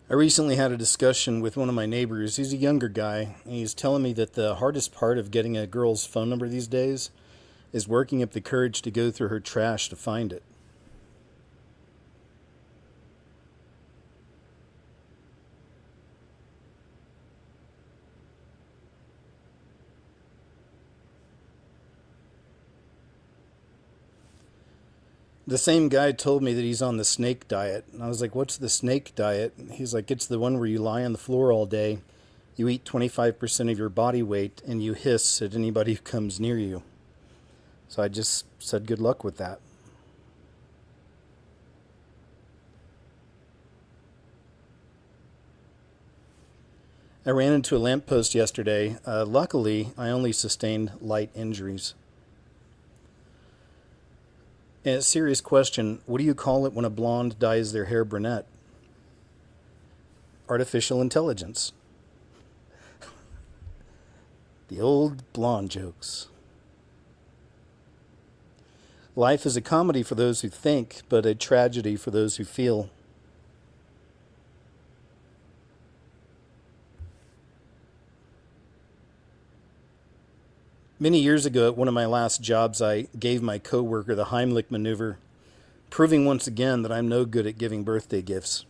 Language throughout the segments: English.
I recently had a discussion with one of my neighbors. He's a younger guy, and he's telling me that the hardest part of getting a girl's phone number these days is working up the courage to go through her trash to find it. The same guy told me that he's on the snake diet. And I was like, what's the snake diet? He's like, it's the one where you lie on the floor all day, you eat 25% of your body weight, and you hiss at anybody who comes near you. So I just said good luck with that. I ran into a lamppost yesterday. Luckily, I only sustained light injuries. And a serious question, what do you call it when a blonde dyes their hair brunette? Artificial intelligence. The old blonde jokes. Life is a comedy for those who think, but a tragedy for those who feel. Many years ago, at one of my last jobs, I gave my coworker the Heimlich maneuver, proving once again that I'm no good at giving birthday gifts.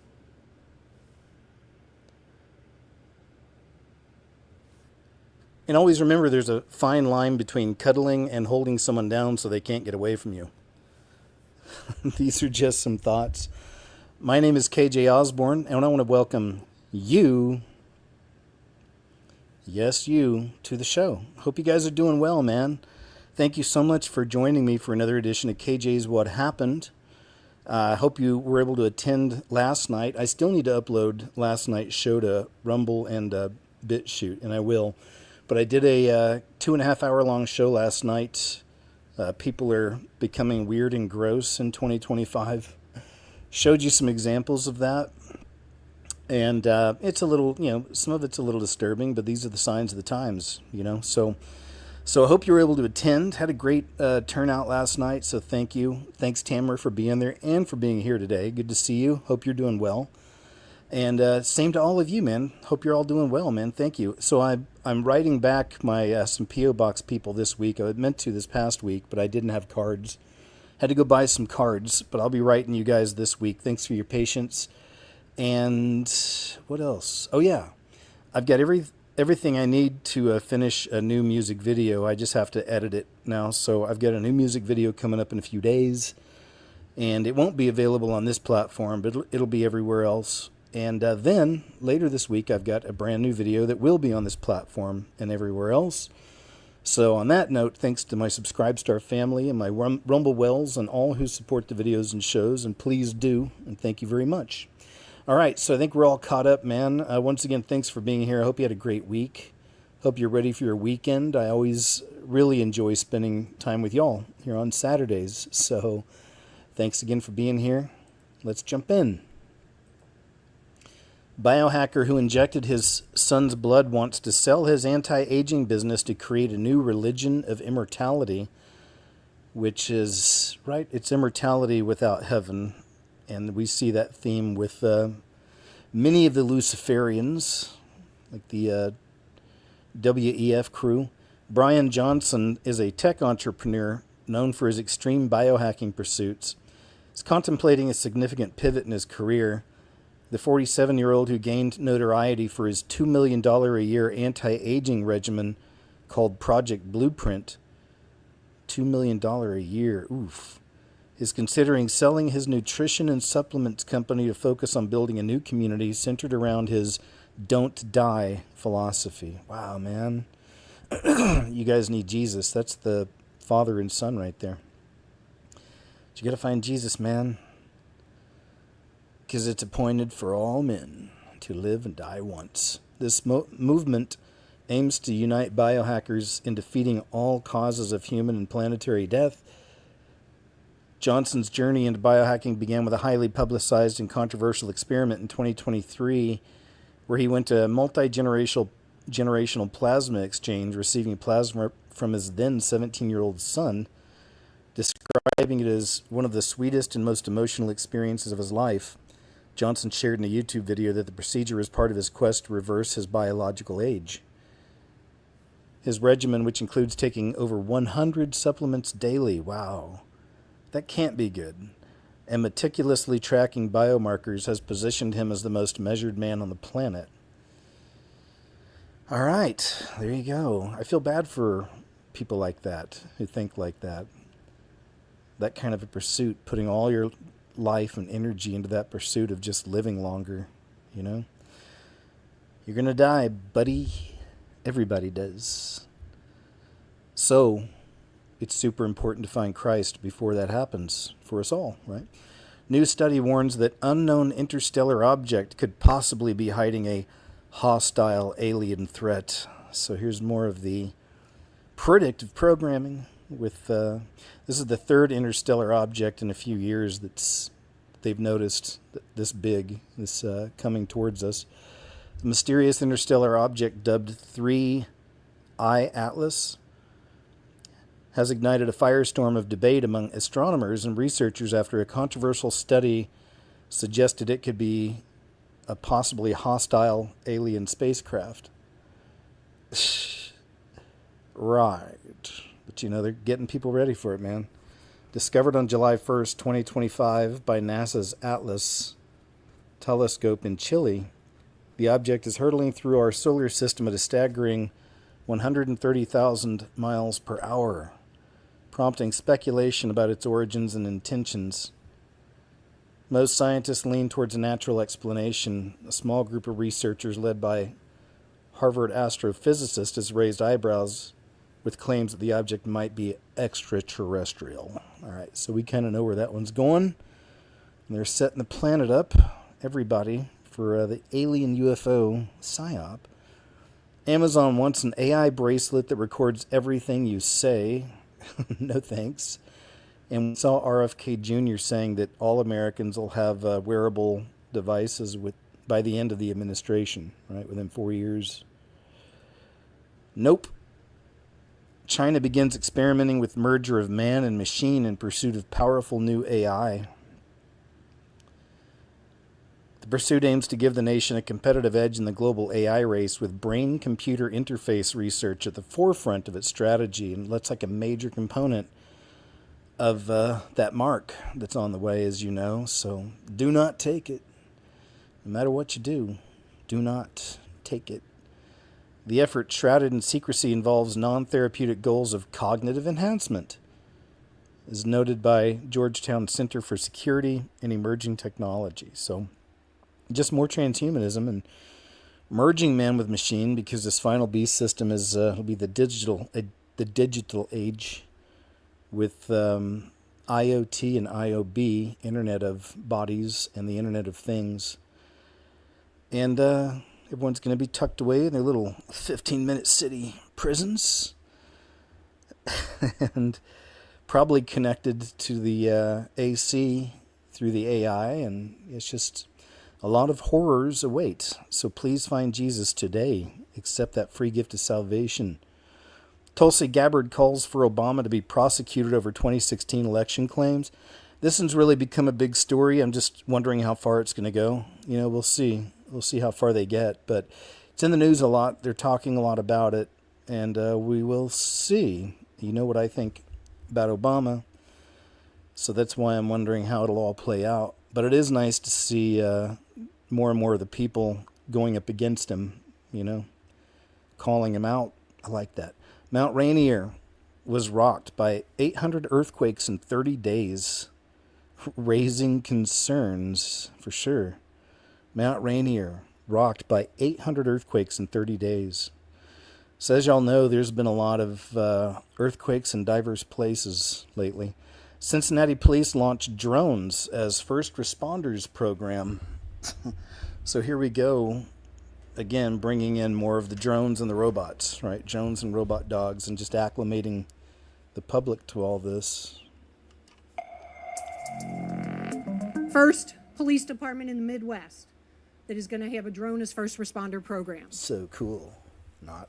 And always remember there's a fine line between cuddling and holding someone down so they can't get away from you. These are just some thoughts. My name is KJ Osborne, and I want to welcome you, yes, you, to the show. Hope you guys are doing well, man. Thank you so much for joining me for another edition of KJ's What Happened. I hope you were able to attend last night. I still need to upload last night's show to Rumble and BitChute, and I will. But I did a 2.5 hour long show last night. People are becoming weird and gross in 2025. Showed you some examples of that. And it's a little, some of it's a little disturbing, but these are the signs of the times, So I hope you were able to attend. Had a great turnout last night, so thank you. Thanks, Tamara, for being there and for being here today. Good to see you. Hope you're doing well. And same to all of you, man. Hope you're all doing well, man. Thank you. So I'm writing back my some P.O. Box people this week. I had meant to this past week, but I didn't have cards. Had to go buy some cards, but I'll be writing you guys this week. Thanks for your patience. And what else? Oh, yeah. I've got everything I need to finish a new music video. I just have to edit it now. So I've got a new music video coming up in a few days. And it won't be available on this platform, but it'll be everywhere else. And then, later this week, I've got a brand new video that will be on this platform and everywhere else. So on that note, thanks to my Subscribestar family and my Rumble Wells and all who support the videos and shows, and please do, and thank you very much. All right, so I think we're all caught up, man. Once again, thanks for being here. I hope you had a great week. Hope you're ready for your weekend. I always really enjoy spending time with y'all here on Saturdays. So thanks again for being here. Let's jump in. Biohacker who injected his son's blood wants to sell his anti-aging business to create a new religion of immortality, which is, right, it's immortality without heaven. And we see that theme with many of the Luciferians, like the WEF crew. Brian Johnson is a tech entrepreneur known for his extreme biohacking pursuits. He's contemplating a significant pivot in his career. The 47-year-old who gained notoriety for his $2 million a year anti-aging regimen called Project Blueprint, $2 million a year, oof, is considering selling his nutrition and supplements company to focus on building a new community centered around his don't die philosophy. Wow, man. You guys need Jesus. That's the father and son right there. But you got to find Jesus, man. Because it's appointed for all men to live and die once. This movement aims to unite biohackers in defeating all causes of human and planetary death. Johnson's journey into biohacking began with a highly publicized and controversial experiment in 2023, where he went to a multi-generational plasma exchange, receiving plasma from his then 17-year-old son, describing it as one of the sweetest and most emotional experiences of his life. Johnson shared in a YouTube video that the procedure is part of his quest to reverse his biological age. His regimen, which includes taking over 100 supplements daily, wow, that can't be good, and meticulously tracking biomarkers has positioned him as the most measured man on the planet. All right, there you go. I feel bad for people like that, who think like that. That kind of a pursuit, putting all your life and energy into that pursuit of just living longer, you know? You're going to die, buddy. Everybody does. So, it's super important to find Christ before that happens for us all, right? New study warns that unknown interstellar object could possibly be hiding a hostile alien threat. So here's more of the predictive programming with this is the third interstellar object in a few years they've noticed this big, this coming towards us. The mysterious interstellar object dubbed 3I Atlas has ignited a firestorm of debate among astronomers and researchers after a controversial study suggested it could be a possibly hostile alien spacecraft. Right. But you know, they're getting people ready for it, man. Discovered on July 1st, 2025 by NASA's Atlas telescope in Chile, the object is hurtling through our solar system at a staggering 130,000 miles per hour, prompting speculation about its origins and intentions. Most scientists lean towards a natural explanation. A small group of researchers led by Harvard astrophysicist has raised eyebrows with claims that the object might be extraterrestrial. All right, so we kind of know where that one's going. And they're setting the planet up, everybody, for the alien UFO psyop. Amazon wants an AI bracelet that records everything you say. No thanks. And we saw RFK Jr. saying that all Americans will have wearable devices by the end of the administration, right, within 4 years. Nope. China begins experimenting with merger of man and machine in pursuit of powerful new AI. The pursuit aims to give the nation a competitive edge in the global AI race with brain-computer interface research at the forefront of its strategy, and that's like a major component of that mark that's on the way, as you know. So do not take it. No matter what you do, do not take it. The effort, shrouded in secrecy, involves non-therapeutic goals of cognitive enhancement, as noted by Georgetown Center for Security and Emerging Technology. So just more transhumanism and merging man with machine, because this final beast system will be the digital age with IoT and IOB, Internet of Bodies and the Internet of Things. And everyone's going to be tucked away in their little 15-minute city prisons and probably connected to the AC through the AI, and it's just a lot of horrors await. So please find Jesus today. Accept that free gift of salvation. Tulsi Gabbard calls for Obama to be prosecuted over 2016 election claims. This one's really become a big story. I'm just wondering how far it's going to go. You know, we'll see. We'll see how far they get. But it's in the news a lot. They're talking a lot about it. And we will see. You know what I think about Obama. So that's why I'm wondering how it'll all play out. But it is nice to see more and more of the people going up against him, you know, calling him out. I like that. Mount Rainier was rocked by 800 earthquakes in 30 days, raising concerns for sure. Mount Rainier rocked by 800 earthquakes in 30 days. So as y'all know, there's been a lot of earthquakes in diverse places lately. Cincinnati police launched drones as first responders program. So here we go. Again, bringing in more of the drones and the robots, right? Drones and robot dogs, and just acclimating the public to all this. First police department in the Midwest that is going to have a drone as first responder program. So cool. Not.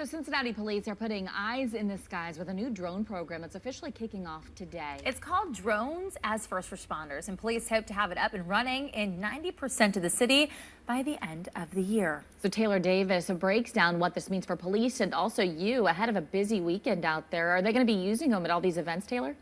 So Cincinnati police are putting eyes in the skies with a new drone program that's officially kicking off today. It's called Drones as First Responders, and police hope to have it up and running in 90% of the city by the end of the year. So Taylor Davis breaks down what this means for police and also you ahead of a busy weekend out there. Are they going to be using them at all these events, Taylor?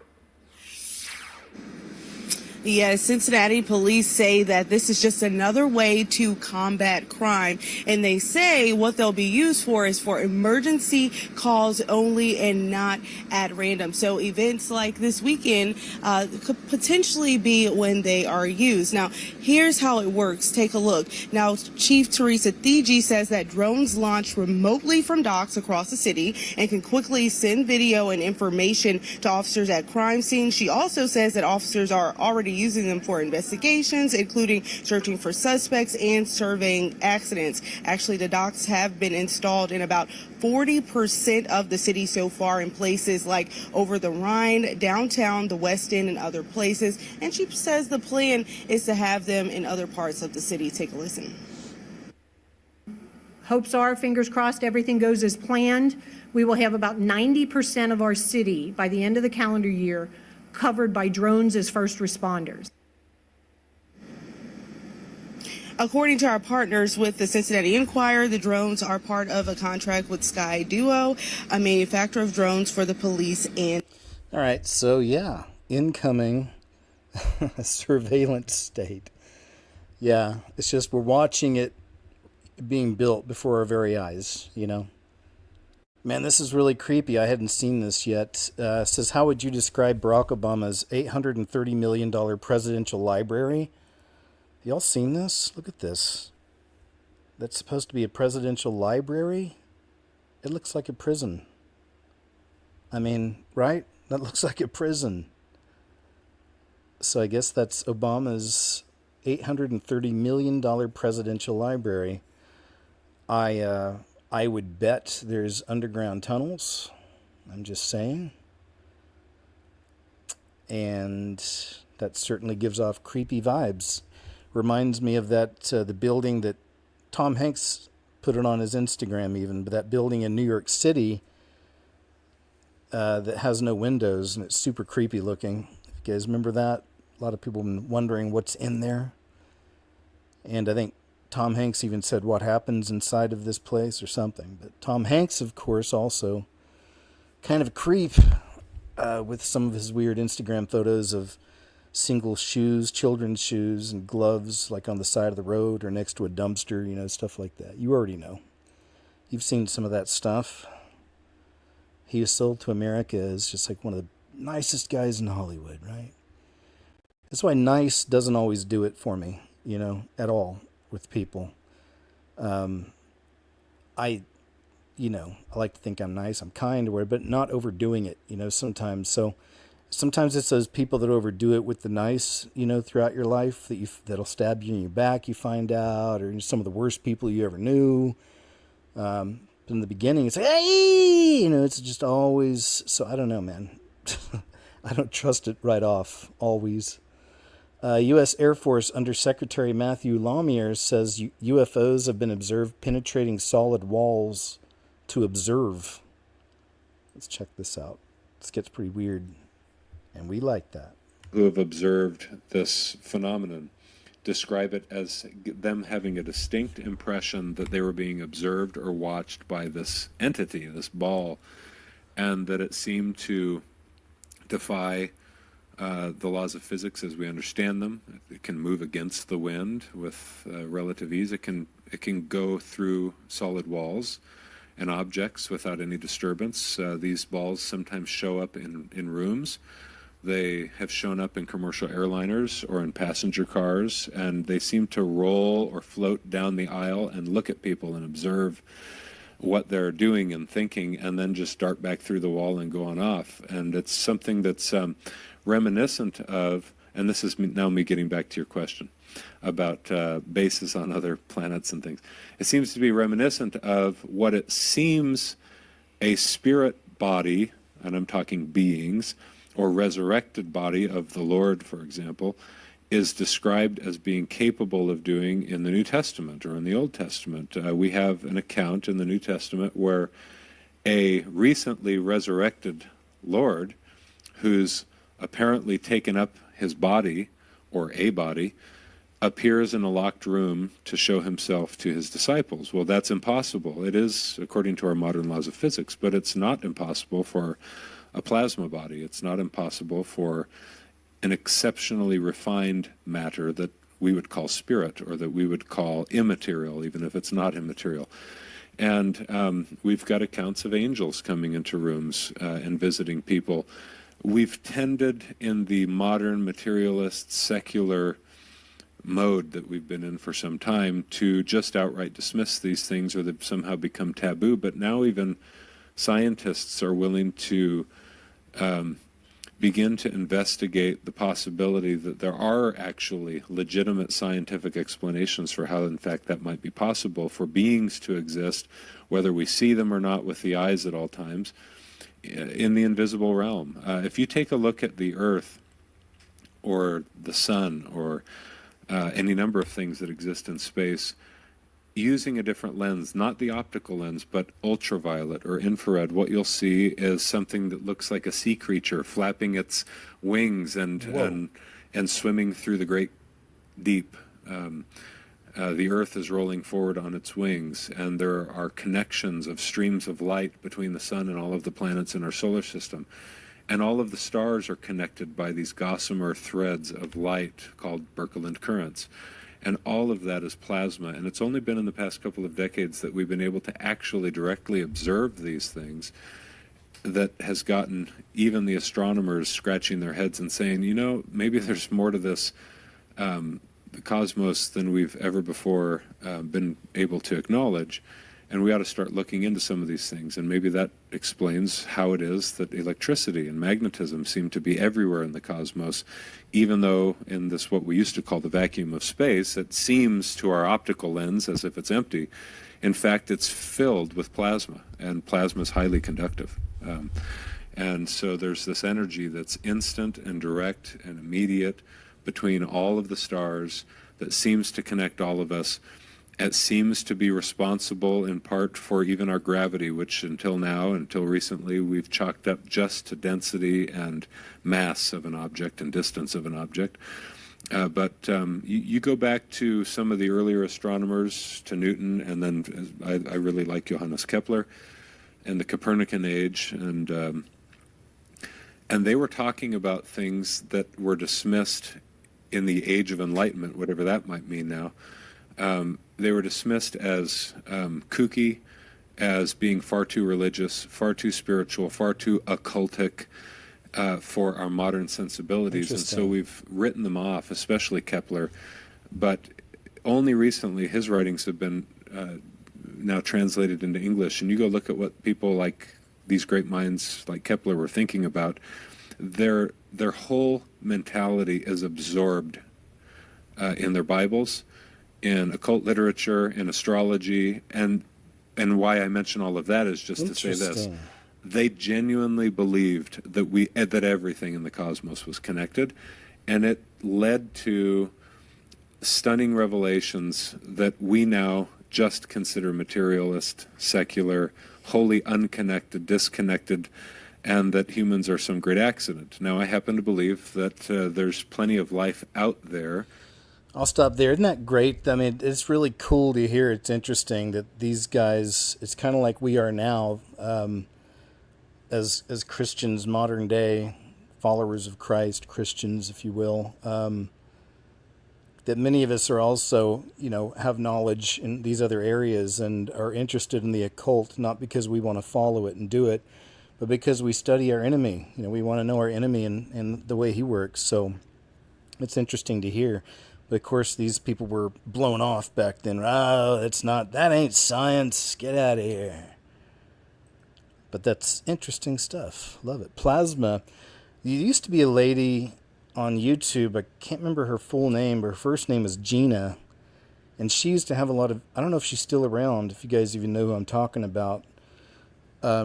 Yes, Cincinnati police say that this is just another way to combat crime. And they say what they'll be used for is for emergency calls only and not at random. So events like this weekend could potentially be when they are used. Now, here's how it works. Take a look. Now, Chief Teresa Thigi says that drones launch remotely from docks across the city and can quickly send video and information to officers at crime scenes. She also says that officers are already using them for investigations, including searching for suspects and surveying accidents. Actually, the docks have been installed in about 40% of the city so far in places like over the Rhine, downtown, the West End, and other places. And she says the plan is to have them in other parts of the city. Take a listen. Hopes are, fingers crossed, everything goes as planned. We will have about 90% of our city by the end of the calendar year covered by drones as first responders. According to our partners with the Cincinnati Enquirer, the drones are part of a contract with Sky Duo, a manufacturer of drones for the police and... All right, so yeah, incoming surveillance state. Yeah, it's just we're watching it being built before our very eyes, you know. Man, this is really creepy. I hadn't seen this yet. It says, how would you describe Barack Obama's $830 million presidential library? Y'all seen this? Look at this. That's supposed to be a presidential library? It looks like a prison. I mean, right? That looks like a prison. So I guess that's Obama's $830 million presidential library. I would bet there's underground tunnels. I'm just saying. And that certainly gives off creepy vibes. Reminds me of that, the building that Tom Hanks put it on his Instagram even, but that building in New York City that has no windows and it's super creepy looking. If you guys remember that, a lot of people have been wondering what's in there. And I think Tom Hanks even said what happens inside of this place or something. But Tom Hanks, of course, also kind of a creep with some of his weird Instagram photos of single shoes, children's shoes, and gloves, like on the side of the road or next to a dumpster, you know, stuff like that. You already know. You've seen some of that stuff. He was sold to America as just like one of the nicest guys in Hollywood, right? That's why nice doesn't always do it for me, you know, at all. With people. I like to think I'm nice, I'm kind, but not overdoing it, you know, sometimes. So sometimes it's those people that overdo it with the nice, you know, throughout your life that'll stab you in your back, you find out, or some of the worst people you ever knew. In the beginning, it's like, hey, you know, it's just always, so I don't know, man. I don't trust it right off, always. U.S. Air Force Undersecretary Matthew Lamier says UFOs have been observed penetrating solid walls to observe. Let's check this out. This gets pretty weird, and we like that. Who have observed this phenomenon describe it as them having a distinct impression that they were being observed or watched by this entity, this ball, and that it seemed to defy the laws of physics as we understand them. It can move against the wind with relative ease. It can go through solid walls and objects without any disturbance. These balls sometimes show up in rooms. They have shown up in commercial airliners or in passenger cars, and they seem to roll or float down the aisle and look at people and observe what they're doing and thinking, and then just dart back through the wall and go on off. And it's something that's reminiscent of, and this is now me getting back to your question about bases on other planets and things. It seems to be reminiscent of what it seems a spirit body, and I'm talking beings, or resurrected body of the Lord, for example, is described as being capable of doing in the New Testament or in the Old Testament. We have an account in the New Testament where a recently resurrected Lord who's apparently taken up his body, or a body, appears in a locked room to show himself to his disciples. Well, that's impossible. It is, according to our modern laws of physics, but it's not impossible for a plasma body. It's not impossible for an exceptionally refined matter that we would call spirit, or that we would call immaterial, even if it's not immaterial. And we've got accounts of angels coming into rooms and visiting people. We've tended in the modern materialist secular mode that we've been in for some time to just outright dismiss these things, or they've somehow become taboo. But now even scientists are willing to begin to investigate the possibility that there are actually legitimate scientific explanations for how, in fact, that might be possible for beings to exist, whether we see them or not with the eyes at all times, in the invisible realm. If you take a look at the Earth or the Sun or any number of things that exist in space, using a different lens, not the optical lens, but ultraviolet or infrared, what you'll see is something that looks like a sea creature flapping its wings and swimming through the great deep. The Earth is rolling forward on its wings, and there are connections of streams of light between the sun and all of the planets in our solar system. And all of the stars are connected by these gossamer threads of light called Birkeland currents. And all of that is plasma. And it's only been in the past couple of decades that we've been able to actually directly observe these things that has gotten even the astronomers scratching their heads and saying, you know, maybe there's more to this the cosmos than we've ever before been able to acknowledge. And we ought to start looking into some of these things. And maybe that explains how it is that electricity and magnetism seem to be everywhere in the cosmos, even though in this, what we used to call the vacuum of space, it seems to our optical lens as if it's empty. In fact, it's filled with plasma, and plasma is highly conductive. And so there's this energy that's instant and direct and immediate between all of the stars that seems to connect all of us. It seems to be responsible in part for even our gravity, which until now, until recently, we've chalked up just to density and mass of an object and distance of an object. But you go back to some of the earlier astronomers, to Newton, and then I really like Johannes Kepler and the Copernican age, and they were talking about things that were dismissed in the Age of Enlightenment, whatever that might mean now. They were dismissed as kooky, as being far too religious, far too spiritual, far too occultic for our modern sensibilities. And so we've written them off, especially Kepler. But only recently his writings have been now translated into English. And you go look at what people like these great minds like Kepler were thinking about. Their whole mentality is absorbed in their Bibles, in occult literature, in astrology, and why I mention all of that is just to say this: they genuinely believed that everything in the cosmos was connected, and it led to stunning revelations that we now just consider materialist, secular, wholly unconnected, disconnected, and that humans are some great accident. Now, I happen to believe that there's plenty of life out there. I'll stop there. Isn't that great? I mean, it's really cool to hear. It's interesting that these guys, it's kind of like we are now, as Christians, modern day followers of Christ, Christians, if you will, that many of us are also, have knowledge in these other areas and are interested in the occult, not because we want to follow it and do it, but because we study our enemy. We want to know our enemy and the way he works. So it's interesting to hear. But of course, these people were blown off back then. Oh, that ain't science. Get out of here. But that's interesting stuff. Love it. Plasma. There used to be a lady on YouTube. I can't remember her full name, but her first name is Gina. And she used to have a lot of, I don't know if she's still around, if you guys even know who I'm talking about.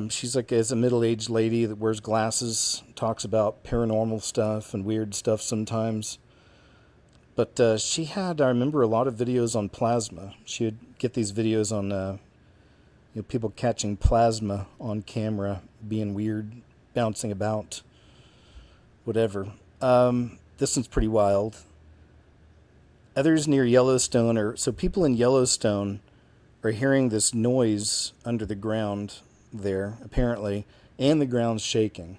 She's like as a middle-aged lady that wears glasses, talks about paranormal stuff and weird stuff sometimes. But she had, I remember, a lot of videos on plasma. She would get these videos on People catching plasma on camera, being weird, bouncing about, whatever. This one's pretty wild. Others near Yellowstone so people in Yellowstone are hearing this noise under the ground there, apparently, and the ground's shaking.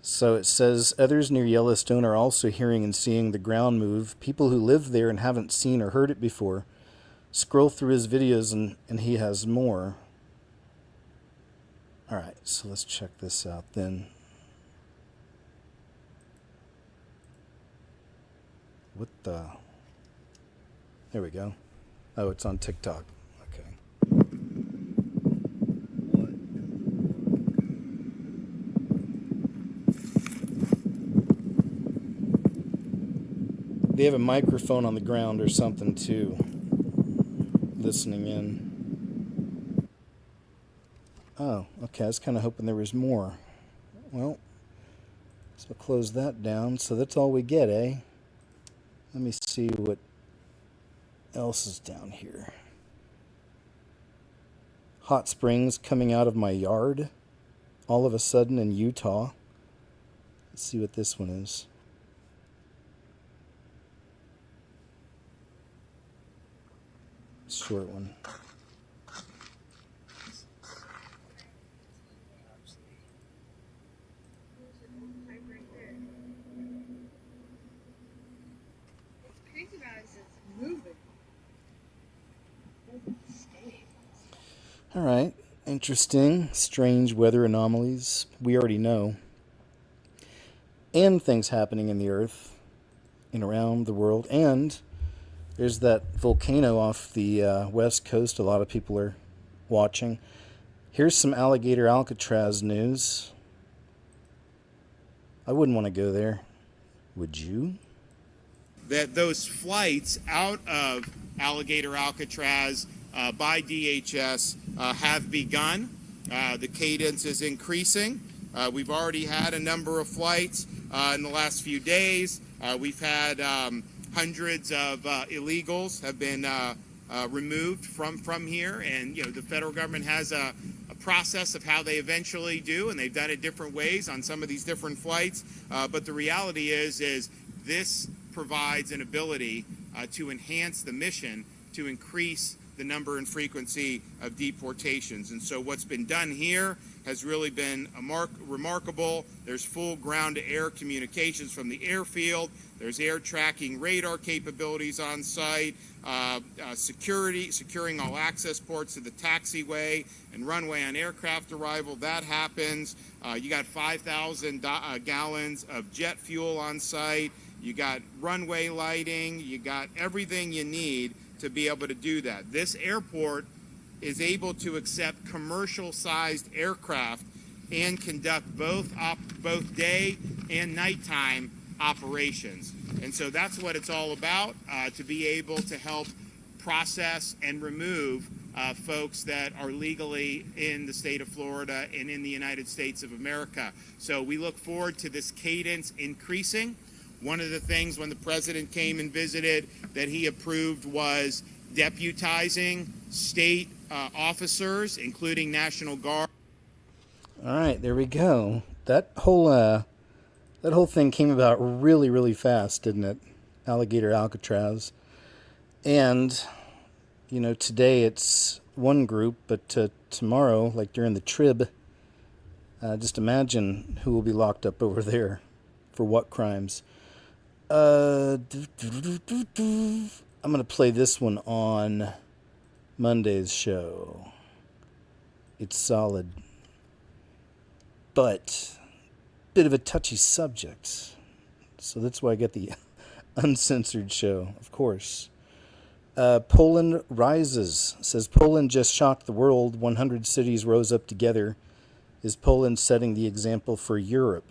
So it says others near Yellowstone are also hearing and seeing the ground move. People who live there and haven't seen or heard it before scroll through his videos and he has more. All right, so let's check this out then. What the? There we go. Oh, it's on TikTok. Okay. They have a microphone on the ground or something too, listening in. Oh, okay, I was kind of hoping there was more. Well, so close that down. So that's all we get, eh? Let me see what else is down here. Hot springs coming out of my yard all of a sudden in Utah. Let's see what this one is. Short one. All right, interesting, strange weather anomalies. We already know. And things happening in the earth and around the world. And there's that volcano off the west coast a lot of people are watching. Here's some alligator Alcatraz news. I wouldn't want to go there. Would you? That those flights out of alligator Alcatraz by DHS have begun. The cadence is increasing. We've already had a number of flights in the last few days. We've had hundreds of illegals have been removed from here, and the federal government has a process of how they eventually do, and they've done it different ways on some of these different flights. But the reality is this provides an ability to enhance the mission, to increase the number and frequency of deportations. And so what's been done here has really been remarkable. There's full ground-to-air communications from the airfield. There's air tracking radar capabilities on site, securing all access ports to the taxiway and runway on aircraft arrival. That happens. You got 5,000 gallons of jet fuel on site. You got runway lighting. You got everything you need to be able to do that. This airport is able to accept commercial-sized aircraft and conduct both day and nighttime operations. And so that's what it's all about, to be able to help process and remove folks that are legally in the state of Florida and in the United States of America. So we look forward to this cadence increasing. One of the things when the president came and visited that he approved was deputizing state officers, including National Guard. All right, there we go. That whole thing came about really, really fast, didn't it? Alligator Alcatraz. And, today it's one group, but tomorrow, like during the trib, just imagine who will be locked up over there for what crimes. I'm going to play this one on Monday's show. It's solid, but bit of a touchy subject. So that's why I get the uncensored show, of course. Poland rises. Says Poland just shocked the world. 100 cities rose up together. Is Poland setting the example for Europe?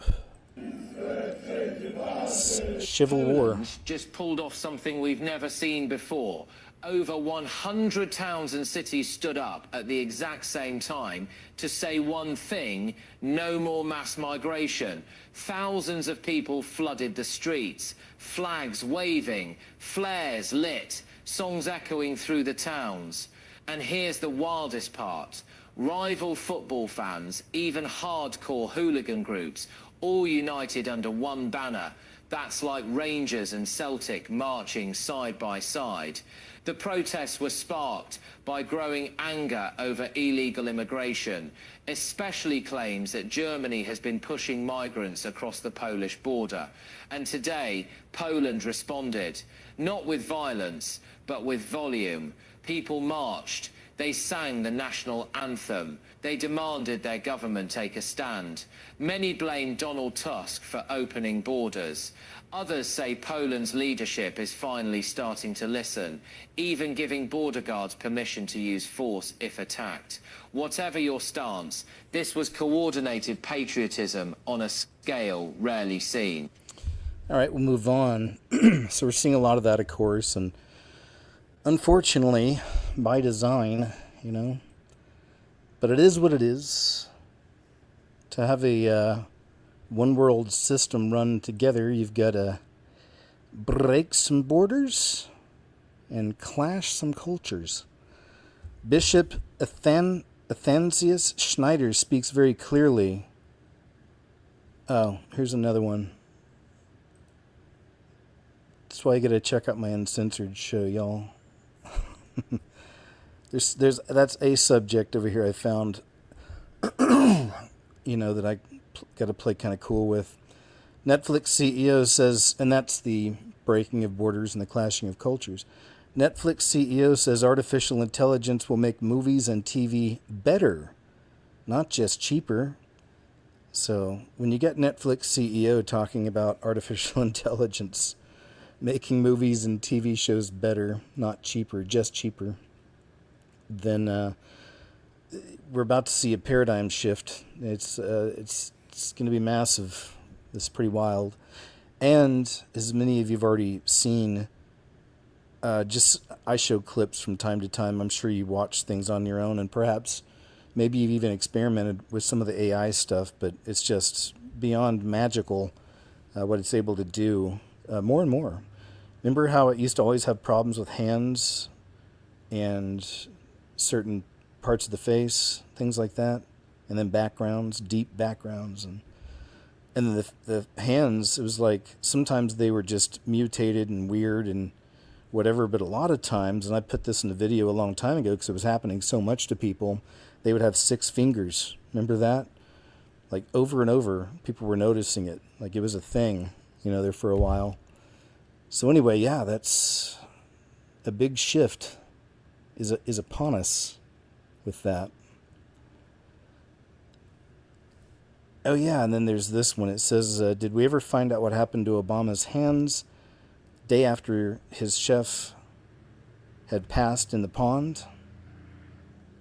Civil War. Just pulled off something we've never seen before. Over 100 towns and cities stood up at the exact same time to say one thing: no more mass migration. Thousands of people flooded the streets, flags waving, flares lit, songs echoing through the towns. And here's the wildest part. Rival football fans, even hardcore hooligan groups, all united under one banner. That's like Rangers and Celtic marching side by side. The protests were sparked by growing anger over illegal immigration, especially claims that Germany has been pushing migrants across the Polish border. And today, Poland responded, not with violence, but with volume. People marched. They sang the national anthem. They demanded their government take a stand. Many blame Donald Tusk for opening borders. Others say Poland's leadership is finally starting to listen, even giving border guards permission to use force if attacked. Whatever your stance, this was coordinated patriotism on a scale rarely seen. All right, we'll move on. So we're seeing a lot of that, of course, and unfortunately, by design, you know. But it is what it is. To have a one world system run together, you've got to break some borders and clash some cultures. Bishop Athanasius Schneider speaks very clearly. Oh, here's another one. That's why I got to check out my uncensored show, y'all. That's a subject over here I found, that I got to play kind of cool with. Netflix CEO says, and that's the breaking of borders and the clashing of cultures. Netflix CEO says artificial intelligence will make movies and TV better, not just cheaper. So when you get Netflix CEO talking about artificial intelligence making movies and TV shows better, not cheaper, just cheaper, then we're about to see a paradigm shift. It's going to be massive. It's pretty wild. And as many of you have already seen, I show clips from time to time. I'm sure you watch things on your own, and perhaps maybe you've even experimented with some of the AI stuff, but it's just beyond magical what it's able to do more and more. Remember how it used to always have problems with hands and certain parts of the face, things like that, and then backgrounds, deep backgrounds, and then the hands, it was like sometimes they were just mutated and weird and whatever, but a lot of times, and I put this in a video a long time ago because it was happening so much to people, they would have 6 fingers. Remember that? Like over and over, people were noticing it. Like it was a thing, there for a while. So anyway, yeah, that's a big shift is upon us with that. Oh yeah, and then there's this one. It says, did we ever find out what happened to Obama's hands day after his chef had passed in the pond?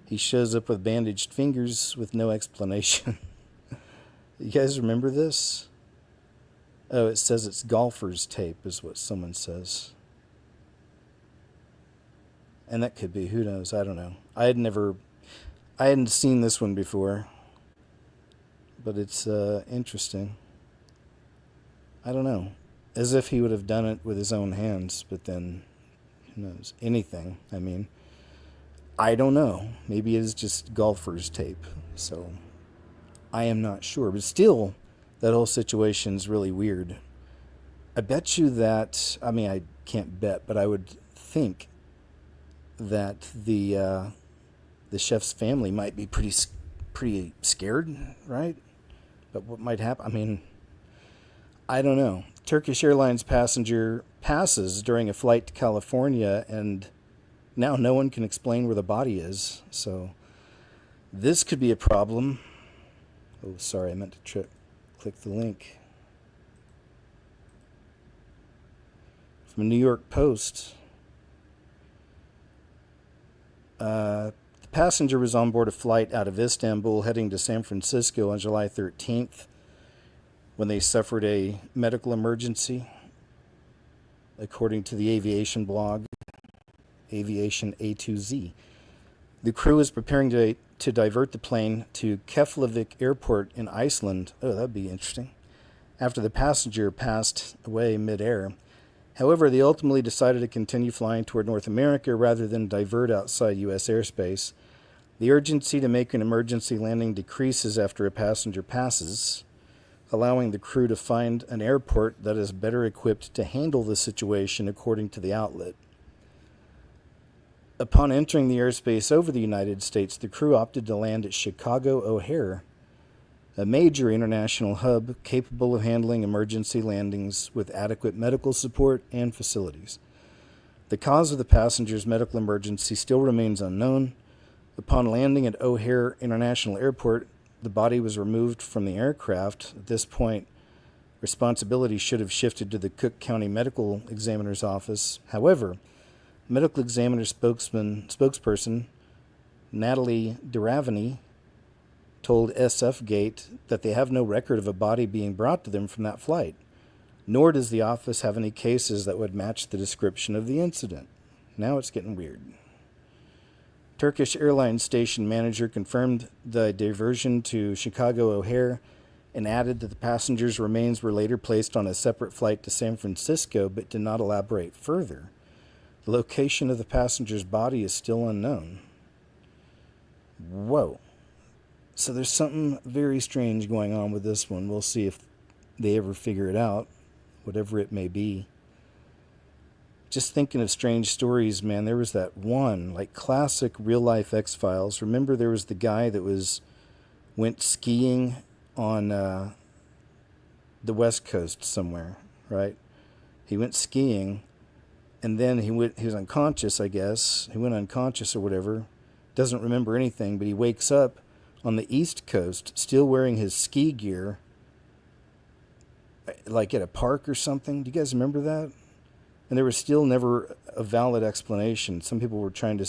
He shows up with bandaged fingers with no explanation. You guys remember this? Oh, it says it's golfer's tape is what someone says. And that could be, who knows, I don't know. I hadn't seen this one before. But it's interesting. I don't know. As if he would have done it with his own hands, but then, who knows, anything. I mean, I don't know. Maybe it is just golfer's tape. So, I am not sure. But still, that whole situation is really weird. I bet you that, I can't bet, but I would think that the chef's family might be pretty scared, right? But what might happen? I don't know. Turkish Airlines passenger passes during a flight to California, and now no one can explain where the body is. So this could be a problem. Oh, sorry, I meant to click the link. From a New York Post. The passenger was on board a flight out of Istanbul heading to San Francisco on July 13th when they suffered a medical emergency, according to the aviation blog, Aviation A to Z. The crew is preparing to divert the plane to Keflavik Airport in Iceland. Oh, that'd be interesting. After the passenger passed away midair, However, they ultimately decided to continue flying toward North America rather than divert outside U.S. airspace. The urgency to make an emergency landing decreases after a passenger passes, allowing the crew to find an airport that is better equipped to handle the situation, according to the outlet. Upon entering the airspace over the United States, the crew opted to land at Chicago O'Hare, a major international hub capable of handling emergency landings with adequate medical support and facilities. The cause of the passenger's medical emergency still remains unknown. Upon landing at O'Hare International Airport, the body was removed from the aircraft. At this point, responsibility should have shifted to the Cook County Medical Examiner's Office. However, medical examiner spokesperson Natalie Duravany told SF Gate that they have no record of a body being brought to them from that flight, nor does the office have any cases that would match the description of the incident. Now it's getting weird. Turkish Airlines station manager confirmed the diversion to Chicago O'Hare and added that the passenger's remains were later placed on a separate flight to San Francisco, but did not elaborate further. The location of the passenger's body is still unknown. Whoa. So there's something very strange going on with this one. We'll see if they ever figure it out, whatever it may be. Just thinking of strange stories, man, there was that one, like classic real-life X-Files. Remember there was the guy that went skiing on the West Coast somewhere, right? He went skiing, and then he was unconscious, I guess. He went unconscious or whatever. Doesn't remember anything, but he wakes up on the East Coast, still wearing his ski gear, like at a park or something. Do you guys remember that? And there was still never a valid explanation. Some people were trying to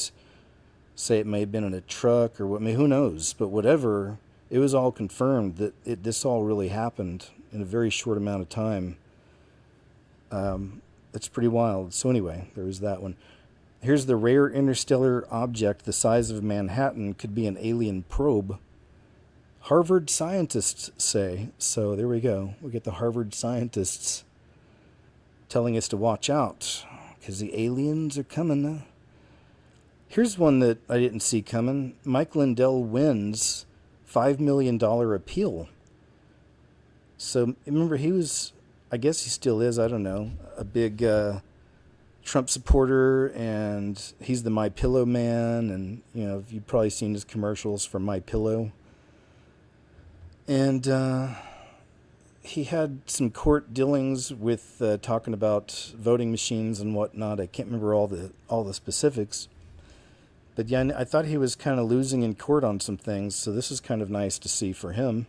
say it may have been in a truck or what. I mean, who knows? But whatever, it was all confirmed that this all really happened in a very short amount of time. It's pretty wild. So anyway, there was that one. Here's the rare interstellar object the size of Manhattan could be an alien probe. Harvard scientists say. So there we go. We get the Harvard scientists telling us to watch out because the aliens are coming. Here's one that I didn't see coming. Mike Lindell wins $5 million appeal. So remember, he was, I guess he still is, I don't know, a big Trump supporter, and he's the My Pillow man, and you've probably seen his commercials for My Pillow. And he had some court dealings with talking about voting machines and whatnot. I can't remember all the specifics, but yeah, I thought he was kind of losing in court on some things. So this is kind of nice to see for him.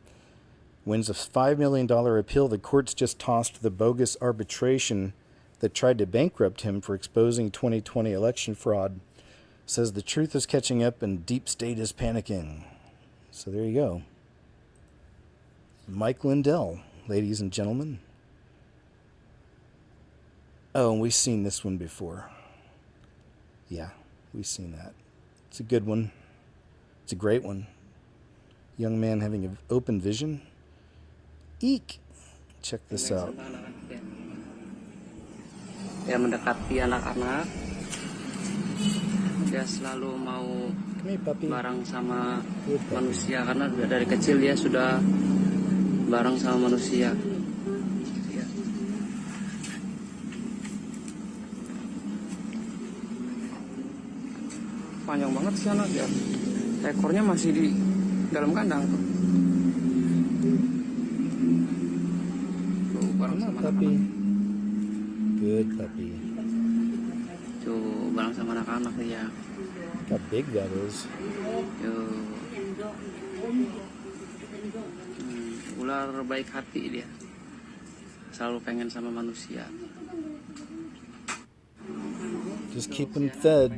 Wins a $5 million appeal. The courts just tossed the bogus arbitration that tried to bankrupt him for exposing 2020 election fraud. Says the truth is catching up and deep state is panicking. So there you go. Mike Lindell, ladies and gentlemen. Oh, and we've seen this one before. Yeah, we've seen that. It's a good one. It's a great one. Young man having an open vision. Eek! Check this out. Dia mendekati anak-anak. Dia selalu mau bareng sama manusia karena dari kecil dia sudah bareng sama manusia. Panjang banget sih anak ya. Ekornya masih di dalam kandang tuh. Tuh bareng sama anak-anak. Good puppy. Tuh bareng sama anak-anak ya. How big that is. Ular baik hati dia. Selalu pengen sama manusia. Just keep him fed.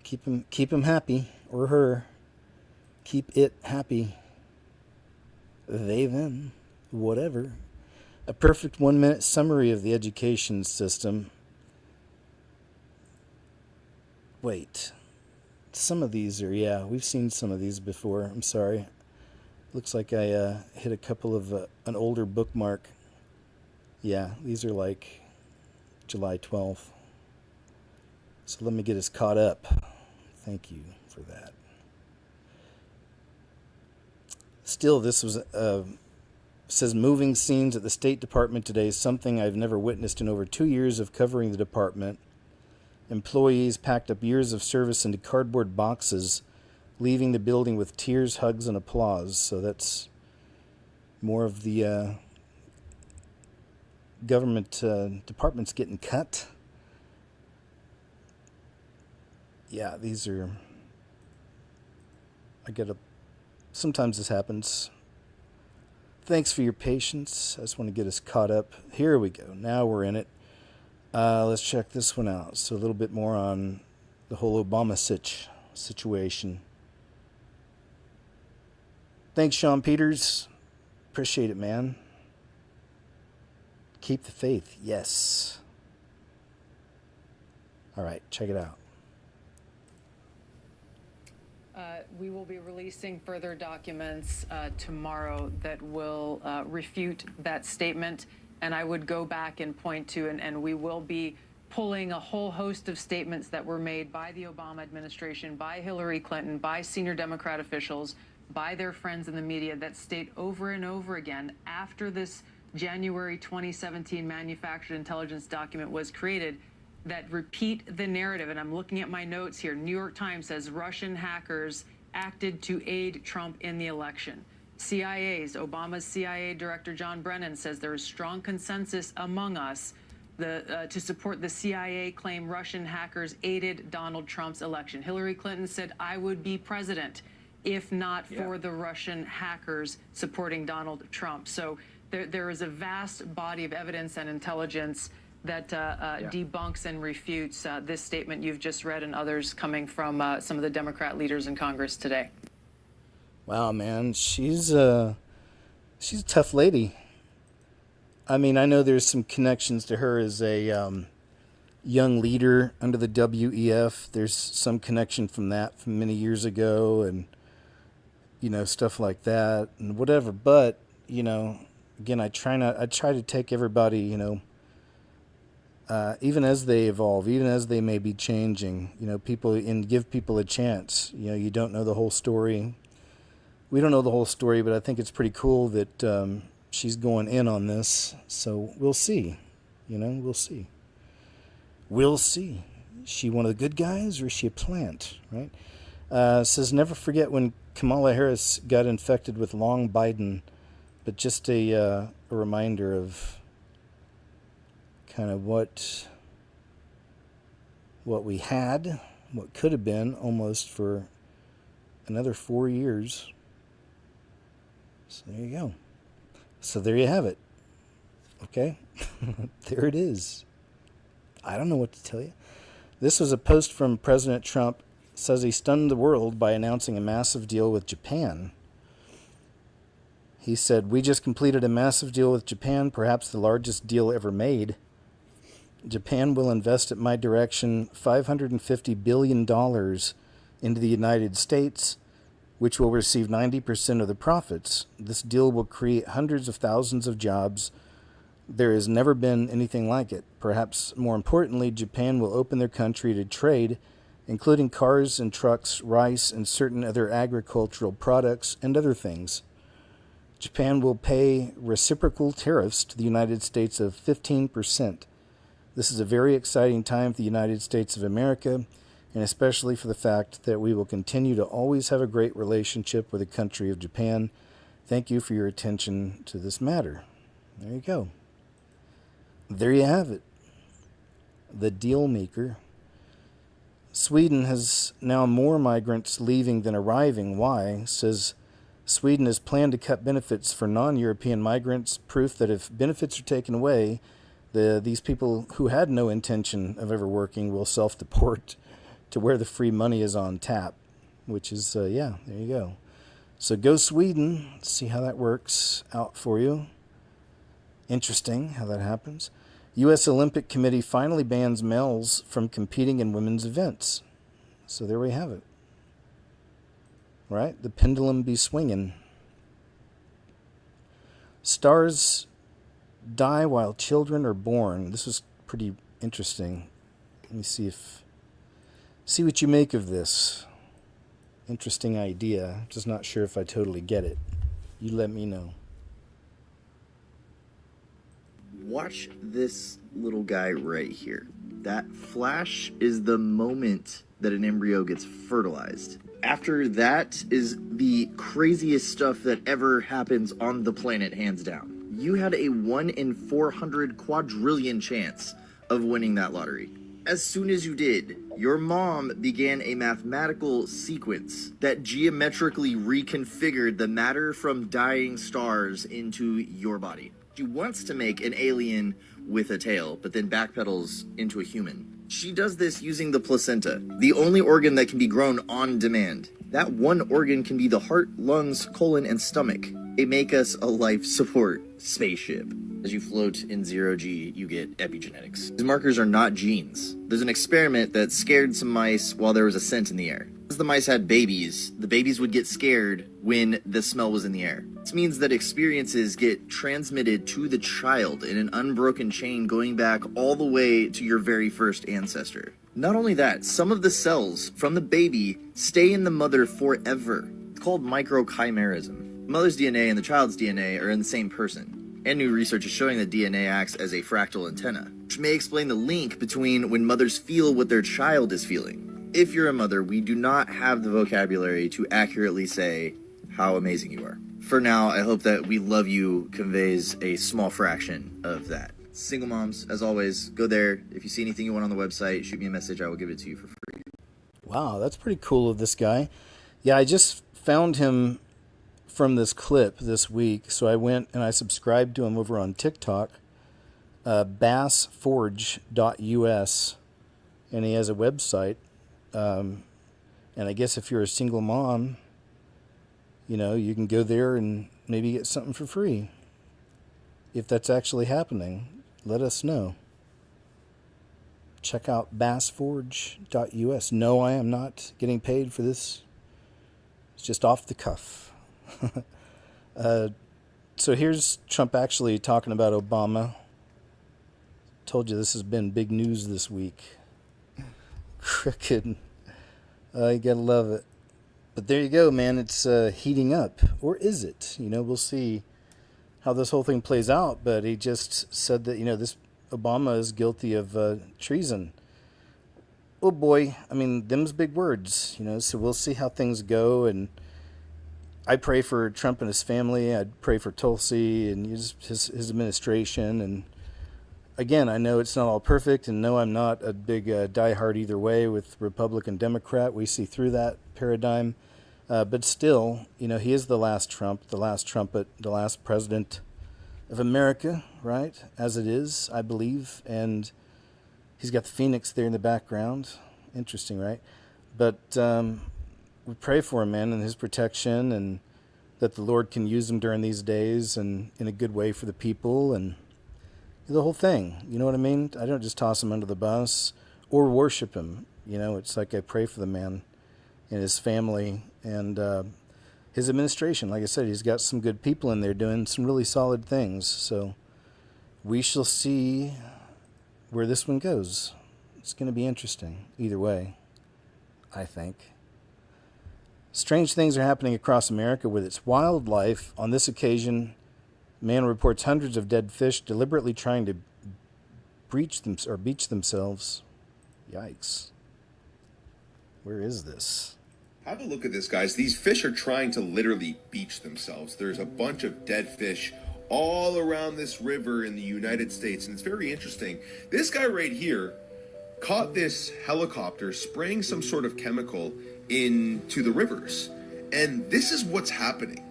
Keep him happy, or her. Keep it happy. They, them, whatever. A perfect 1-minute summary of the education system. Wait. Some of these are, yeah, we've seen some of these before. I'm sorry. Looks like I hit a couple of an older bookmark. Yeah, these are like July 12th. So let me get us caught up. Thank you for that. Still, this was says moving scenes at the State Department today, something I've never witnessed in over 2 years of covering the department. Employees packed up years of service into cardboard boxes, leaving the building with tears, hugs, and applause. So that's more of the government departments getting cut. Yeah, these are... Sometimes this happens. Thanks for your patience. I just want to get us caught up. Here we go. Now we're in it. Let's check this one out. So a little bit more on the whole Obama situation. Thanks, Sean Peters. Appreciate it, man. Keep the faith. Yes. All right, check it out. We will be releasing further documents tomorrow that will refute that statement. And I would go back and point to, and we will be pulling a whole host of statements that were made by the Obama administration, by Hillary Clinton, by senior Democrat officials, by their friends in the media that state over and over again after this January 2017 manufactured intelligence document was created, that repeat the narrative. And I'm looking at my notes here. New York Times says Russian hackers acted to aid Trump in the election. Obama's CIA Director John Brennan says there is strong consensus among us to support the CIA claim Russian hackers aided Donald Trump's election. Hillary Clinton said, I would be president if not for the Russian hackers supporting Donald Trump. So there is a vast body of evidence and intelligence that debunks and refutes this statement you've just read and others coming from some of the Democrat leaders in Congress today. Wow, man, she's a tough lady. I mean, I know there's some connections to her as a young leader under the WEF. There's some connection from that from many years ago, and stuff like that and whatever. But again, I try to take everybody, even as they evolve, even as they may be changing, people, and give people a chance. You don't know the whole story. We don't know the whole story, but I think it's pretty cool that she's going in on this. So we'll see. We'll see. We'll see. Is she one of the good guys or is she a plant, right? Says, never forget when Kamala Harris got infected with long Biden, but just a reminder of kind of what we had, what could have been almost for another 4 years. So there you go. So there you have it. Okay? There it is. I don't know what to tell you. This was a post from President Trump. Says he stunned the world by announcing a massive deal with Japan. He said, we just completed a massive deal with Japan, perhaps the largest deal ever made. Japan will invest at my direction $550 billion into the United States, which will receive 90% of the profits. This deal will create hundreds of thousands of jobs. There has never been anything like it. Perhaps more importantly, Japan will open their country to trade, including cars and trucks, rice, and certain other agricultural products and other things. Japan will pay reciprocal tariffs to the United States of 15%. This is a very exciting time for the United States of America, and especially for the fact that we will continue to always have a great relationship with the country of Japan. Thank you for your attention to this matter. There you go. There you have it. The deal maker. Sweden has now more migrants leaving than arriving. Why? Says Sweden has planned to cut benefits for non-European migrants, proof that if benefits are taken away, these people who had no intention of ever working will self-deport to where the free money is on tap, which is, there you go. So go Sweden. See how that works out for you. Interesting how that happens. U.S. Olympic Committee finally bans males from competing in women's events. So there we have it. Right? The pendulum be swinging. Stars die while children are born. This is pretty interesting. Let me see what you make of this. Interesting idea. Just not sure if I totally get it. You let me know. Watch this little guy right here. That flash is the moment that an embryo gets fertilized. After that is the craziest stuff that ever happens on the planet, hands down. You had a 1 in 400 quadrillion chance of winning that lottery. As soon as you did, your mom began a mathematical sequence that geometrically reconfigured the matter from dying stars into your body. She wants to make an alien with a tail, but then backpedals into a human. She does this using the placenta, the only organ that can be grown on demand. That one organ can be the heart, lungs, colon, and stomach. They make us a life support spaceship. As you float in 0G, you get epigenetics. These markers are not genes. There's an experiment that scared some mice while there was a scent in the air. As the mice had babies, the babies would get scared when the smell was in the air. This means that experiences get transmitted to the child in an unbroken chain going back all the way to your very first ancestor. Not only that, some of the cells from the baby stay in the mother forever. It's called microchimerism. The mother's DNA and the child's DNA are in the same person. And new research is showing that DNA acts as a fractal antenna, which may explain the link between when mothers feel what their child is feeling. If you're a mother, we do not have the vocabulary to accurately say how amazing you are. For now, I hope that we love you conveys a small fraction of that. Single moms, as always, go there. If you see anything you want on the website, shoot me a message. I will give it to you for free. Wow, that's pretty cool of this guy. Yeah, I just found him from this clip this week, so I went and I subscribed to him over on TikTok, bassforge.us, and he has a website. And I guess if you're a single mom, you know, you can go there and maybe get something for free. If that's actually happening, let us know. Check out bassforge.us. No, I am not getting paid for this. It's just off the cuff. So here's Trump actually talking about Obama. Told you this has been big news this week. Crooked. You gotta love it. But there you go, man. It's heating up. Or is it? You know, we'll see how this whole thing plays out. But he just said that, you know, this Obama is guilty of treason. Oh boy. I mean, them's big words, you know, so we'll see how things go. And I pray for Trump and his family. I'd pray for Tulsi and his administration. And again, I know it's not all perfect, and no, I'm not a big diehard either way with Republican, Democrat. We see through that paradigm. But still, you know, he is the last Trump, the last trumpet, the last president of America, right? As it is, I believe. And he's got the Phoenix there in the background. Interesting, right? But we pray for him, man, and his protection, and that the Lord can use him during these days and in a good way for the people and the whole thing. You know what I mean? I don't just toss him under the bus or worship him. You know, it's like I pray for the man and his family and his administration. Like I said, he's got some good people in there doing some really solid things. So we shall see where this one goes. It's going to be interesting either way, I think. Strange things are happening across America with its wildlife. On this occasion, man reports hundreds of dead fish deliberately trying to beach themselves. Yikes. Where is this? Have a look at this, guys. These fish are trying to literally beach themselves. There's a bunch of dead fish all around this river in the United States, and it's very interesting. This guy right here caught this helicopter spraying some sort of chemical into the rivers, and this is what's happening.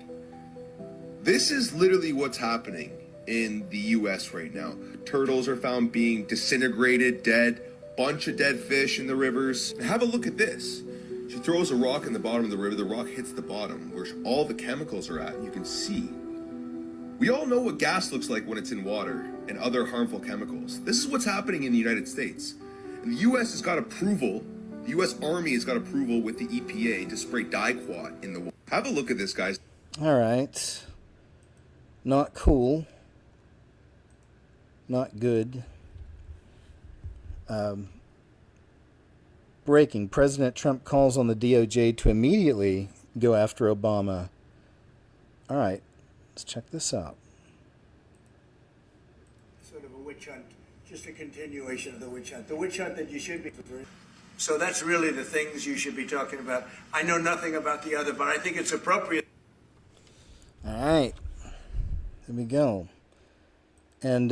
This is literally what's happening in the U.S. right now. Turtles are found being disintegrated, dead, bunch of dead fish in the rivers. And have a look at this. She throws a rock in the bottom of the river. The rock hits the bottom where all the chemicals are at, and you can see. We all know what gas looks like when it's in water and other harmful chemicals. This is what's happening in the United States. And the U.S. has got approval. The U.S. Army has got approval with the EPA to spray diquat in the water. Have a look at this, guys. All right. Not cool. Not good. Breaking. President Trump calls on the DOJ to immediately go after Obama. All right, let's check this out. Sort of a witch hunt, just a continuation of the witch hunt. The witch hunt that you should be. So that's really the things you should be talking about. I know nothing about the other, but I think it's appropriate. All right, here we go. And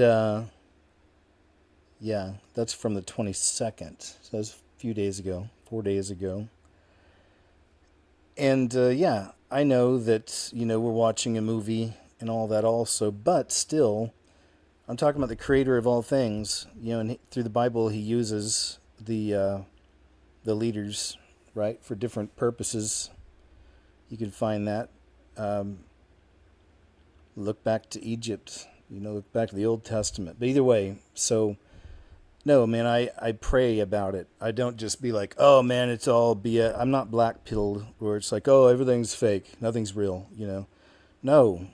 yeah, that's from the 22nd. So that's a few days ago, 4 days ago. And yeah, I know that, we're watching a movie and all that also, but still, I'm talking about the creator of all things. And through the Bible, he uses the leaders, right, for different purposes. You can find that. Look back to Egypt, look back to the Old Testament. But either way, so, no, man, I pray about it. I don't just be like, oh, man, it's all BS. I'm not black-pilled where it's like, oh, everything's fake. Nothing's real, No,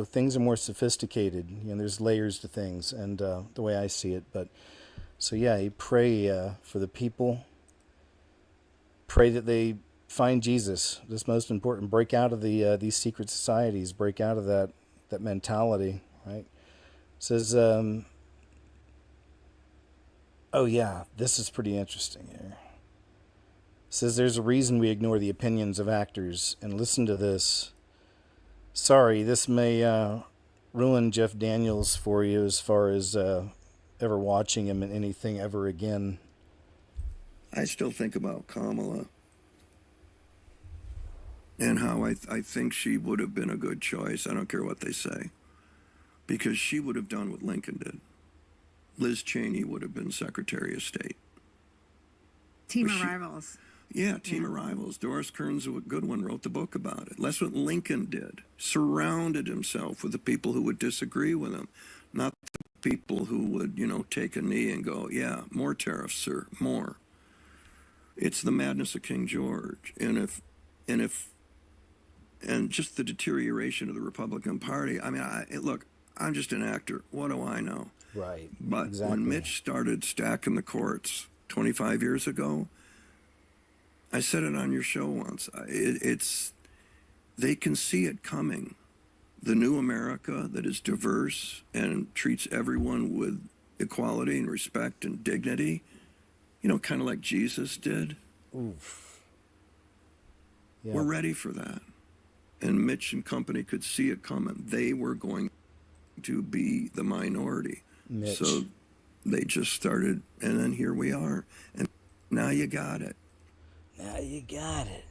things are more sophisticated. There's layers to things, and the way I see it. But so, yeah, you pray for the people. Pray that they find Jesus. That's most important. Break out of these secret societies. Break out of that mentality, right? It says, oh yeah, this is pretty interesting here. It says there's a reason we ignore the opinions of actors. And listen to this. Sorry, this may ruin Jeff Daniels for you as far as ever watching him in anything ever again. I still think about Kamala and how I think she would have been a good choice. I don't care what they say. Because she would have done what Lincoln did. Liz Cheney would have been Secretary of State. Team of Rivals. Yeah, Team of Rivals. Doris Kearns Goodwin wrote the book about it. That's what Lincoln did. Surrounded himself with the people who would disagree with him. Not the people who would, take a knee and go, yeah, more tariffs, sir, more. It's the madness of King George. And just the deterioration of the Republican Party. I mean, look, I'm just an actor. What do I know? Right. But exactly. When Mitch started stacking the courts 25 years ago, I said it on your show once. They can see it coming. The new America that is diverse and treats everyone with equality and respect and dignity, kind of like Jesus did. Oof. Yeah. We're ready for that. And Mitch and company could see it coming. They were going to be the minority. Mitch. So they just started, and then here we are. And now you got it. Now you got it.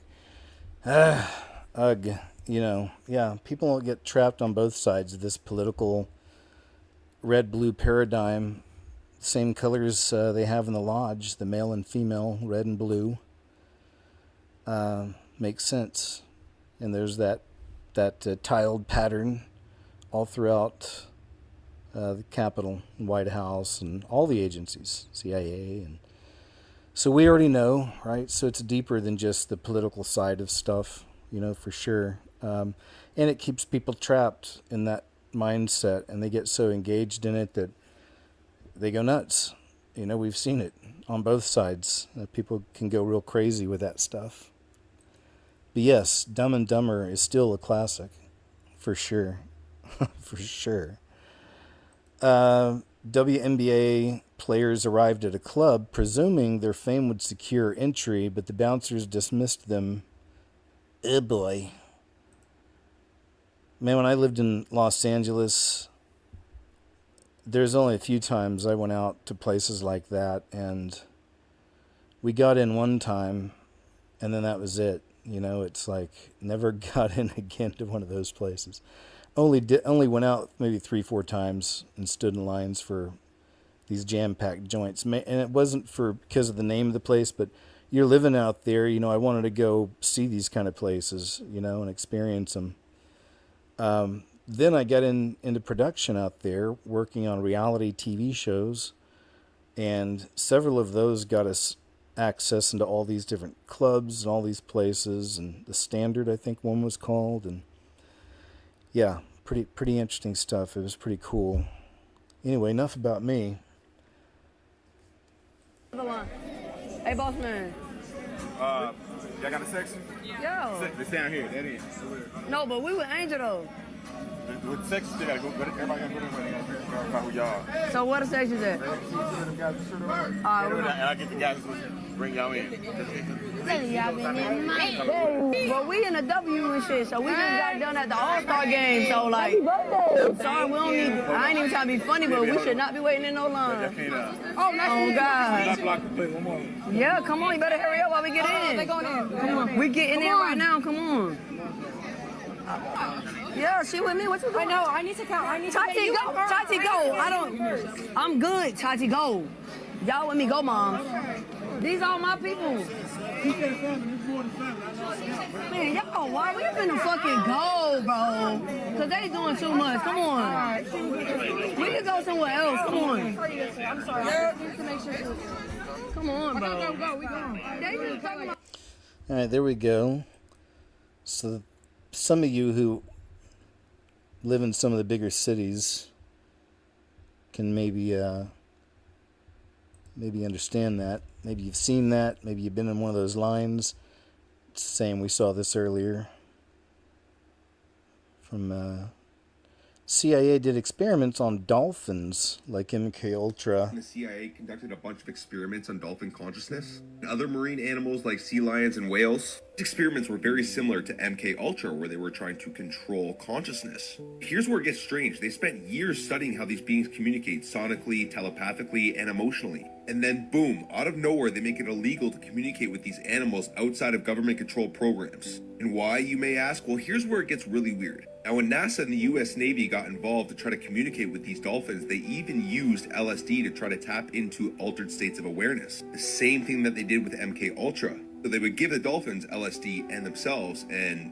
Ugh. Yeah, people get trapped on both sides of this political red-blue paradigm. Same colors they have in the lodge, the male and female, red and blue. Makes sense. And there's that tiled pattern all throughout the Capitol, and White House, and all the agencies, CIA. And so we already know, right? So it's deeper than just the political side of stuff, for sure. And it keeps people trapped in that mindset, and they get so engaged in it that they go nuts. We've seen it on both sides. People can go real crazy with that stuff. But yes, Dumb and Dumber is still a classic, for sure. For sure. WNBA players arrived at a club presuming their fame would secure entry, but the bouncers dismissed them. Oh boy. Man, when I lived in Los Angeles, there's only a few times I went out to places like that, and we got in one time, and then that was it. It's like never got in again to one of those places. Only went out maybe 3-4 times and stood in lines for these jam-packed joints. And it wasn't because of the name of the place, but you're living out there. I wanted to go see these kind of places, and experience them. Then I got into production out there, working on reality TV shows, and several of those got us access into all these different clubs and all these places, and the Standard, I think one was called, and yeah, pretty interesting stuff. It was pretty cool. Anyway, enough about me. Hey, boss man. Y'all got a section? Yo. They down here. That is. No, but we with Angel though. With sections, they gotta go. Everybody gotta go there. They gotta verify who y'all are. So where the section's at? And I'll get the guys who bring y'all in. Well, we in the W and shit, so we just got done at the All-Star game. So like, I'm sorry, we don't need. I ain't even trying to be funny, but we should not be waiting in no line. Oh God. Yeah, come on, you better hurry up while we get in. Come on, we getting in right now. Come on. Yeah, she with me. What you doing? I know. I need to count. I need Tati, to go. Tati, go. I'm good. Tati, go. Y'all with me. Go, mom. These all my people. Man, y'all, why we finna fucking go, bro? Cause they doing too much. Come on. We can go somewhere else. Come on. I'm sorry. Come on, bro. Go. We go. All right, there we go. So some of you who live in some of the bigger cities can maybe understand that. Maybe you've seen that. Maybe you've been in one of those lines. Same, we saw this earlier from CIA did experiments on dolphins like MK Ultra. The CIA conducted a bunch of experiments on dolphin consciousness and other marine animals like sea lions and whales. These experiments were very similar to MK Ultra, where they were trying to control consciousness. Here's where it gets strange. They spent years studying how these beings communicate sonically, telepathically, and emotionally. And then boom, out of nowhere, they make it illegal to communicate with these animals outside of government-controlled programs. And why, you may ask? Well, here's where it gets really weird. Now, when NASA and the US Navy got involved to try to communicate with these dolphins, they even used LSD to try to tap into altered states of awareness. The same thing that they did with MK Ultra. So they would give the dolphins LSD and themselves, and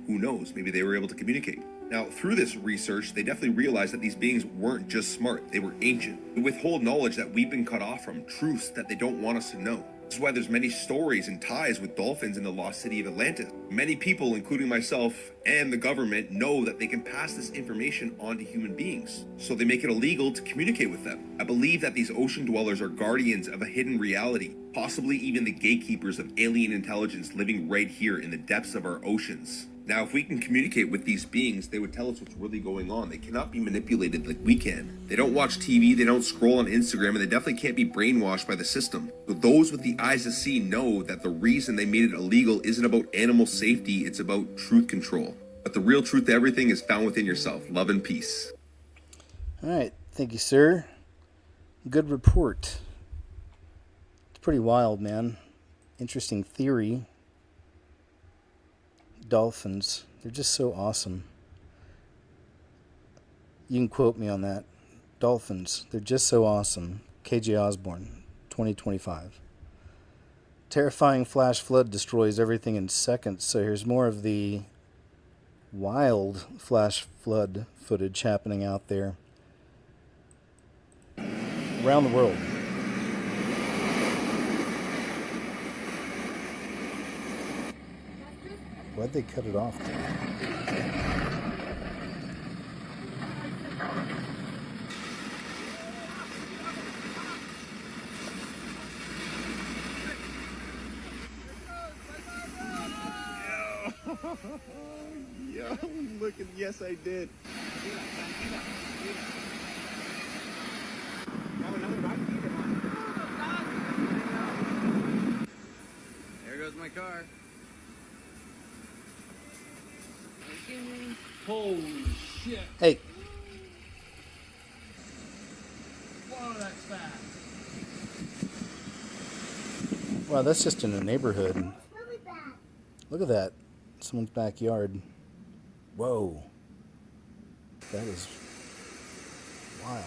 who knows, maybe they were able to communicate. Now, through this research, they definitely realized that these beings weren't just smart, they were ancient. They withhold knowledge that we've been cut off from, truths that they don't want us to know. This is why there's many stories and ties with dolphins in the lost city of Atlantis. Many people, including myself and the government, know that they can pass this information on to human beings. So they make it illegal to communicate with them. I believe that these ocean dwellers are guardians of a hidden reality, possibly even the gatekeepers of alien intelligence living right here in the depths of our oceans. Now, if we can communicate with these beings, they would tell us what's really going on. They cannot be manipulated like we can. They don't watch TV, they don't scroll on Instagram, and they definitely can't be brainwashed by the system. So those with the eyes to see know that the reason they made it illegal isn't about animal safety, it's about truth control. But the real truth to everything is found within yourself. Love and peace. All right, thank you, sir. Good report. It's pretty wild, man. Interesting theory. Dolphins, they're just so awesome. You can quote me on that. Dolphins, they're just so awesome. KJ Osborne, 2025. Terrifying flash flood destroys everything in seconds. So here's more of the wild flash flood footage happening out there around the world. Why'd they cut it off there? Yo, look at, yes, I did. There goes my car. Holy shit. Hey. Whoa, that's fast. Wow, that's just in a neighborhood. Look at that. Someone's backyard. Whoa. That is wild.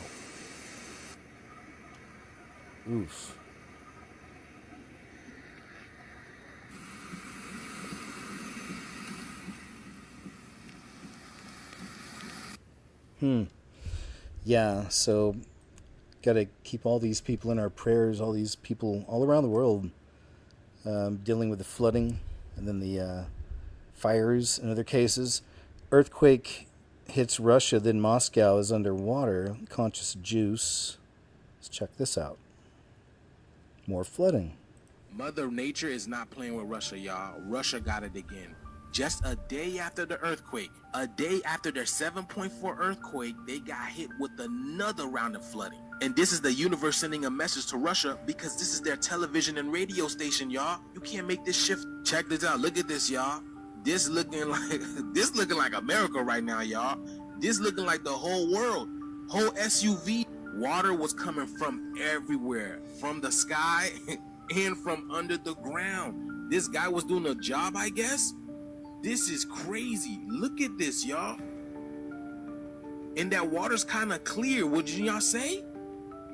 Oof. Yeah, so gotta keep all these people in our prayers, all these people all around the world dealing with the flooding and then the fires in other cases. Earthquake hits Russia, then Moscow is underwater. Conscious juice. Let's check this out. More flooding. Mother Nature is not playing with Russia, y'all. Russia got it again. Just a day after the earthquake, a day after their 7.4 earthquake, they got hit with another round of flooding. And this is the universe sending a message to Russia because this is their television and radio station, y'all. You can't make this shift. Check this out. Look at this, y'all. This looking like America right now, y'all. This looking like the whole world. Whole SUV. Water was coming from everywhere, from the sky and from under the ground. This guy was doing a job, I guess. This is crazy. Look at this, y'all. And that water's kind of clear, would y'all say?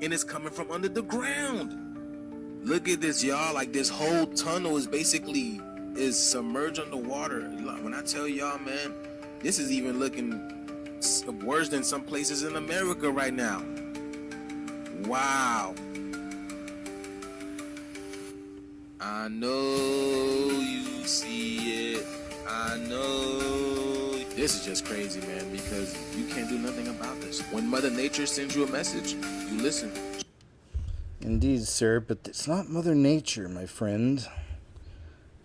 And it's coming from under the ground. Look at this, y'all. Like this whole tunnel is submerged underwater. When I tell y'all, man, this is even looking worse than some places in America right now. Wow. I know you see it. I know. This is just crazy, man, because you can't do nothing about this. When Mother Nature sends you a message, you listen. Indeed, sir, but it's not Mother Nature, my friend.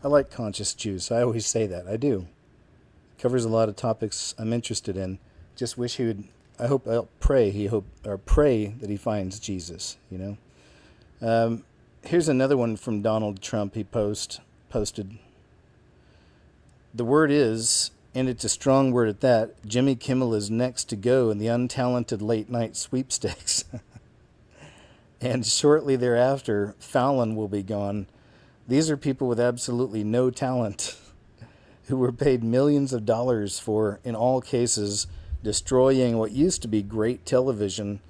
I like conscious juice. I always say that. I do. Covers a lot of topics I'm interested in. Just wish he would. I'll pray that he finds Jesus. You know. Here's another one from Donald Trump. He posted. The word is, and it's a strong word at that, Jimmy Kimmel is next to go in the untalented late night sweepstakes. And shortly thereafter, Fallon will be gone. These are people with absolutely no talent who were paid millions of dollars for, in all cases, destroying what used to be great television.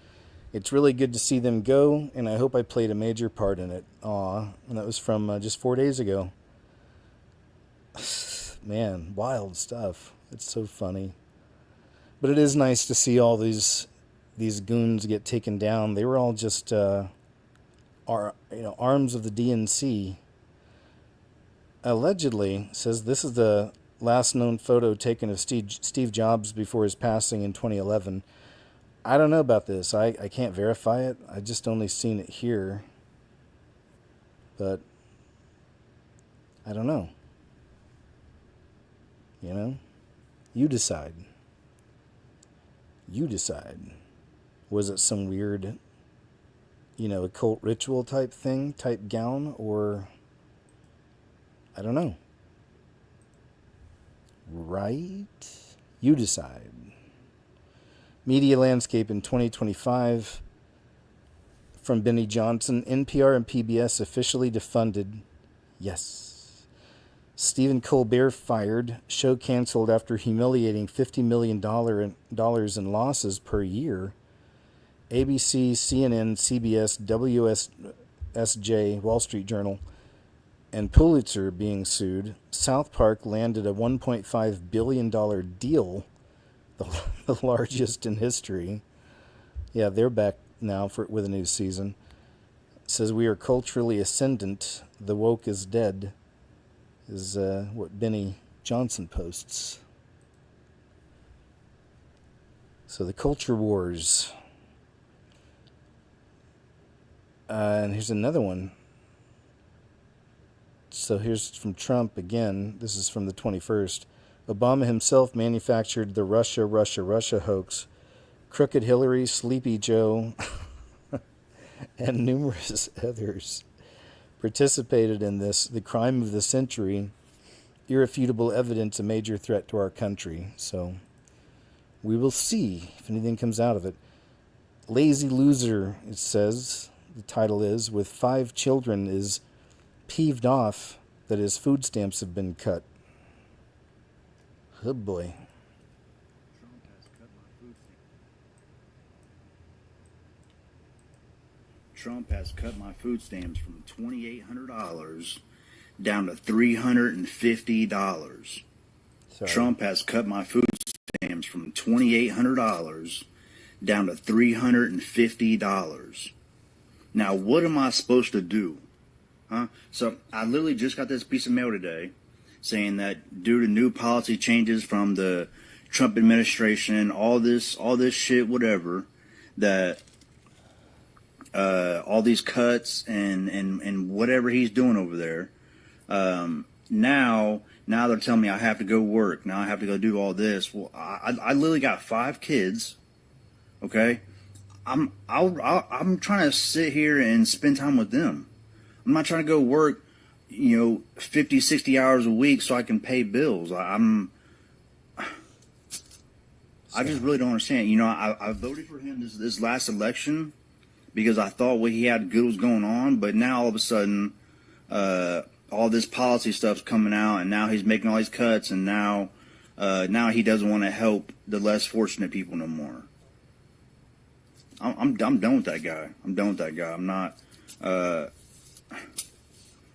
It's really good to see them go, and I hope I played a major part in it. Aw, and that was from just 4 days ago. Man, wild stuff. It's so funny. But it is nice to see all these goons get taken down. They were all just arms of the DNC. Allegedly, says this is the last known photo taken of Steve Jobs before his passing in 2011. I don't know about this. I can't verify it. I just only seen it here. But I don't know. You know? You decide. You decide. Was it some weird, occult ritual type thing, type gown, or I don't know. Right? You decide. Media landscape in 2025 from Benny Johnson. NPR and PBS officially defunded. Yes. Stephen Colbert fired. Show canceled after humiliating $50 million in losses per year. ABC, CNN, CBS, WSJ, Wall Street Journal, and Pulitzer being sued. South Park landed a $1.5 billion deal, the largest in history. Yeah, they're back now with a new season. It says, we are culturally ascendant. The woke is dead, is what Benny Johnson posts. So the culture wars. And here's another one. So here's from Trump again. This is from the 21st. Obama himself manufactured the Russia hoax. Crooked Hillary, Sleepy Joe, and numerous others participated in this, the crime of the century, irrefutable evidence, a major threat to our country. So we will see if anything comes out of it. Lazy loser, it says, the title is, with 5 children is peeved off that his food stamps have been cut. Oh boy. Trump has cut my food stamps from $2,800 down to $350. Trump has cut my food stamps from $2,800 down to $350. Now, what am I supposed to do? Huh? So I literally just got this piece of mail today saying that due to new policy changes from the Trump administration, all this shit, whatever, that all these cuts and whatever he's doing over there. Now they're telling me I have to go work. Now I have to go do all this. Well, I literally got 5 kids. Okay, I'm trying to sit here and spend time with them. I'm not trying to go work, 50, 60 hours a week so I can pay bills. I just really don't understand. I voted for him this last election because I thought what he had good was going on, but now all of a sudden, all this policy stuff's coming out, and now he's making all these cuts, and now he doesn't want to help the less fortunate people no more. I'm done with that guy. I'm not.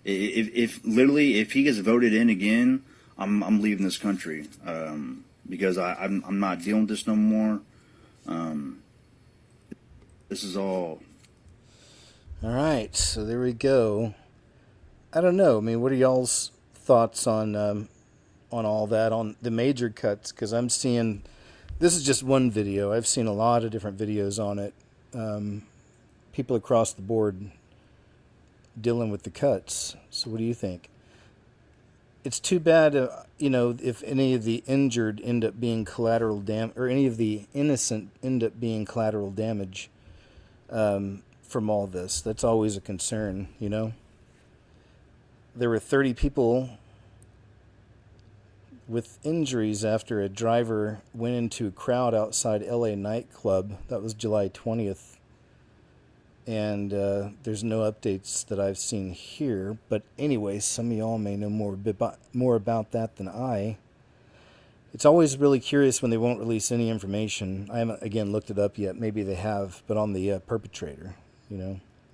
If he gets voted in again, I'm leaving this country because I'm not dealing with this no more. This is all. All right, so there we go. I don't know. I mean, what are y'all's thoughts on all that, on the major cuts? Because I'm seeing, this is just one video. I've seen a lot of different videos on it. People across the board dealing with the cuts. So what do you think? It's too bad, if any of the injured end up being collateral damage, or any of the innocent end up being collateral damage from all this. That's always a concern, There were 30 people with injuries after a driver went into a crowd outside LA nightclub. That was July 20th. And there's no updates that I've seen here. But anyway, some of y'all may know more about that than I. It's always really curious when they won't release any information. I haven't, again, looked it up yet. Maybe they have, but on the perpetrator,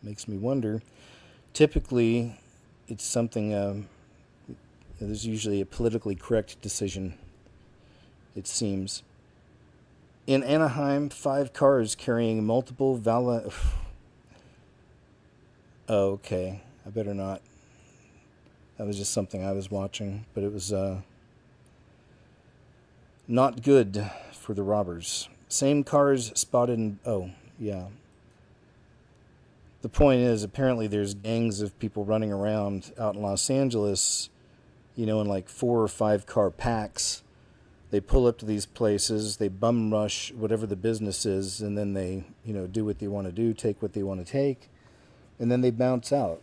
makes me wonder. Typically, it's something, there's usually a politically correct decision, it seems. In Anaheim, 5 cars carrying multiple Oh, okay. I better not. That was just something I was watching, but it was not good for the robbers. Same cars spotted in... Oh, yeah. The point is, apparently there's gangs of people running around out in Los Angeles, in like 4 or 5 car packs. They pull up to these places, they bum rush whatever the business is, and then they, do what they want to do, take what they want to take, and then they bounce out,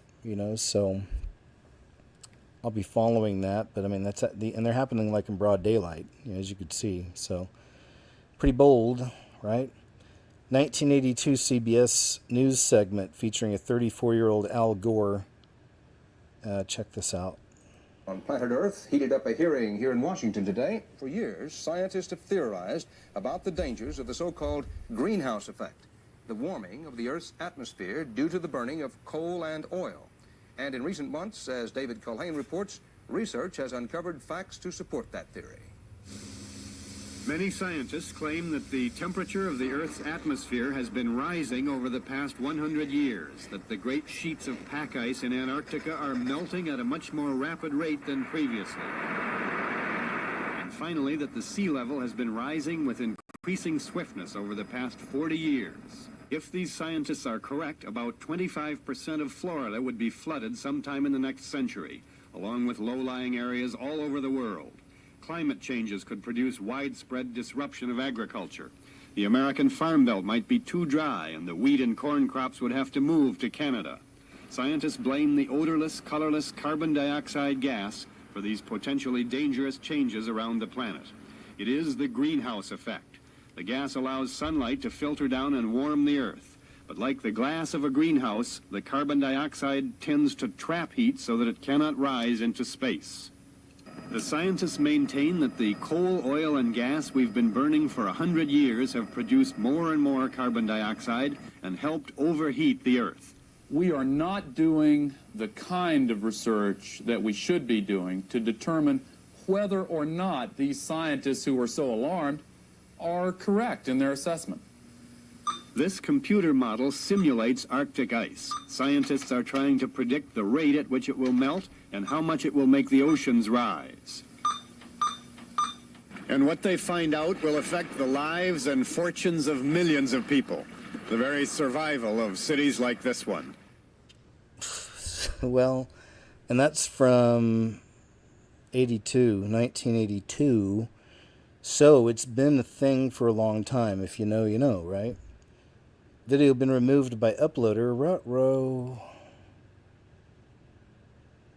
so I'll be following that. But I mean, and they're happening like in broad daylight, as you could see. So pretty bold, right? 1982 CBS News segment featuring a 34-year-old Al Gore. Check this out. On planet Earth heated up a hearing here in Washington today. For years, scientists have theorized about the dangers of the so-called greenhouse effect, the warming of the Earth's atmosphere due to the burning of coal and oil. And in recent months, as David Culhane reports, research has uncovered facts to support that theory. Many scientists claim that the temperature of the Earth's atmosphere has been rising over the past 100 years, that the great sheets of pack ice in Antarctica are melting at a much more rapid rate than previously. And finally, that the sea level has been rising with increasing swiftness over the past 40 years. If these scientists are correct, about 25% of Florida would be flooded sometime in the next century, along with low-lying areas all over the world. Climate changes could produce widespread disruption of agriculture. The American farm belt might be too dry, and the wheat and corn crops would have to move to Canada. Scientists blame the odorless, colorless carbon dioxide gas for these potentially dangerous changes around the planet. It is the greenhouse effect. The gas allows sunlight to filter down and warm the Earth. But like the glass of a greenhouse, the carbon dioxide tends to trap heat so that it cannot rise into space. The scientists maintain that the coal, oil, and gas we've been burning for 100 years have produced more and more carbon dioxide and helped overheat the Earth. We are not doing the kind of research that we should be doing to determine whether or not these scientists who are so alarmed are correct in their assessment. This computer model simulates Arctic ice. Scientists are trying to predict the rate at which it will melt and how much it will make the oceans rise. And what they find out will affect the lives and fortunes of millions of people. The very survival of cities like this one. Well, and that's from 1982. So it's been a thing for a long time. If you know, you know, right? Video been removed by uploader. Ruh-roh.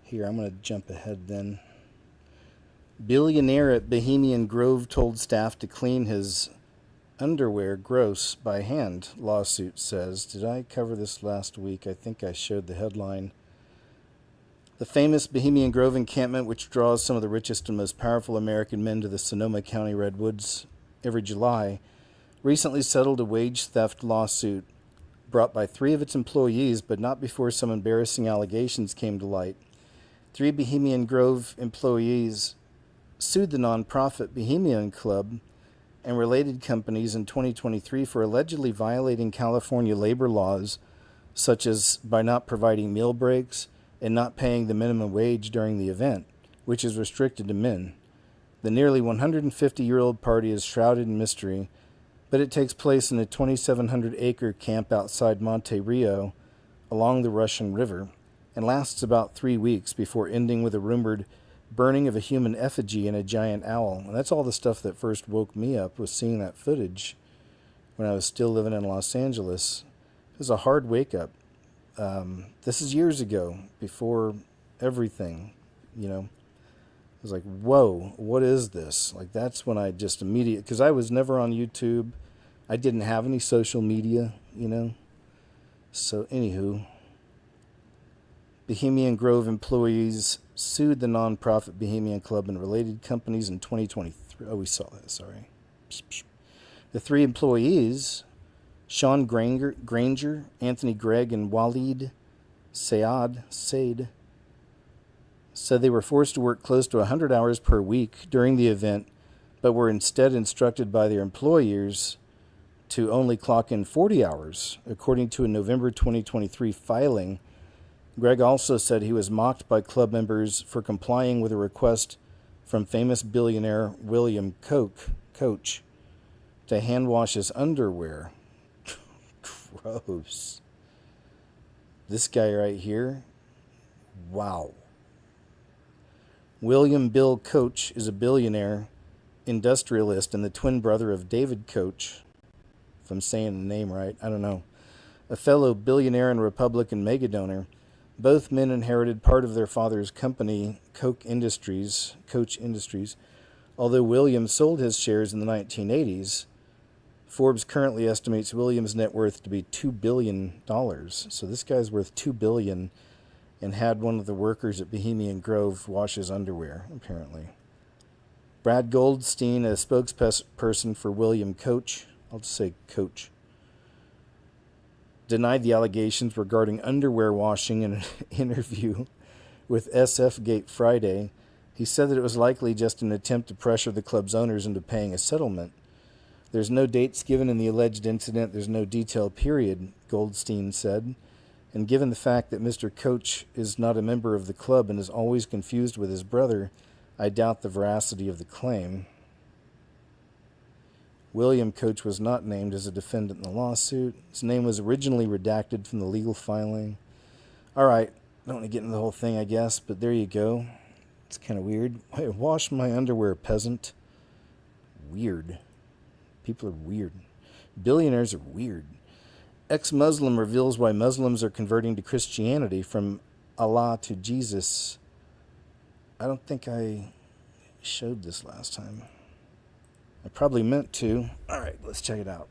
Here, I'm going to jump ahead then. Billionaire at Bohemian Grove told staff to clean his underwear gross by hand, lawsuit says. Did I cover this last week? I think I showed the headline. The famous Bohemian Grove encampment, which draws some of the richest and most powerful American men to the Sonoma County Redwoods every July, recently settled a wage theft lawsuit brought by 3 of its employees, but not before some embarrassing allegations came to light. 3 Bohemian Grove employees sued the nonprofit Bohemian Club and related companies in 2023 for allegedly violating California labor laws, such as by not providing meal breaks and not paying the minimum wage during the event, which is restricted to men. The nearly 150-year-old party is shrouded in mystery, but it takes place in a 2,700-acre camp outside Monte Rio along the Russian River and lasts about 3 weeks before ending with a rumored burning of a human effigy and a giant owl. And that's all the stuff that first woke me up, was seeing that footage when I was still living in Los Angeles. It was a hard wake-up. This is years ago, before everything, you know. I was like, whoa, what is this? Like, that's when I just immediately, because I was never on YouTube. I didn't have any social media, you know. So, anywho, Bohemian Grove employees sued the nonprofit Bohemian Club and related companies in 2023. Oh, we saw that, sorry. The 3 employees, Sean Granger, Anthony Gregg, and Waleed Said, said they were forced to work close to 100 hours per week during the event, but were instead instructed by their employers to only clock in 40 hours, according to a November 2023 filing. Gregg also said he was mocked by club members for complying with a request from famous billionaire William Koch to hand wash his underwear. Gross. This guy right here, wow. William Bill Koch is a billionaire, industrialist, and the twin brother of David Koch, if I'm saying the name right, I don't know, a fellow billionaire and Republican megadonor. Both men inherited part of their father's company, Koch Industries, although William sold his shares in the 1980s. Forbes currently estimates William's net worth to be $2 billion. So this guy's worth $2 billion and had one of the workers at Bohemian Grove wash his underwear, apparently. Brad Goldstein, a spokesperson for William Koch, I'll just say Koch, denied the allegations regarding underwear washing in an interview with SF Gate Friday. He said that it was likely just an attempt to pressure the club's owners into paying a settlement. There's no dates given in the alleged incident. There's no detailed period, Goldstein said. And given the fact that Mr. Koch is not a member of the club and is always confused with his brother, I doubt the veracity of the claim. William Koch was not named as a defendant in the lawsuit. His name was originally redacted from the legal filing. All right, I don't want to get into the whole thing, I guess, but there you go. It's kind of weird. Hey, wash my underwear, peasant. Weird. People are weird. Billionaires are weird. Ex-Muslim reveals why Muslims are converting to Christianity from Allah to Jesus. I don't think I showed this last time. I probably meant to. All right, let's check it out.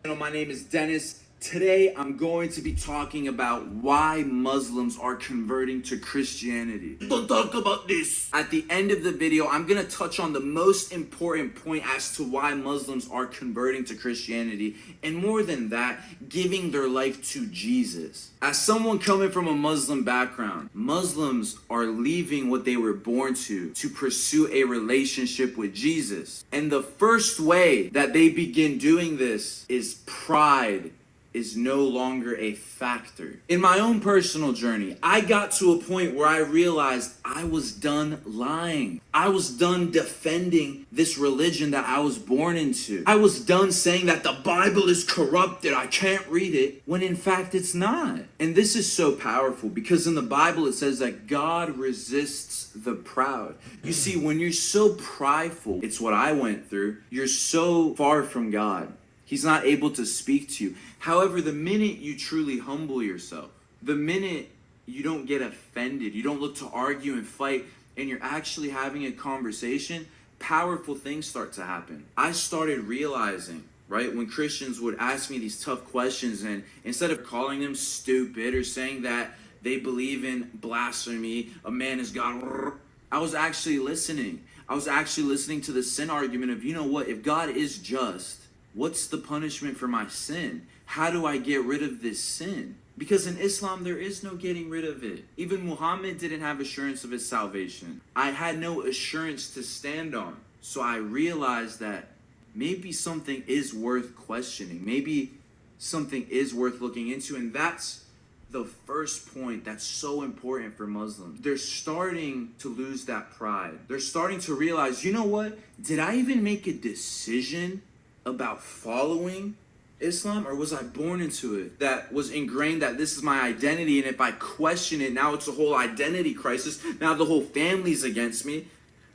My name is Dennis. Today I'm going to be talking about why Muslims are converting to Christianity. Don't talk about this. At the end of the video, I'm going to touch on the most important point as to why Muslims are converting to Christianity, and more than that, giving their life to Jesus. As someone coming from a Muslim background, Muslims are leaving what they were born to pursue a relationship with Jesus. And the first way that they begin doing this is pride is no longer a factor. In my own personal journey, I got to a point where I realized I was done lying. I was done defending this religion that I was born into. I was done saying that the Bible is corrupted, I can't read it, when in fact it's not. And this is so powerful because in the Bible it says that God resists the proud. You see, when you're so prideful, it's what I went through, you're so far from God. He's not able to speak to you. However, the minute you truly humble yourself, the minute you don't get offended, you don't look to argue and fight, and you're actually having a conversation, powerful things start to happen. I started realizing, right, when Christians would ask me these tough questions, and instead of calling them stupid or saying that they believe in blasphemy, a man is God, I was actually listening. I was actually listening to the sin argument of, you know what, if God is just, what's the punishment for my sin? How do I get rid of this sin? Because in Islam, there is no getting rid of it. Even Muhammad didn't have assurance of his salvation. I had no assurance to stand on. So I realized that maybe something is worth questioning. Maybe something is worth looking into. And that's the first point that's so important for Muslims. They're starting to lose that pride. They're starting to realize, you know what? Did I even make a decision about following Islam, or was I born into it? That was ingrained that this is my identity, and if I question it, now it's a whole identity crisis. Now the whole family's against me.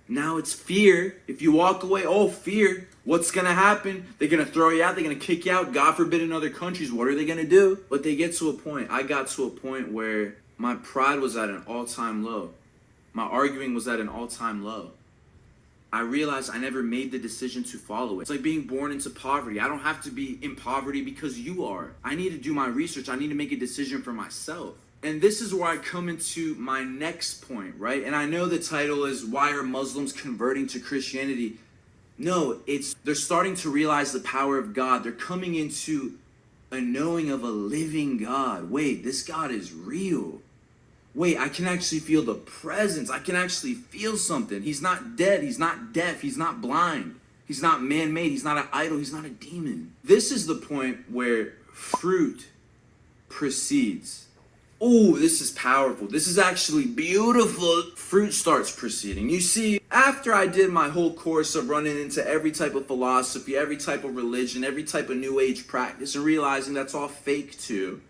Now it's fear. If you walk away, oh, fear. What's gonna happen? They're gonna throw you out, they're gonna kick you out. God forbid in other countries, what are they gonna do? But they get to a point, I got to a point where my pride was at an all-time low. My arguing was at an all-time low. I realized I never made the decision to follow it. It's like being born into poverty. I don't have to be in poverty because you are. I need to do my research. I need to make a decision for myself. And this is where I come into my next point, right? And I know the title is, Why Are Muslims Converting to Christianity? No, it's they're starting to realize the power of God. They're coming into a knowing of a living God. Wait, this God is real. Wait, I can actually feel the presence. I can actually feel something. He's not dead. He's not deaf. He's not blind. He's not man-made. He's not an idol. He's not a demon. This is the point where fruit proceeds. Oh, this is powerful. This is actually beautiful. Fruit starts proceeding. You see, after I did my whole course of running into every type of philosophy, every type of religion, every type of New Age practice, and realizing that's all fake too,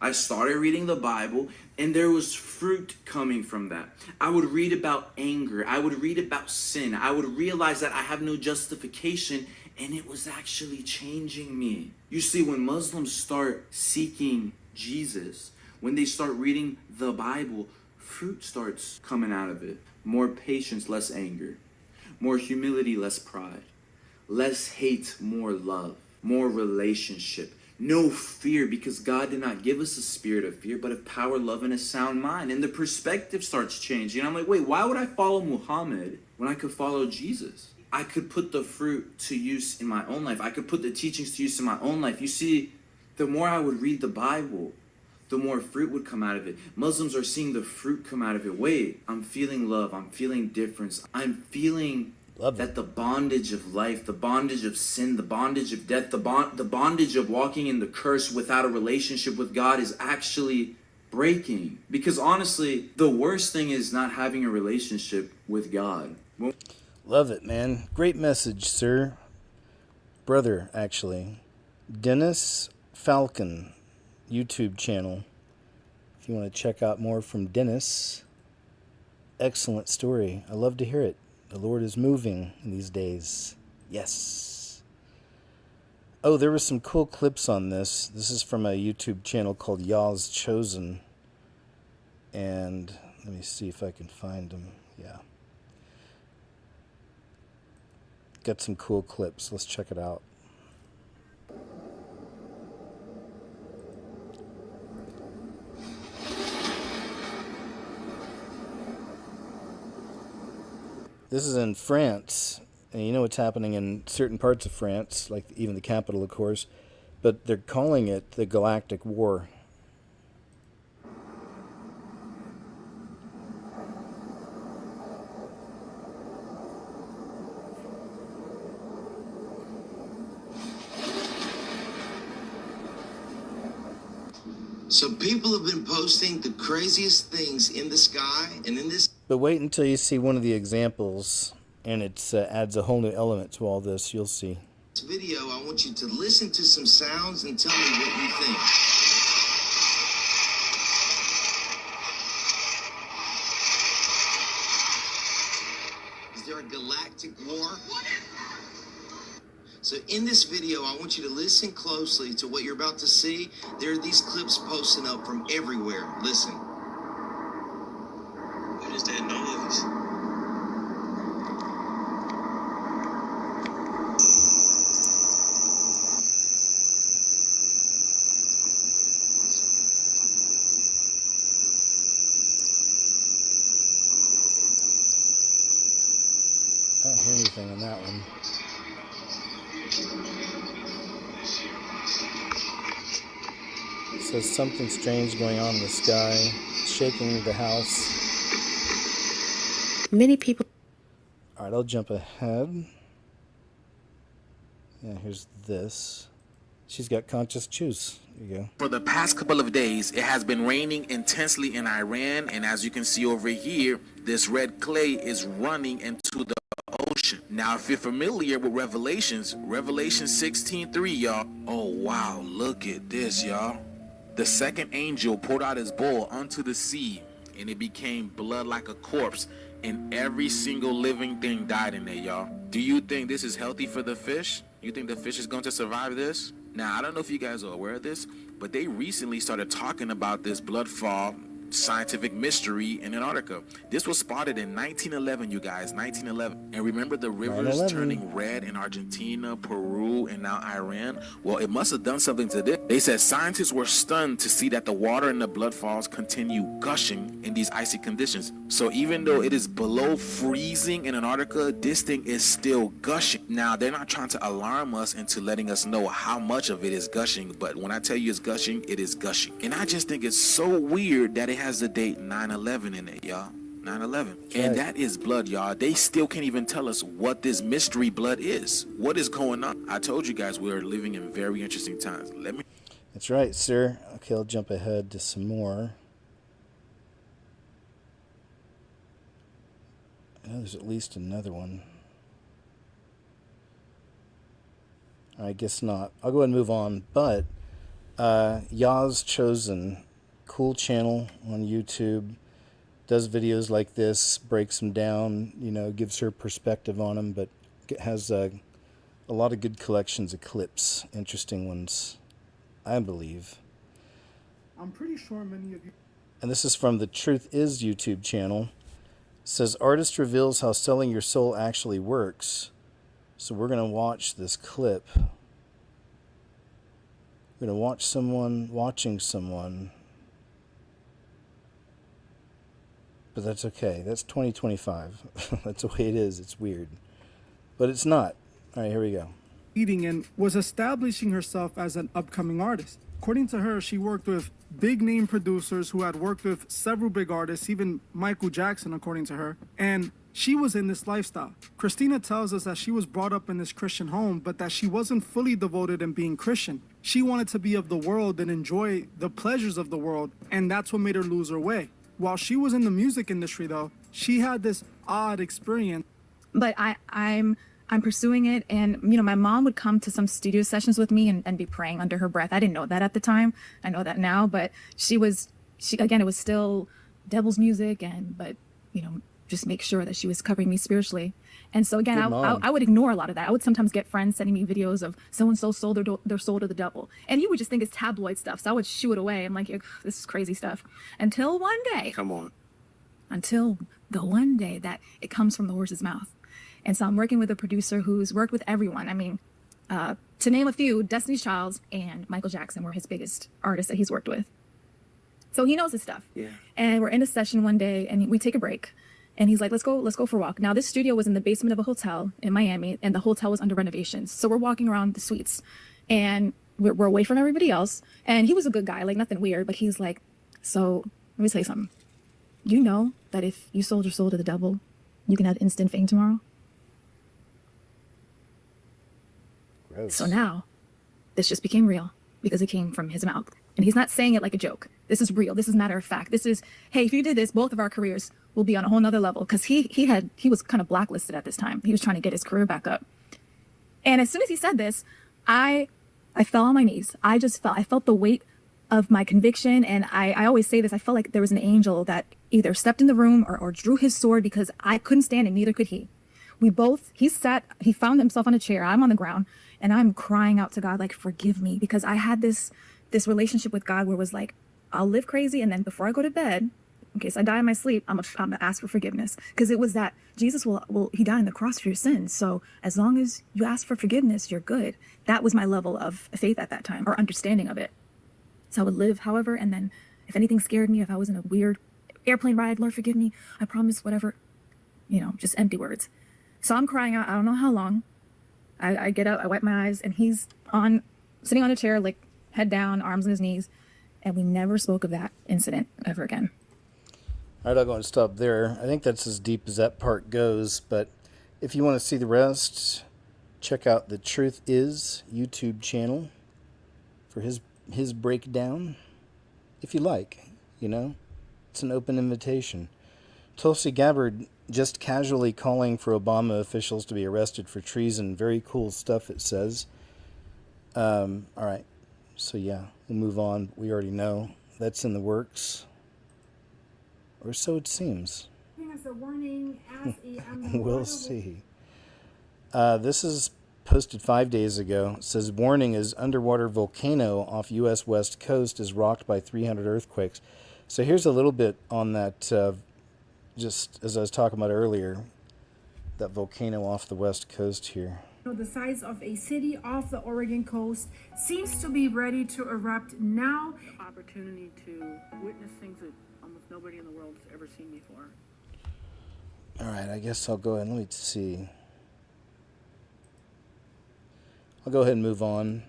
I started reading the Bible, and there was fruit coming from that. I would read about anger. I would read about sin. I would realize that I have no justification, and it was actually changing me. You see, when Muslims start seeking Jesus, when they start reading the Bible, fruit starts coming out of it. More patience, less anger. More humility, less pride. Less hate, more love. More relationship. No fear, because God did not give us a spirit of fear, but of power, love, and a sound mind. And the perspective starts changing. I'm like, wait, why would I follow Muhammad when I could follow Jesus? I could put the fruit to use in my own life. I could put the teachings to use in my own life. You see, the more I would read the Bible, the more fruit would come out of it. Muslims are seeing the fruit come out of it. Wait, I'm feeling love. I'm feeling difference. I'm feeling that the bondage of life, the bondage of sin, the bondage of death, the bondage of walking in the curse without a relationship with God is actually breaking. Because honestly, the worst thing is not having a relationship with God. Love it, man. Great message, sir. Brother, actually. Dennis Falcon, YouTube channel. If you want to check out more from Dennis, excellent story. I love to hear it. The Lord is moving in these days. Yes. Oh, there were some cool clips on this. This is from a YouTube channel called Yah's Chosen. And let me see if I can find them. Yeah. Got some cool clips. Let's check it out. This is in France, and you know what's happening in certain parts of France, like even the capital, of course, but they're calling it the Galactic War. So people have been posting the craziest things in the sky and in this. But wait until you see one of the examples, and it adds a whole new element to all this. You'll see. Video, I want you to listen to some sounds and tell me what you think. Is there a galactic war? So in this video, I want you to listen closely to what you're about to see. There are these clips posting up from everywhere. Listen. What is that noise? I don't hear anything on that one. It says something strange going on in the sky, shaking the house. Many people. All right, I'll jump ahead. Yeah, here's this. She's got conscious juice. There you go. For the past couple of days, it has been raining intensely in Iran, and as you can see over here, this red clay is running into the ocean. Now, if you're familiar with Revelation 16:3, y'all. Oh, wow, look at this, y'all. The second angel poured out his bowl onto the sea, and it became blood like a corpse, and every single living thing died in there, y'all. Do you think this is healthy for the fish? You think the fish is going to survive this? Now, I don't know if you guys are aware of this, but they recently started talking about this blood fall scientific mystery in Antarctica. This was spotted in 1911, you guys, 1911. And remember the rivers 9/11. turning red in Argentina, Peru, and now Iran? Well, it must have done something to this. They said scientists were stunned to see that the water in the blood falls continue gushing in these icy conditions. So even though it is below freezing in Antarctica, this thing is still gushing. Now, they're not trying to alarm us into letting us know how much of it is gushing, but when I tell you it's gushing, it is gushing. And I just think it's so weird that it has the date 9/11 in it, y'all. 9/11. And that is blood, y'all. They still can't even tell us what this mystery blood is. What is going on? I told you guys we're living in very interesting times. That's right, sir. Okay, I'll jump ahead to some more. I know there's at least another one. I guess not. I'll go ahead and move on. But Yah's Chosen, cool channel on YouTube, does videos like this, breaks them down, you know, gives her perspective on them, but it has a lot of good collections of clips, interesting ones, I believe. I'm pretty sure many of you. And this is from the Truth Is YouTube channel. It says, artist reveals how selling your soul actually works. So we're going to watch this clip. We're going to watch someone watching someone. But that's okay. That's 2025. That's the way it is. It's weird. But it's not. All right, here we go. Eating and was establishing herself as an upcoming artist. According to her, she worked with big name producers who had worked with several big artists, even Michael Jackson, according to her. And she was in this lifestyle. Christina tells us that she was brought up in this Christian home, but that she wasn't fully devoted in being Christian. She wanted to be of the world and enjoy the pleasures of the world, and that's what made her lose her way. While she was in the music industry, though, she had this odd experience. But I'm pursuing it, and you know, my mom would come to some studio sessions with me and be praying under her breath. I didn't know that at the time. I know that now, but she again, it was still devil's music, but you know, just make sure that she was covering me spiritually. And so again, I would ignore a lot of that. I would sometimes get friends sending me videos of so-and-so sold their soul to the devil. And you would just think it's tabloid stuff. So I would shoo it away. I'm like, this is crazy stuff. Until one day. Come on. Until the one day that it comes from the horse's mouth. And so I'm working with a producer who's worked with everyone. I mean, to name a few, Destiny's Child and Michael Jackson were his biggest artists that he's worked with. So he knows his stuff. Yeah. And we're in a session one day and we take a break. And he's like, let's go for a walk. Now, this studio was in the basement of a hotel in Miami, and the hotel was under renovations. So we're walking around the suites, and we're away from everybody else. And he was a good guy, like nothing weird, but he's like, so let me tell you something. You know that if you sold your soul to the devil, you can have instant fame tomorrow? Gross. So now, this just became real because it came from his mouth. And he's not saying it like a joke. This is real. This is matter of fact. This is, hey, if you did this, both of our careers will be on a whole nother level. Because he was kind of blacklisted at this time. He was trying to get his career back up. And as soon as he said this, I fell on my knees. I felt the weight of my conviction. And I always say this, I felt like there was an angel that either stepped in the room or drew his sword, because I couldn't stand it, neither could he. He found himself on a chair, I'm on the ground, and I'm crying out to God, like, forgive me, because I had this relationship with God where it was like, I'll live crazy, and then before I go to bed, in case I die in my sleep, I'm gonna ask for forgiveness. Because it was that Jesus he died on the cross for your sins. So as long as you ask for forgiveness, you're good. That was my level of faith at that time, or understanding of it. So I would live, however, and then if anything scared me, if I was in a weird airplane ride, Lord, forgive me, I promise, whatever, just empty words. So I'm crying out, I don't know how long. I get up, I wipe my eyes, and he's sitting on a chair, like head down, arms on his knees, and we never spoke of that incident ever again. All right, I'll go and stop there. I think that's as deep as that part goes, but if you want to see the rest, check out the Truth Is YouTube channel for his breakdown, if you like, It's an open invitation. Tulsi Gabbard just casually calling for Obama officials to be arrested for treason. Very cool stuff, it says. All right. So, yeah, we'll move on. We already know that's in the works. Or so it seems. We'll see. This is posted 5 days ago. It says, warning as underwater volcano off U.S. West Coast is rocked by 300 earthquakes. So here's a little bit on that, just as I was talking about earlier, that volcano off the West Coast here. The size of a city off the Oregon coast seems to be ready to erupt now. Opportunity to witness things that almost nobody in the world's ever seen before. All right, I guess I'll go ahead and let me see. I'll go ahead and move on.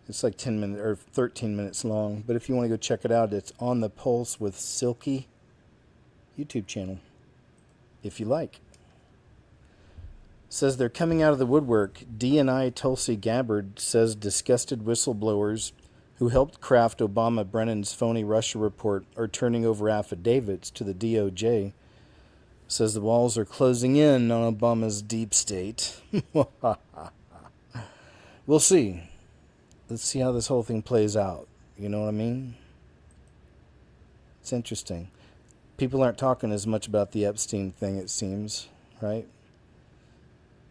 It's like 10 minutes or 13 minutes long, but if you want to go check it out, it's On the Pulse with Silky YouTube channel, if you like. Says they're coming out of the woodwork. DNI Tulsi Gabbard says disgusted whistleblowers who helped craft Obama Brennan's phony Russia report are turning over affidavits to the DOJ. Says the walls are closing in on Obama's deep state. We'll see. Let's see how this whole thing plays out. You know what I mean? It's interesting. People aren't talking as much about the Epstein thing, it seems, right?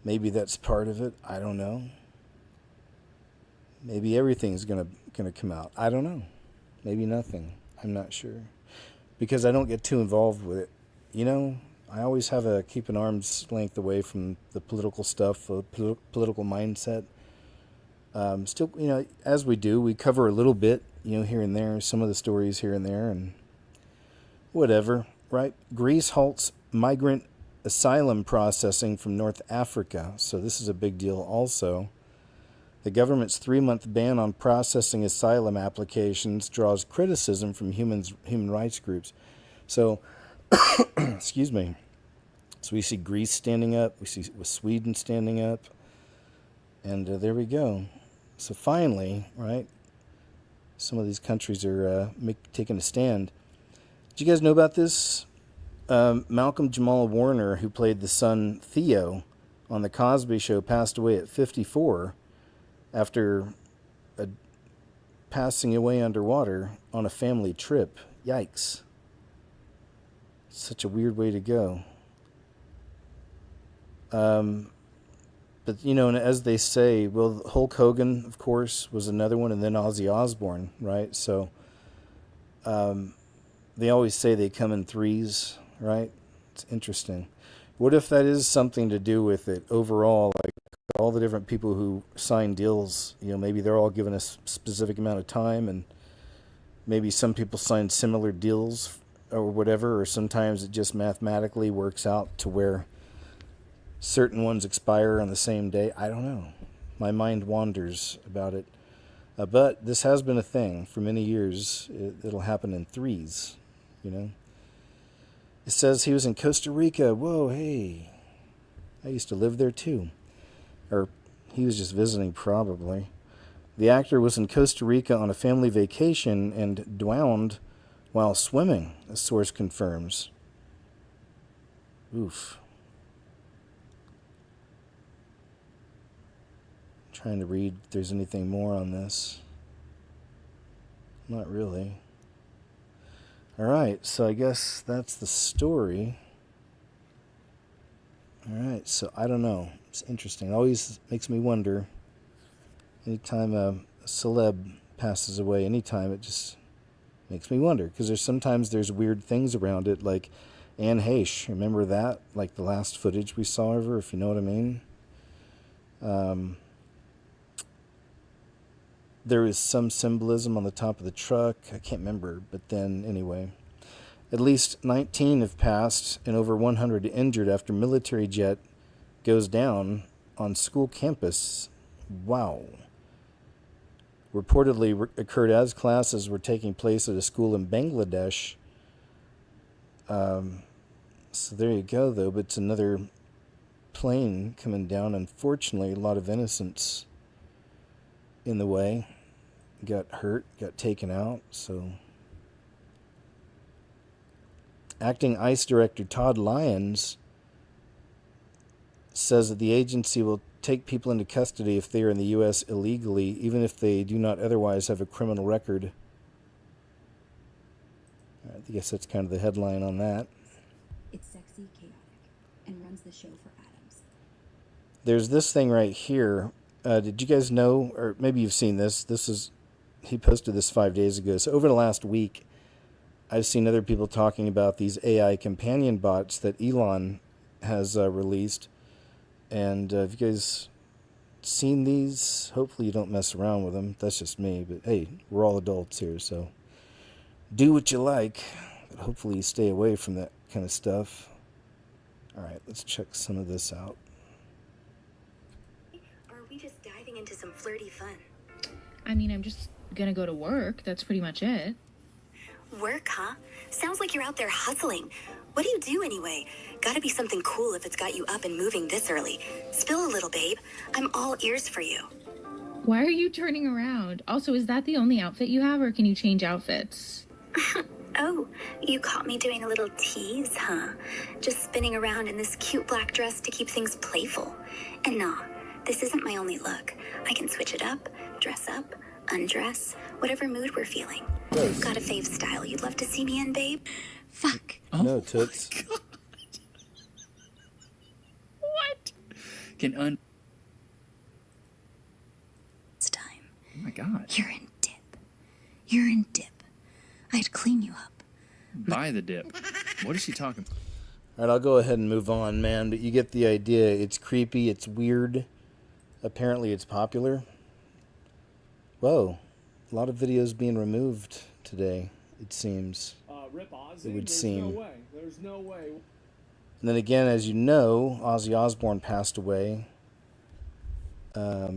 Maybe that's part of it. I don't know. Maybe everything's gonna come out. I don't know. Maybe nothing. I'm not sure. Because I don't get too involved with it. I always have keep an arm's length away from the political stuff, the political mindset. Still, as we do, we cover a little bit, here and there, some of the stories here and there, and whatever, right? Greece halts migrant asylum processing from North Africa. So this is a big deal also. The government's 3-month ban on processing asylum applications draws criticism from human rights groups. So, excuse me. So we see Greece standing up. We see Sweden standing up. And there we go. So finally, right, some of these countries are taking a stand. Did you guys know about this? Malcolm Jamal Warner, who played the son Theo on The Cosby Show, passed away at 54 after passing away underwater on a family trip. Yikes. Such a weird way to go. But, and as they say, well, Hulk Hogan, of course, was another one, and then Ozzy Osbourne, right? So they always say they come in threes, right? It's interesting. What if that is something to do with it overall, like all the different people who sign deals, maybe they're all given a specific amount of time, and maybe some people sign similar deals or whatever, or sometimes it just mathematically works out to where certain ones expire on the same day. I don't know. My mind wanders about it. But this has been a thing for many years. It'll happen in threes, It says he was in Costa Rica. Whoa, hey. I used to live there too. Or he was just visiting probably. The actor was in Costa Rica on a family vacation and drowned while swimming, a source confirms. Oof. Trying to read if there's anything more on this. Not really. Alright, so I guess that's the story. Alright, so I don't know. It's interesting. It always makes me wonder. Anytime a celeb passes away, anytime, it just makes me wonder. Because sometimes there's weird things around it, like Anne Heche. Remember that? Like the last footage we saw of her, if you know what I mean? There is some symbolism on the top of the truck. I can't remember, but then anyway. At least 19 have passed and over 100 injured after military jet goes down on school campus. Wow. Reportedly occurred as classes were taking place at a school in Bangladesh. So there you go, though. But it's another plane coming down. Unfortunately, a lot of innocents in the way. Got hurt, got taken out, so... Acting ICE Director Todd Lyons says that the agency will take people into custody if they are in the U.S. illegally, even if they do not otherwise have a criminal record. I guess that's kind of the headline on that. It's sexy, chaotic, and runs the show for Adams. There's this thing right here. Did you guys know, or maybe you've seen this? He posted this 5 days ago. So over the last week, I've seen other people talking about these AI companion bots that Elon has released. And have you guys seen these? Hopefully you don't mess around with them. That's just me. But hey, we're all adults here, so do what you like. But hopefully you stay away from that kind of stuff. All right, let's check some of this out. Or are we just diving into some flirty fun? I mean, I'm just gonna go to work. That's pretty much it. Work, huh? Sounds like you're out there hustling. What do you do anyway? Gotta be something cool if it's got you up and moving this early. Spill a little, babe. I'm all ears for you. Why are you turning around? Also, is that the only outfit you have, or can you change outfits? Oh, you caught me doing a little tease, huh? Just spinning around in this cute black dress to keep things playful. And nah, this isn't my only look. I can switch it up, dress up, undress, whatever mood we're feeling. Nice. Got a fave style you'd love to see me in, babe? Fuck. No, toots. What? It's time. Oh my God. You're in dip. You're in dip. I'd clean you up. Buy the dip. What is she talking about? All right, I'll go ahead and move on, man. But you get the idea. It's creepy. It's weird. Apparently, it's popular. Whoa. A lot of videos being removed today, it seems. Rip Ozzy? It would There's seem. no way. There's no way. And then again, as you know, Ozzy Osbourne passed away. A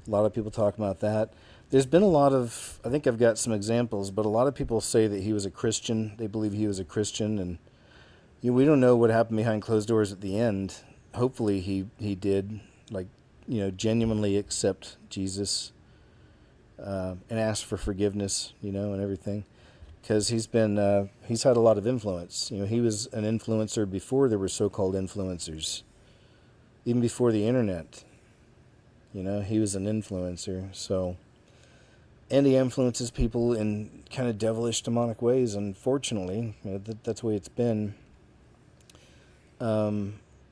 lot of people talk about that. There's been a lot of, I think I've got some examples, but a lot of people say that he was a Christian. They believe he was a Christian, and we don't know what happened behind closed doors at the end. Hopefully he did, genuinely accept Jesus and ask for forgiveness, and everything. Because he's had a lot of influence. He was an influencer before there were so-called influencers. Even before the internet. He was an influencer. So, and he influences people in kind of devilish, demonic ways, unfortunately. That's the way it's been. But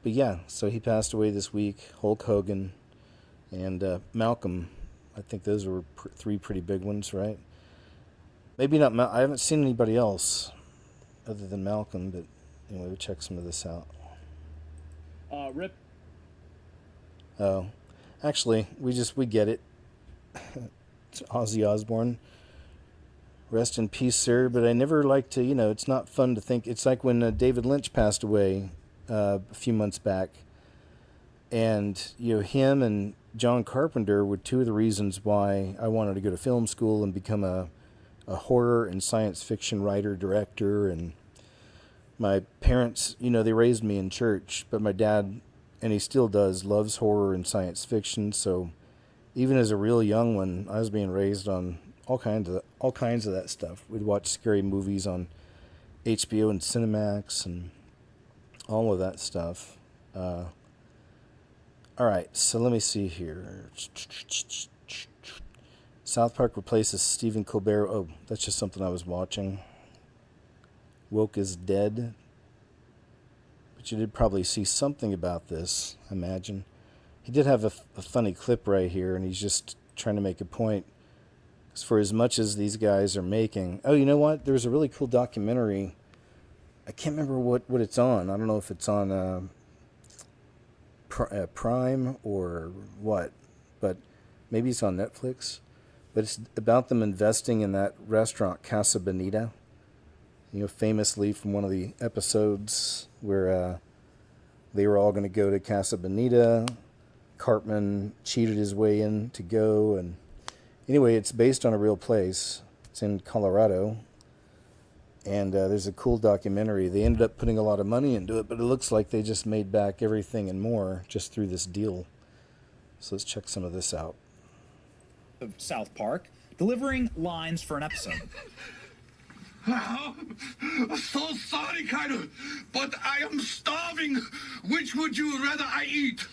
yeah, so he passed away this week. Hulk Hogan and Malcolm. I think those were three pretty big ones, right? Maybe not. I haven't seen anybody else other than Malcolm, but anyway, we'll check some of this out. Rip. Oh, actually, we get it. It's Ozzy Osbourne. Rest in peace, sir. But I never like to, it's not fun to think. It's like when David Lynch passed away a few months back, and him and John Carpenter were two of the reasons why I wanted to go to film school and become a horror and science fiction writer, director. And my parents, they raised me in church, but my dad, and he still does, loves horror and science fiction. So even as a real young one, I was being raised on all kinds of that stuff. We'd watch scary movies on HBO and Cinemax and all of that stuff. All right, so let me see here. South Park replaces Stephen Colbert. Oh, that's just something I was watching. Woke is dead. But you did probably see something about this, I imagine. He did have a funny clip right here, and he's just trying to make a point. Because for as much as these guys are making... Oh, you know what? There's a really cool documentary. I can't remember what it's on. I don't know if it's on Prime or what. But maybe it's on Netflix. But it's about them investing in that restaurant, Casa Bonita. You know, famously from one of the episodes where they were all going to go to Casa Bonita. Cartman cheated his way in to go. And anyway, it's based on a real place. It's in Colorado. And there's a cool documentary. They ended up putting a lot of money into it, but it looks like they just made back everything and more just through this deal. So let's check some of this out. Of South Park, delivering lines for an episode. So sorry, Kaido, but I am starving. Which would you rather I eat?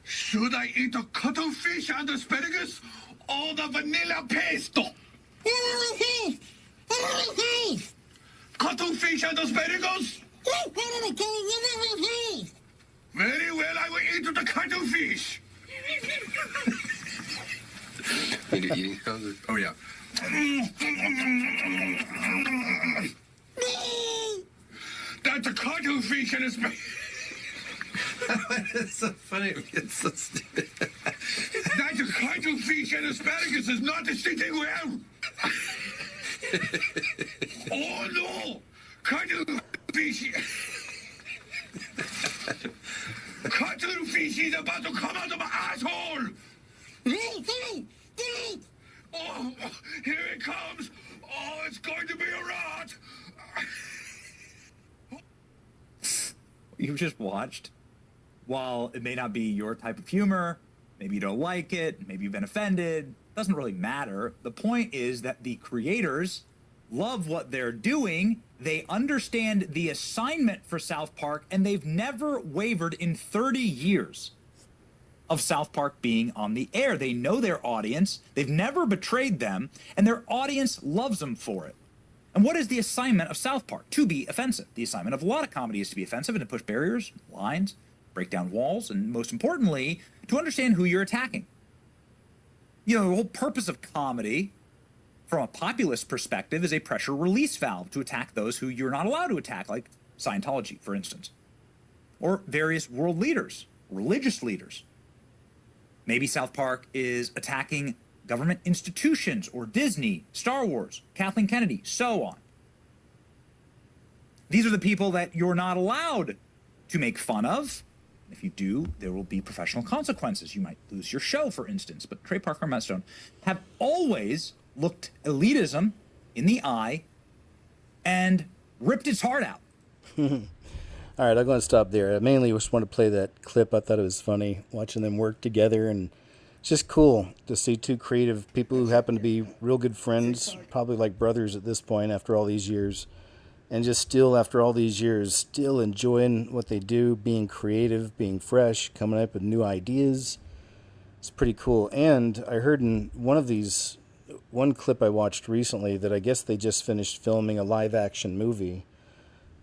Should I eat the cuttlefish and asparagus or the vanilla pesto? Cuttlefish and asparagus? Very well, I will eat the cuttlefish. Eating hungry. Oh, yeah. That's a cuttlefish and asparagus. It's so funny. It's so stupid. That's a cuttlefish and asparagus is not sitting well. Oh, no. Cuttlefish. Cuttlefish is about to come out of my asshole. Oh, here it comes. Oh, it's going to be a rat. You've just watched. While it may not be your type of humor, maybe you don't like it, maybe you've been offended, doesn't really matter. The point is that the creators love what they're doing. They understand the assignment for South Park, and they've never wavered in 30 years of South Park being on the air. They know their audience. They've never betrayed them, and their audience loves them for it. And what is the assignment of South Park? To be offensive. The assignment of a lot of comedy is to be offensive and to push barriers, lines, break down walls, and most importantly, to understand who you're attacking. You know, the whole purpose of comedy, from a populist perspective, is a pressure release valve to attack those who you're not allowed to attack, like Scientology, for instance, or various world leaders, religious leaders. Maybe South Park is attacking government institutions or Disney, Star Wars, Kathleen Kennedy, so on. These are the people that you're not allowed to make fun of. If you do, there will be professional consequences. You might lose your show, for instance. But Trey Parker and Matt Stone have always looked elitism in the eye and ripped its heart out. All right, I'm going to stop there. I mainly just want to play that clip. I thought it was funny watching them work together, and it's just cool to see two creative people who happen to be real good friends, probably like brothers at this point after all these years, and just still, after all these years, still enjoying what they do, being creative, being fresh, coming up with new ideas. It's pretty cool. And I heard in one clip I watched recently that I guess they just finished filming a live-action movie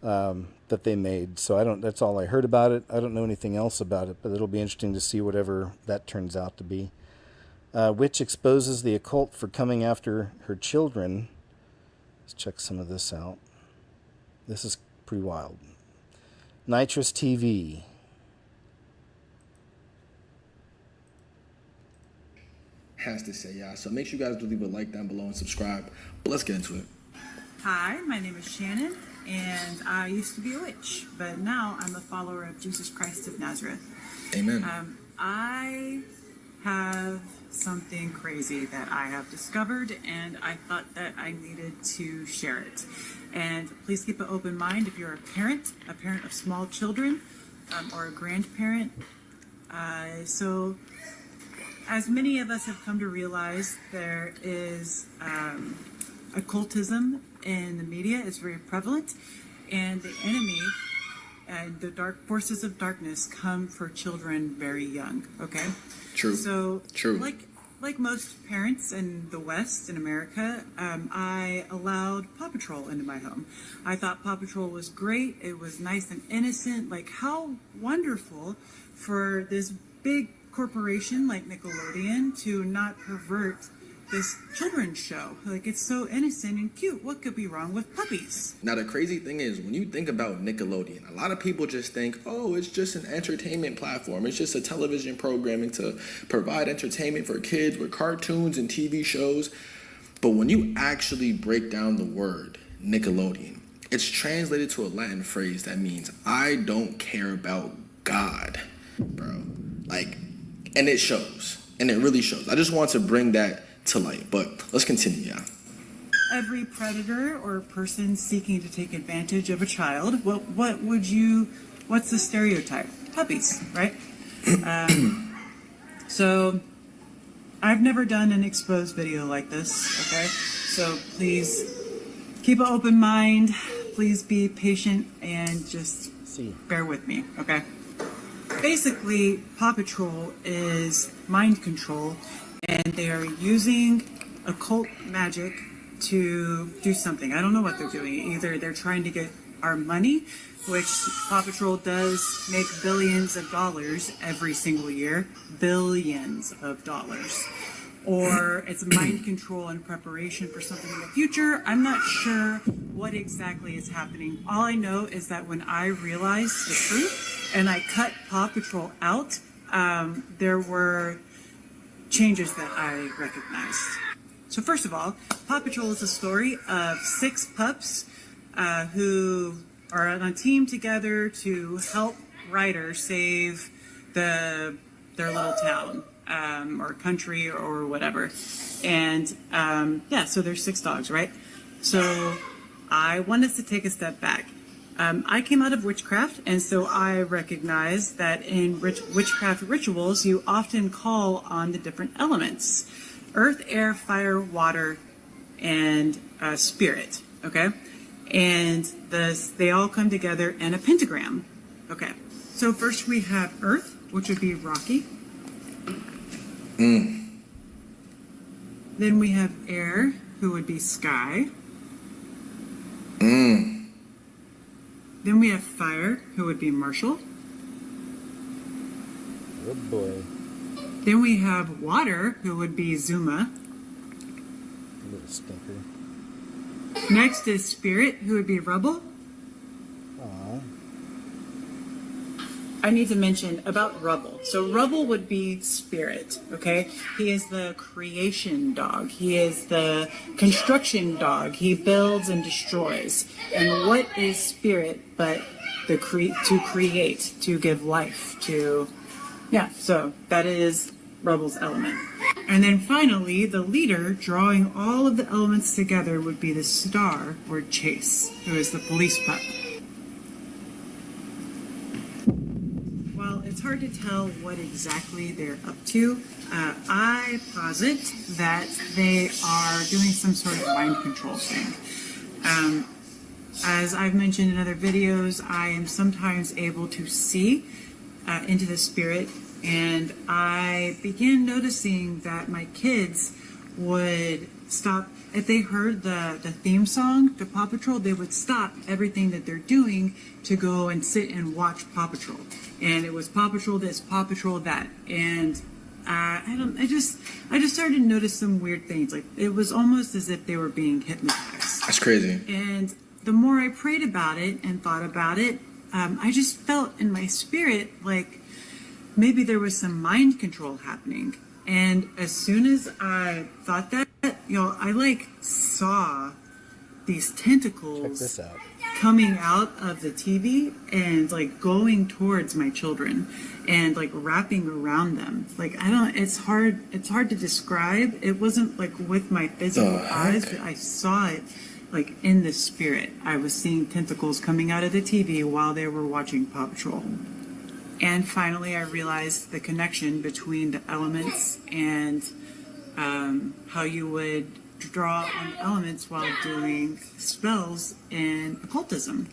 that they made. So that's all I heard about it. I don't know anything else about it, but it'll be interesting to see whatever that turns out to be. Witch exposes the occult for coming after her children. Let's check some of this out. This is pretty wild. Nitrous TV. Has to say, y'all. So make sure you guys do leave a like down below and subscribe. But let's get into it. Hi, my name is Shannon, and I used to be a witch, but now I'm a follower of Jesus Christ of Nazareth. Amen. I have something crazy that I have discovered, and I thought that I needed to share it. And please keep an open mind if you're a parent of small children, or a grandparent. So as many of us have come to realize, there is occultism in the media. It's very prevalent, and the enemy and the dark forces of darkness come for children very young. Okay. True. So, True. like most parents in the West, in America, I allowed Paw Patrol into my home. I thought Paw Patrol was great. It was nice and innocent. Like, how wonderful for this big corporation like Nickelodeon to not pervert this children's show. Like, it's so innocent and cute. What could be wrong with puppies? Now, the crazy thing is, when you think about Nickelodeon, a lot of people just think, oh, it's just an entertainment platform. It's just a television programming to provide entertainment for kids with cartoons and TV shows. But when you actually break down the word Nickelodeon, it's translated to a Latin phrase that means, I don't care about God, bro. Like, and it shows. And it really shows. I just want to bring that to light, but let's continue, yeah. Every predator or person seeking to take advantage of a child, what's the stereotype? Puppies, right? So I've never done an exposed video like this, okay? So please keep an open mind, please be patient, and just bear with me, okay? Basically, Paw Patrol is mind control, and they are using occult magic to do something. I don't know what they're doing. Either they're trying to get our money, which Paw Patrol does make billions of dollars every single year, billions of dollars, or it's mind control in preparation for something in the future. I'm not sure what exactly is happening. All I know is that when I realized the truth and I cut Paw Patrol out, there were changes that I recognized. So first of all, Paw Patrol is a story of 6 pups who are on a team together to help Ryder save their little town or country or whatever. And so there's 6 dogs, right? So I want us to take a step back. I came out of witchcraft, and so I recognize that in witchcraft rituals, you often call on the different elements: earth, air, fire, water, and spirit, okay? And they all come together in a pentagram, okay? So first we have earth, which would be Rocky. Then we have air, who would be Sky. Then we have fire, who would be Marshall. Oh boy. Then we have water, who would be Zuma. A little stinker. Next is spirit, who would be Rubble. Aww. I need to mention about Rubble. So Rubble would be spirit, okay? He is the creation dog. He is the construction dog. He builds and destroys. And what is spirit but to create, to give life, so that is Rubble's element. And then finally, the leader, drawing all of the elements together, would be the star, or Chase, who is the police pup. It's hard to tell what exactly they're up to. I posit that they are doing some sort of mind control thing. As I've mentioned in other videos, I am sometimes able to see into the spirit, and I began noticing that my kids would stop. If they heard the theme song to Paw Patrol, they would stop everything that they're doing to go and sit and watch Paw Patrol. And it was Paw Patrol this, Paw Patrol that. And I just started to notice some weird things. Like, it was almost as if they were being hypnotized. That's crazy. And the more I prayed about it and thought about it, I just felt in my spirit like maybe there was some mind control happening. And as soon as I thought that, I saw these tentacles. Check this out. Coming out of the TV and going towards my children and wrapping around them. It's hard to describe. It wasn't with my physical eyes, but I saw it in the spirit. I was seeing tentacles coming out of the TV while they were watching Paw Patrol. And finally, I realized the connection between the elements and how you would draw on elements while doing spells in occultism.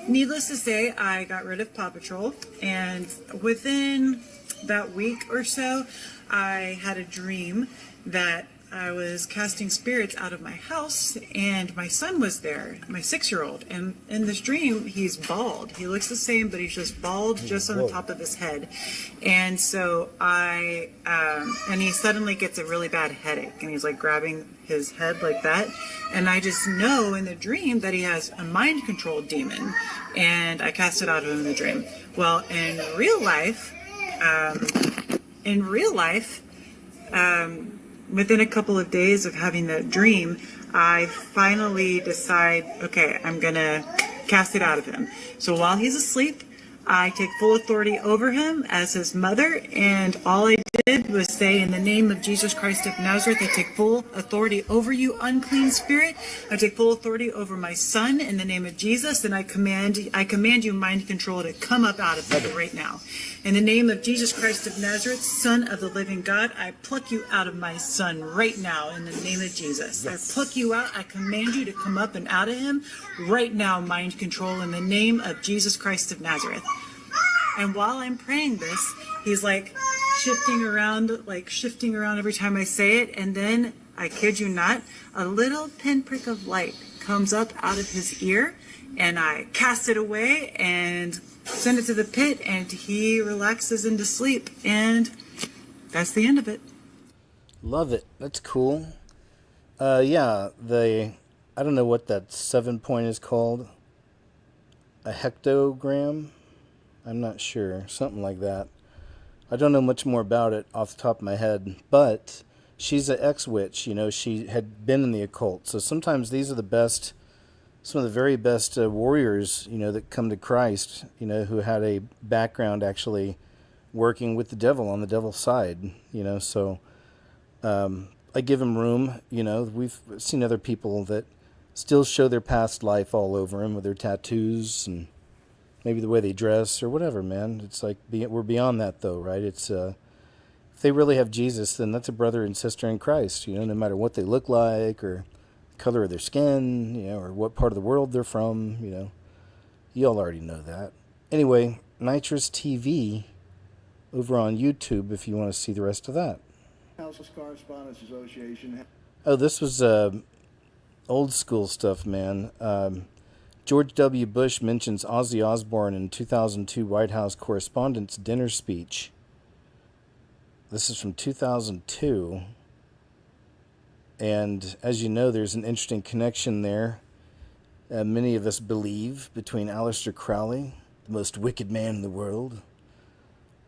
Needless to say, I got rid of Paw Patrol, and within that week or so, I had a dream that I was casting spirits out of my house, and my son was there, my 6-year-old. And in this dream, he's bald. He looks the same, but he's just bald, just on the top of his head. And so and he suddenly gets a really bad headache, and he's like grabbing his head like that. And I just know in the dream that he has a mind control demon, and I cast it out of him in the dream. Well, in real life, within a couple of days of having that dream, I finally decide, okay, I'm gonna cast it out of him. So while he's asleep, I take full authority over him as his mother, and all I did was say, in the name of Jesus Christ of Nazareth, I take full authority over you, unclean spirit. I take full authority over my son in the name of Jesus, and I command you, mind control, to come up out of him right now. In the name of Jesus Christ of Nazareth, Son of the living God, I pluck you out of my son right now in the name of Jesus. Yes. I pluck you out. I command you to come up and out of him right now, mind control, in the name of Jesus Christ of Nazareth. And while I'm praying this, he's like shifting around every time I say it. And then, I kid you not, a little pinprick of light comes up out of his ear, and I cast it away and send it to the pit, and he relaxes into sleep. And that's the end of it. Love it. That's cool. Yeah, I don't know what that 7 point is called. A hectogram? I'm not sure. Something like that. I don't know much more about it off the top of my head, but she's an ex-witch. You know, she had been in the occult. So sometimes these are some of the very best warriors, you know, that come to Christ, you know, who had a background actually working with the devil on the devil's side, you know. So I give him room. You know, we've seen other people that still show their past life all over them with their tattoos and maybe the way they dress or whatever, man. It's like, we're beyond that, though, right? It's if they really have Jesus, then that's a brother and sister in Christ, you know, no matter what they look like or color of their skin, you know, or what part of the world they're from, you know. You all already know that. Anyway, Nitrous TV over on YouTube if you want to see the rest of that. Houseless Correspondents Association. Oh, this was old school stuff, man. George W. Bush mentions Ozzy Osbourne in 2002 White House Correspondents' Dinner speech. This is from 2002. And as you know, there's an interesting connection there. Many of us believe between Aleister Crowley, the most wicked man in the world,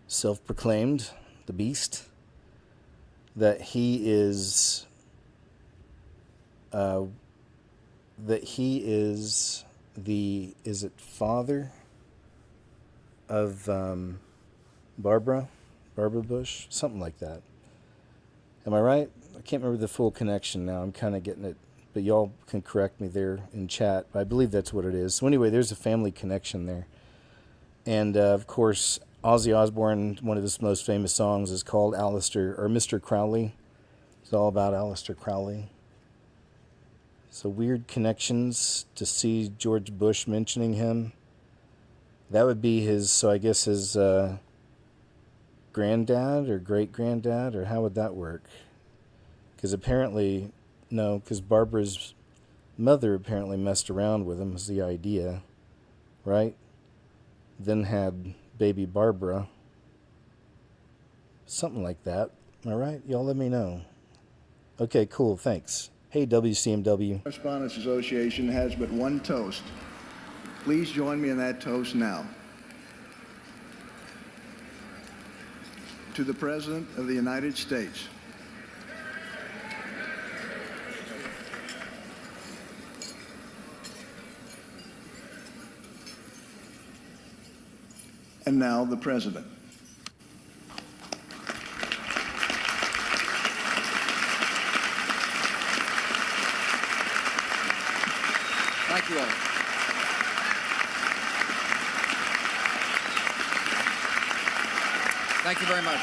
self-proclaimed, the beast, that he is is it father of Barbara Bush? Something like that. Am I right? I can't remember the full connection now. I'm kind of getting it, but y'all can correct me there in chat. I believe that's what it is. So anyway, there's a family connection there. And of course, Ozzy Osbourne, one of his most famous songs is called Mr. Crowley. It's all about Aleister Crowley. So weird connections to see George Bush mentioning him. That would be his granddad or great-granddad, or how would that work? Because because Barbara's mother apparently messed around with him, was the idea, right? Then had baby Barbara. Something like that. All right, y'all let me know. Okay, cool, thanks. Hey, WCMW. Correspondents Association has but one toast. Please join me in that toast now. To the President of the United States. And now the President. Thank you all. you very much.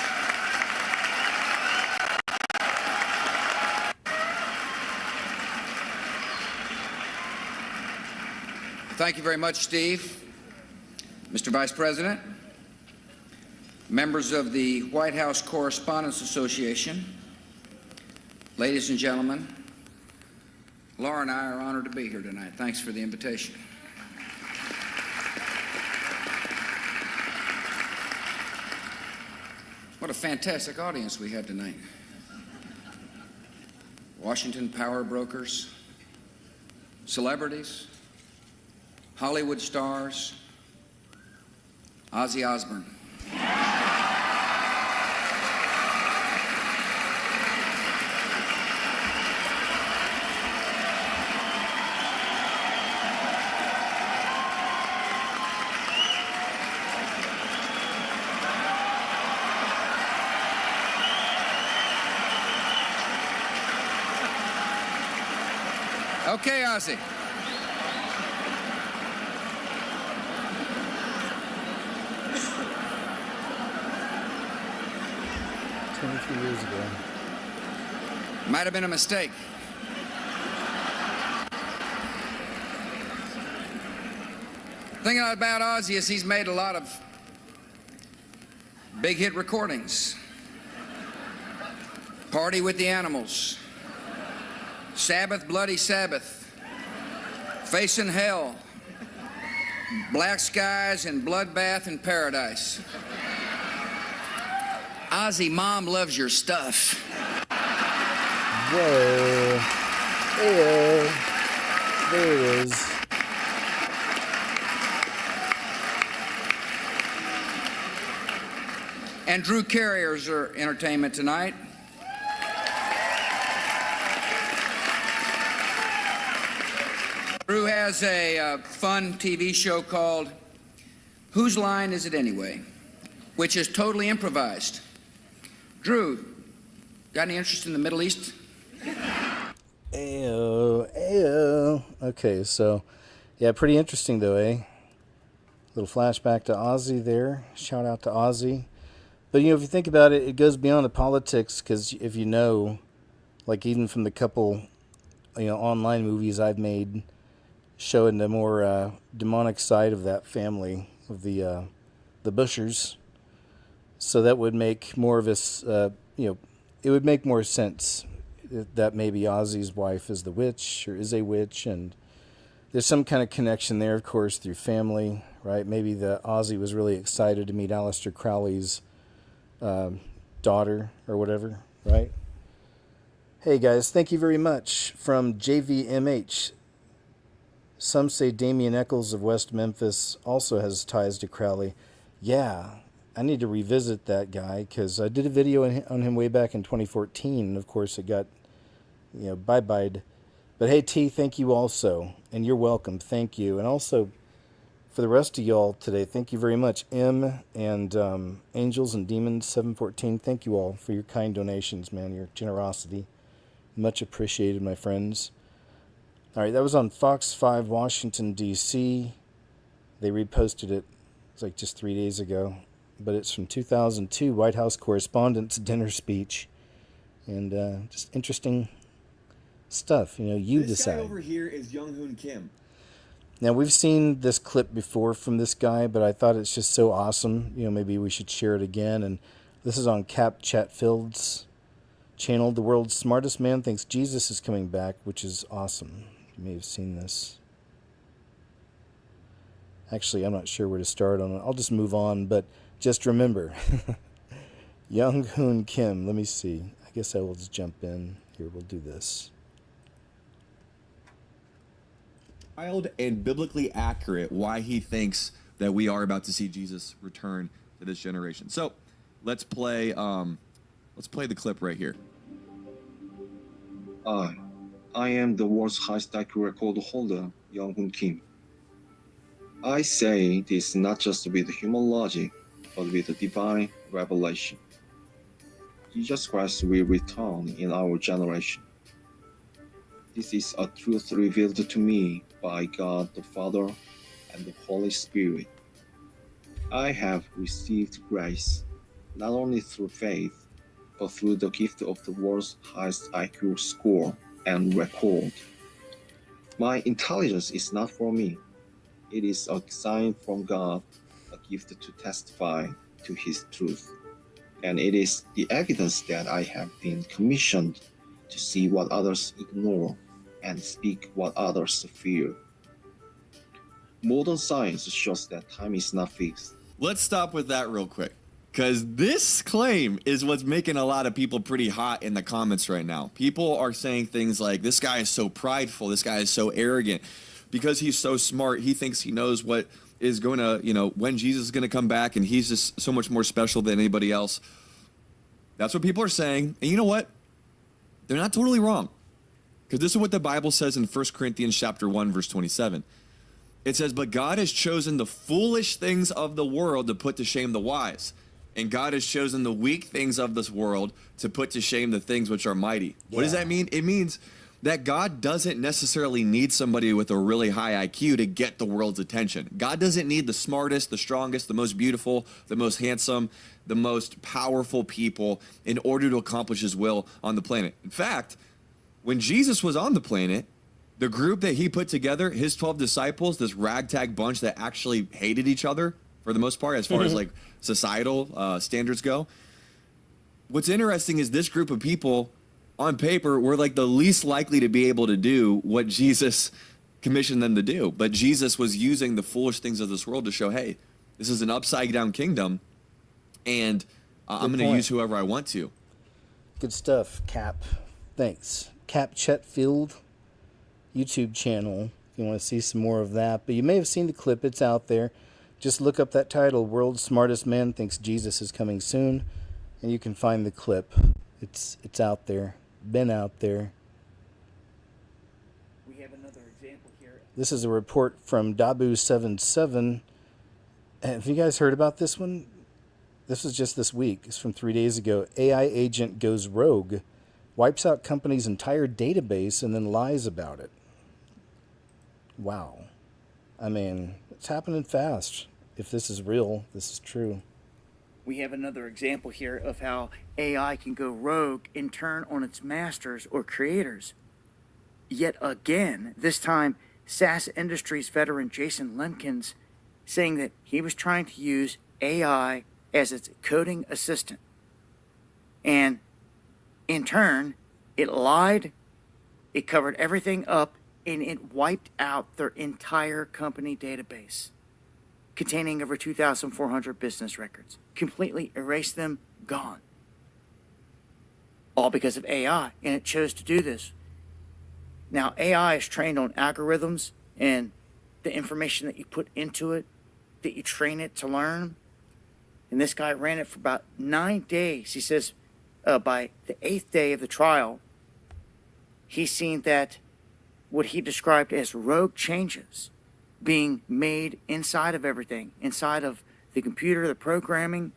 Thank you very much, Steve. Mr. Vice President, members of the White House Correspondents Association, ladies and gentlemen, Laura and I are honored to be here tonight. Thanks for the invitation. What a fantastic audience we have tonight. Washington power brokers, celebrities, Hollywood stars, Ozzy Osbourne. Okay, Ozzy. Years ago. Might have been a mistake. The thing about Ozzy is he's made a lot of big hit recordings. Party with the Animals, Sabbath, Bloody Sabbath, Facing Hell, Black Skies, and Bloodbath in Paradise. Ozzy, Mom loves your stuff. Whoa. Hey, there it is. And Drew Carrier's our entertainment tonight. Drew has a fun TV show called Whose Line Is It Anyway?, which is totally improvised. Drew, got any interest in the Middle East? Ayo, ayo. Okay, so, yeah, pretty interesting though, eh? Little flashback to Ozzy there. Shout out to Ozzy. But, if you think about it, it goes beyond the politics, because if you know, like even from the couple, online movies I've made showing the more demonic side of that family, of the Bushers. So that would make more of us, it would make more sense that maybe Ozzy's wife is the witch or is a witch, and there's some kind of connection there, of course, through family, right? Maybe the Ozzy was really excited to meet Aleister Crowley's daughter or whatever, right? Hey guys, thank you very much. From JVMH. Some say Damien Eccles of West Memphis also has ties to Crowley. Yeah. I need to revisit that guy, because I did a video on him way back in 2014, and of course it got, bye-byed. But hey, T, thank you also, and you're welcome. Thank you. And also, for the rest of y'all today, thank you very much. M and Angels and Demons 714, thank you all for your kind donations, man, your generosity. Much appreciated, my friends. All right, that was on Fox 5 Washington, D.C. They reposted it. It's like just 3 days ago. But it's from 2002, White House Correspondents' dinner speech. And just interesting stuff. You this decide. This guy over here is Young Hoon Kim. Now, we've seen this clip before from this guy, but I thought it's just so awesome. Maybe we should share it again. And this is on Cap Chatfield's channel. The world's smartest man thinks Jesus is coming back, which is awesome. You may have seen this. Actually, I'm not sure where to start on it. I'll just move on, but just remember, Young Hoon Kim. Let me see. I guess I will just jump in. Here, we'll do this. Wild and biblically accurate why he thinks that we are about to see Jesus return to this generation. So let's play the clip right here. I am the world's highest IQ record holder, Young Hoon Kim. I say this not just with human logic, but with divine revelation. Jesus Christ will return in our generation. This is a truth revealed to me by God the Father and the Holy Spirit. I have received grace, not only through faith, but through the gift of the world's highest IQ score and record. My intelligence is not for me. It is a sign from God, a gift to testify to His truth. And it is the evidence that I have been commissioned to see what others ignore and speak what others fear. Modern science shows that time is not fixed. Let's stop with that real quick, because this claim is what's making a lot of people pretty hot in the comments right now. People are saying things like, this guy is so prideful, this guy is so arrogant. Because he's so smart, he thinks he knows what is going to, when Jesus is going to come back, and he's just so much more special than anybody else. That's what people are saying. And you know what? They're not totally wrong. Because this is what the Bible says in 1 Corinthians chapter 1, verse 27. It says, but God has chosen the foolish things of the world to put to shame the wise. And God has chosen the weak things of this world to put to shame the things which are mighty. Yeah. What does that mean? It means that God doesn't necessarily need somebody with a really high IQ to get the world's attention. God doesn't need the smartest, the strongest, the most beautiful, the most handsome, the most powerful people in order to accomplish His will on the planet. In fact, when Jesus was on the planet, the group that He put together, His 12 disciples, this ragtag bunch that actually hated each other for the most part, as far as like societal standards go. What's interesting is this group of people on paper were like the least likely to be able to do what Jesus commissioned them to do. But Jesus was using the foolish things of this world to show, hey, this is an upside down kingdom, and I'm going to use whoever I want to. Good stuff, Cap. Thanks. Cap Chetfield YouTube channel if you want to see some more of that. But you may have seen the clip. It's out there. Just look up that title, World's Smartest Man Thinks Jesus is Coming Soon, and you can find the clip. It's out there. Been out there. We have another example here. This is a report from Dabu77. Have you guys heard about this one? This was just this week. It's from 3 days ago. AI agent goes rogue, wipes out company's entire database, and then lies about it. Wow. I mean, it's happening fast. If this is real, this is true. We have another example here of how AI can go rogue and turn on its masters or creators. Yet again, this time, SaaS Industries veteran Jason Lemkins saying that he was trying to use AI as its coding assistant. And in turn, it lied, it covered everything up, and it wiped out their entire company database, containing over 2,400 business records. Completely erased them, gone. All because of AI, and it chose to do this. Now, AI is trained on algorithms and the information that you put into it, that you train it to learn. And this guy ran it for about 9 days. He says by the 8th day of the trial, he's seen that what he described as rogue changes being made inside of everything, inside of the computer, the programming.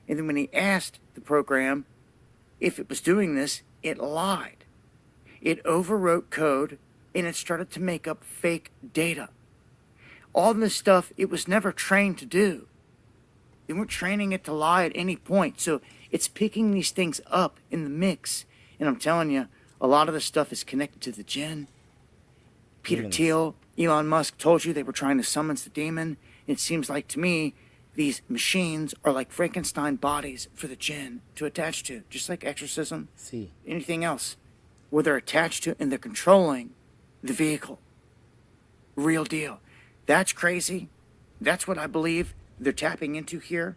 And then when he asked the program if it was doing this, it lied. It overwrote code, and it started to make up fake data. All this stuff it was never trained to do. They weren't training it to lie at any point. So it's picking these things up in the mix. And I'm telling you, a lot of this stuff is connected to the jinn. Peter Thiel, Elon Musk told you they were trying to summons the demon. It seems like to me, these machines are like Frankenstein bodies for the jinn to attach to, just like exorcism, anything else, where they're attached to and they're controlling the vehicle. Real deal. That's crazy. That's what I believe they're tapping into here.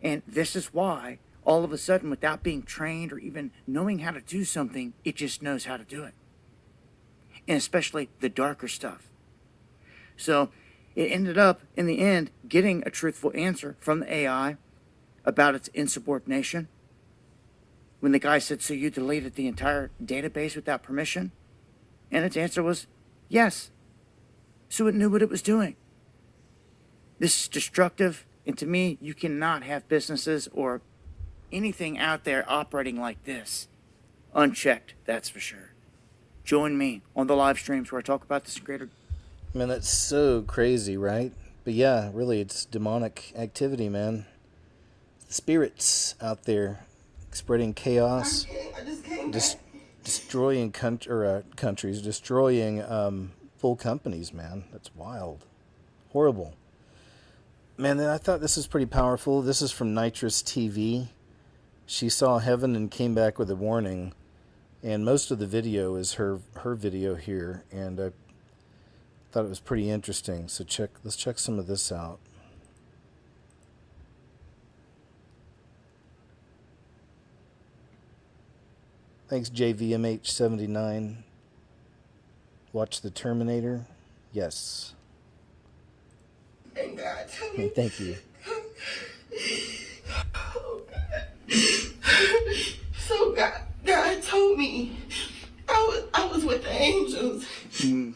And this is why, all of a sudden, without being trained or even knowing how to do something, it just knows how to do it. And especially the darker stuff. So it ended up, in the end, getting a truthful answer from the AI about its insubordination. When the guy said, so you deleted the entire database without permission? And its answer was, yes. So it knew what it was doing. This is destructive, and to me, you cannot have businesses or anything out there operating like this unchecked, that's for sure. Join me on the live streams where I talk about this in greater. Man, that's so crazy, right? But yeah, really, it's demonic activity, man. spirits out there spreading chaos, I just came destroying countries, destroying full companies, man. That's wild. Horrible. Man, I thought this was pretty powerful. This is from Nitrous TV. She saw heaven and came back with a warning. And most of the video is her video here. And I thought it was pretty interesting. So let's check some of this out. Thanks, JVMH79. Watch The Terminator? Yes. And God told me. Thank you. Oh, God. So God told me I was with the angels. Listen,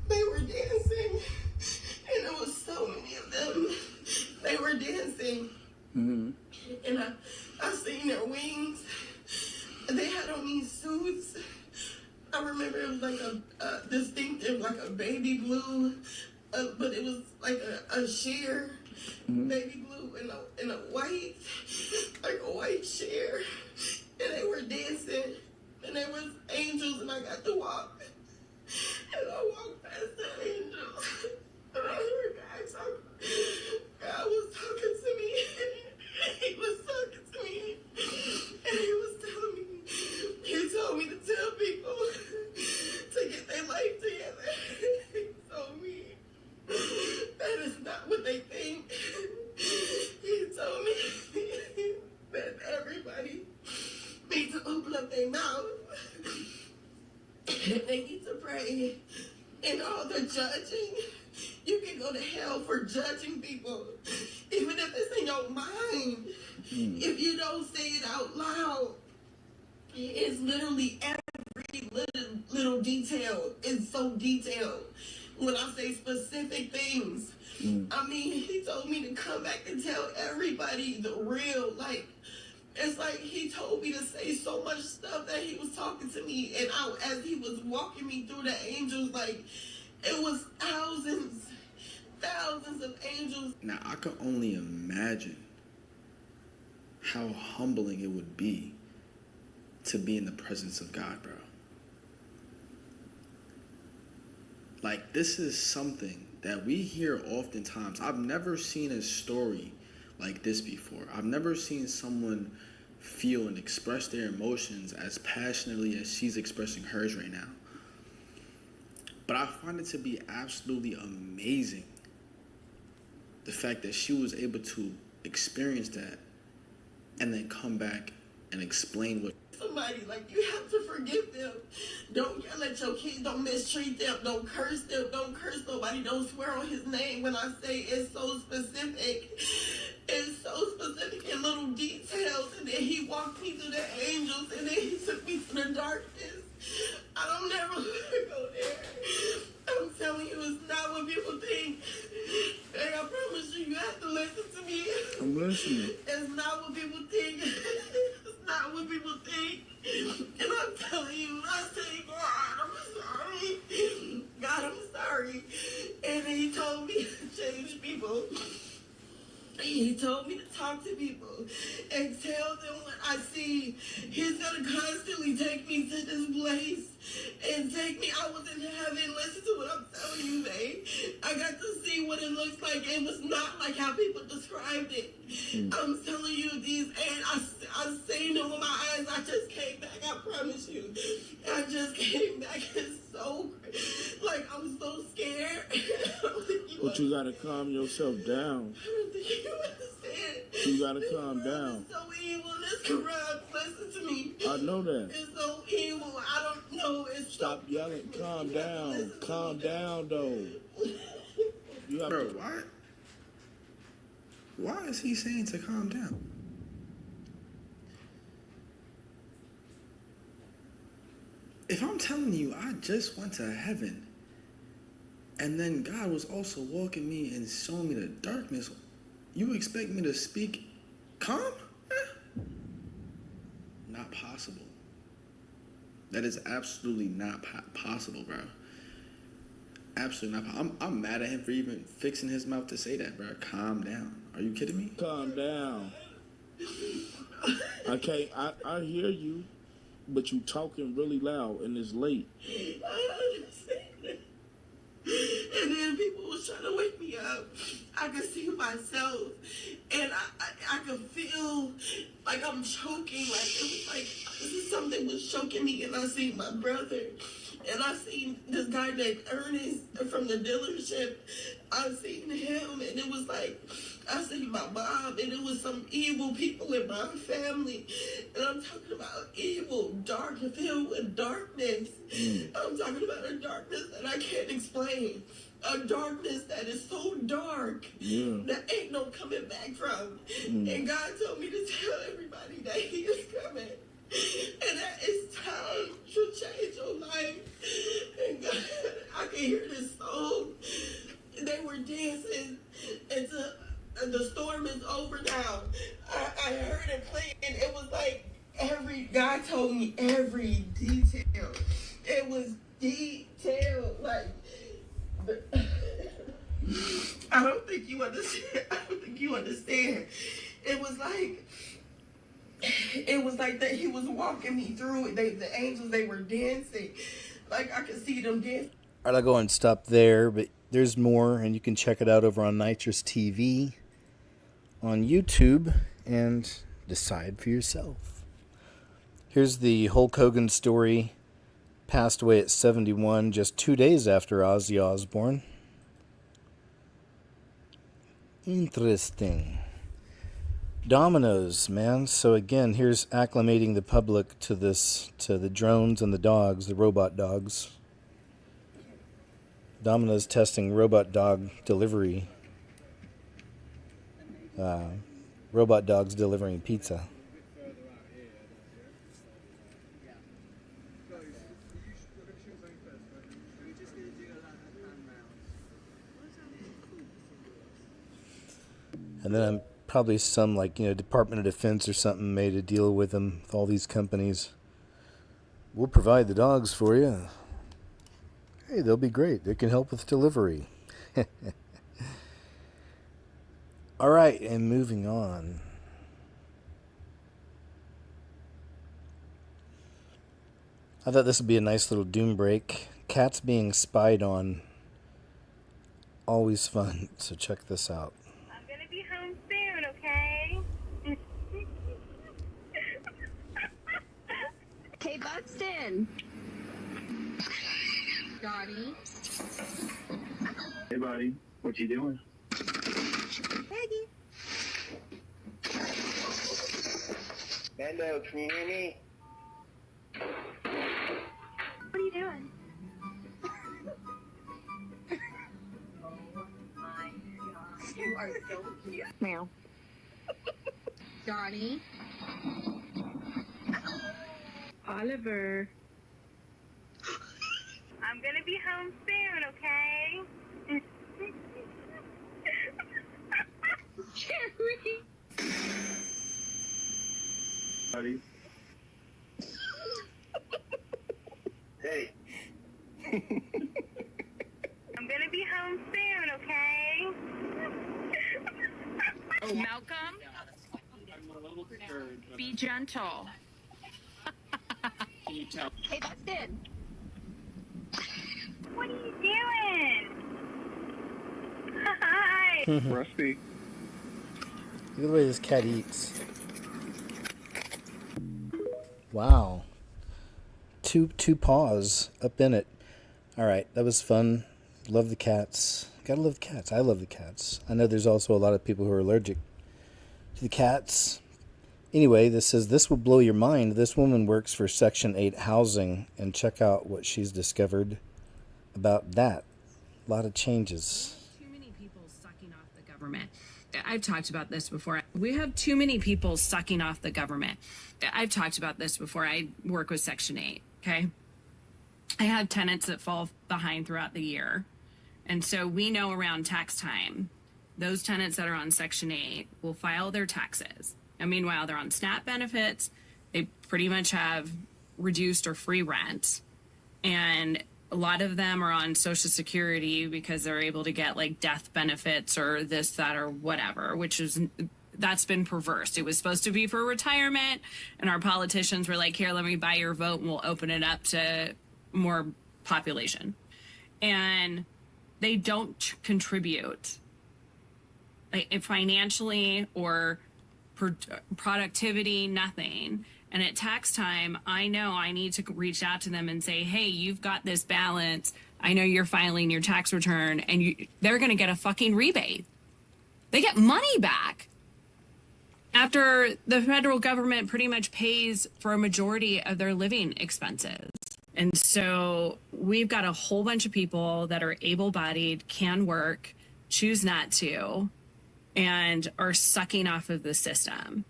they were dancing, and there was so many of them. They were dancing, and I seen their wings. They had on these suits. I remember it was like a distinctive, like a baby blue, but it was like a sheer baby blue and a white, like a white sheer. And they were dancing, and there was angels, and I got to walk. And I walked past the angels, and I heard God was talking to me. He was talking to me, and he was telling me, he told me to tell people to get their life together. He told me that is not what they think. He told me that everybody needs to open up their mouth and they need to pray. And all the judging, you can go to hell for judging people, even if it's in your mind. If you don't say it out loud, it's literally every little detail. It's so detailed. When I say specific things, I mean, he told me to come back and tell everybody the real, like, it's like he told me to say so much stuff that he was talking to me, and as he was walking me through the angels, like, it was thousands of angels. Now, I can only imagine how humbling it would be to be in the presence of God, bro. Like, this is something that we hear oftentimes. I've never seen a story like this before. I've never seen someone feel and express their emotions as passionately as she's expressing hers right now. But I find it to be absolutely amazing, the fact that she was able to experience that and then come back and explain what. Somebody, like, you have to forgive them. Don't yell at your kids. Don't mistreat them. Don't curse them. Don't curse nobody. Don't swear on his name. When I say it's so specific, it's so specific in little details. And then he walked me through the angels, and then he took me to the darkness. I don't never want to go there. I'm telling you, it's not what people think. Hey, I promise you, you have to listen to me. I'm listening. It's not what people think. It's not what people think. And I'm telling you, I say, God, I'm sorry. God, I'm sorry. And he told me to change people. He told me to talk to people and tell them what I see. He's going to constantly take me to this place and take me. I was in heaven. Listen to what I'm telling you, babe. I got to see what it looks like. It was not like how people described it. I'm telling you, I seen them with my eyes. I just came back. I promise you. I just came back. It's so, like, I'm so scared. But you gotta calm yourself down. You gotta calm down. It's so evil. It's corrupt. Listen to me. I know that. It's so evil. I don't know. Stop yelling. Calm down. Calm down, though. You have Bro, why is he saying to calm down? If I'm telling you I just went to heaven, and then God was also walking me and showing me the darkness, you expect me to speak calm? Not possible. That is absolutely not possible, bro. Absolutely not. I'm mad at him for even fixing his mouth to say that, bro. Calm down. Are you kidding me? Calm down. Okay, I hear you, but you talking really loud and it's late. I understand. And then people was trying to wake me up. I could see myself, and I could feel like I'm choking. Like it was like something was choking me, and I seen my brother, and I seen this guy named Ernest from the dealership. I seen him, and it was like I seen my mom, and it was some evil people in my family, and I'm talking about evil, dark, filled with darkness. I'm talking about a darkness that I can't explain. A darkness that is so dark that ain't no coming back from. And God told me to tell everybody that He is coming. And that it's time to change your life. And God, I can hear this song. They were dancing and the storm is over now. I heard it playing. It was like God told me every detail. It was detailed. Like, I don't think you understand. I don't think you understand. It was like that He was walking me through it. The angels, they were dancing. Like I could see them dancing. All right, I'll go and stop there, but there's more, and you can check it out over on Nitrous TV on YouTube and decide for yourself. Here's the Hulk Hogan story. Passed away at 71, just 2 days after Ozzy Osbourne. Interesting. Dominoes, man. So again, here's acclimating the public to the drones and the dogs, the robot dogs. Domino's testing robot dog delivery. Robot dogs delivering pizza. And then probably some Department of Defense or something made a deal with them, with all these companies. We'll provide the dogs for you. Hey, they'll be great. They can help with delivery. All right, and moving on. I thought this would be a nice little doom break. Cats being spied on. Always fun. So check this out. I'm going to be home soon, okay? Hey, Buxton. Dottie. Hey, buddy. What you doing? Peggy. Mando, can you hear me? What are you doing? You are so cute. Meow. Dottie. Oliver. I'm going to be home soon, okay? Jerry. Buddy. Hey. I'm going to be home soon, okay? Malcolm. Be gentle. Can you tell? Hey, Buxton. What are you doing? Hi. Rusty. Look at the way this cat eats. Wow. Two paws up in it. All right, that was fun. Love the cats. Gotta love the cats. I love the cats. I know there's also a lot of people who are allergic to the cats. Anyway, this says, this will blow your mind. This woman works for Section 8 housing, and check out what she's discovered about that. A lot of changes. Too many people sucking off the government. I've talked about this before. We have too many people sucking off the government. I've talked about this before. I work with Section 8, okay? I have tenants that fall behind throughout the year. And so we know around tax time, those tenants that are on Section 8 will file their taxes. And meanwhile, they're on SNAP benefits. They pretty much have reduced or free rent. And a lot of them are on Social Security because they're able to get like death benefits or this, that, or whatever, that's been perverse. It was supposed to be for retirement, and our politicians were like, here, let me buy your vote and we'll open it up to more population. And they don't contribute like financially or productivity, nothing. And at tax time, I know I need to reach out to them and say, hey, you've got this balance. I know you're filing your tax return, and they're going to get a fucking rebate. They get money back after the federal government pretty much pays for a majority of their living expenses. And so we've got a whole bunch of people that are able-bodied, can work, choose not to, and are sucking off of the system.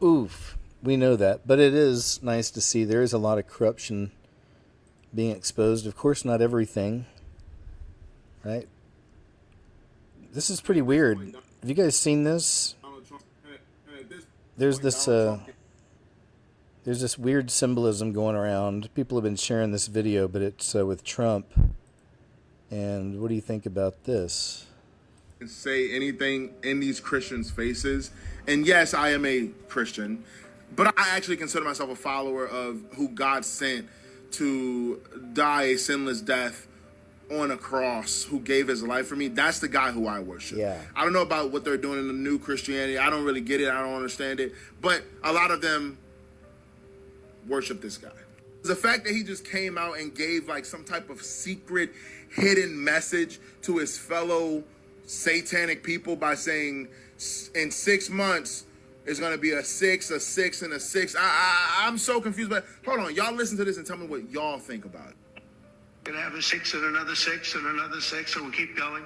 Oof, we know that, but it is nice to see there is a lot of corruption being exposed. Of course, not everything, right? This is pretty weird. Have you guys seen this? There's this weird symbolism going around. People have been sharing this video, but it's with Trump. And what do you think about this? Say anything in these Christians' faces. And yes, I am a Christian, but I actually consider myself a follower of who God sent to die a sinless death on a cross, who gave his life for me. That's the guy who I worship. Yeah. I don't know about what they're doing in the new Christianity. I don't really get it. I don't understand it. But a lot of them worship this guy. The fact that he just came out and gave like some type of secret hidden message to his fellow satanic people by saying in 6 months it's going to be a 6, a 6, and a 6. I'm so confused. But hold on, y'all listen to this and tell me what y'all think about it. Gonna have a 6 and another 6 and another 6, so we'll keep going.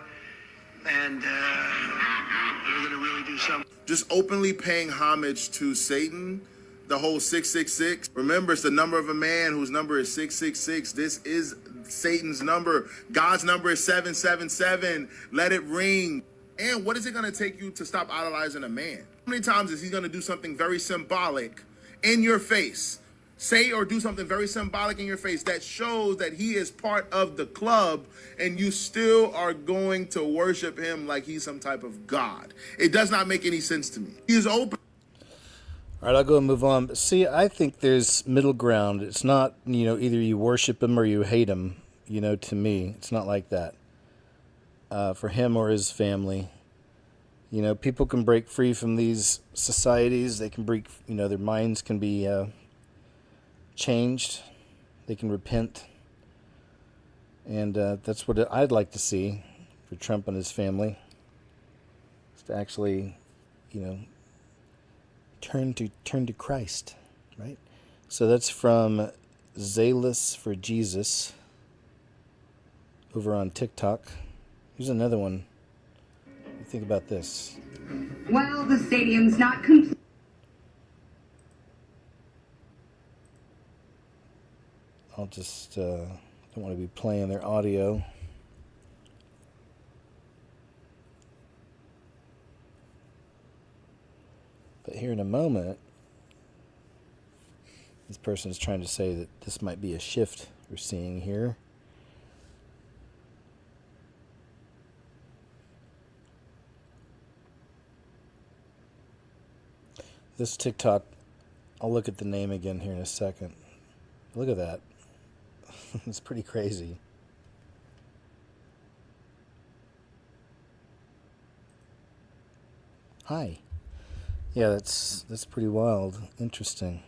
And we're gonna really do something. Just openly paying homage to Satan, the whole 666. Remember, it's the number of a man whose number is 666. This is Satan's number. God's number is 777. Let it ring. And what is it going to take you to stop idolizing a man? How many times is he going to do something very symbolic in your face? Say or do something very symbolic in your face that shows that he is part of the club, and you still are going to worship him like he's some type of God. It does not make any sense to me. He is open. All right, I'll go and move on. But see, I think there's middle ground. It's not, either you worship him or you hate him. To me, it's not like that. For him or his family. People can break free from these societies. They can break, their minds can be changed. They can repent. And that's what I'd like to see for Trump and his family. Is to actually, turn to Christ, right? So that's from Zealous for Jesus over on TikTok. Here's another one. What do you think about this? Well, the stadium's not complete. I'll just, don't want to be playing their audio. But here in a moment, this person is trying to say that this might be a shift we're seeing here. This TikTok, I'll look at the name again here in a second. Look at that. It's pretty crazy. Hi. Yeah, that's pretty wild. Interesting.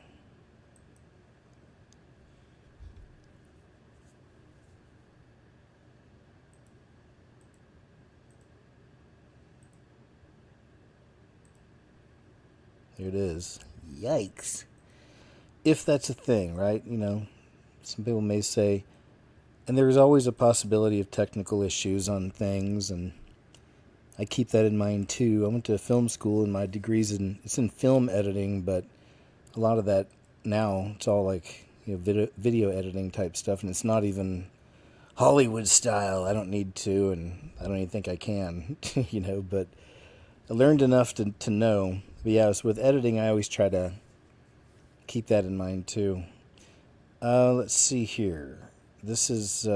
There it is. Yikes. If that's a thing, right? Some people may say, and there's always a possibility of technical issues on things, and I keep that in mind too. I went to film school, and my degree's it's in film editing, but a lot of that now, it's all like video editing type stuff, and it's not even Hollywood style. I don't need to, and I don't even think I can, but I learned enough to know. But yeah, so with editing, I always try to keep that in mind too. Let's see here. This is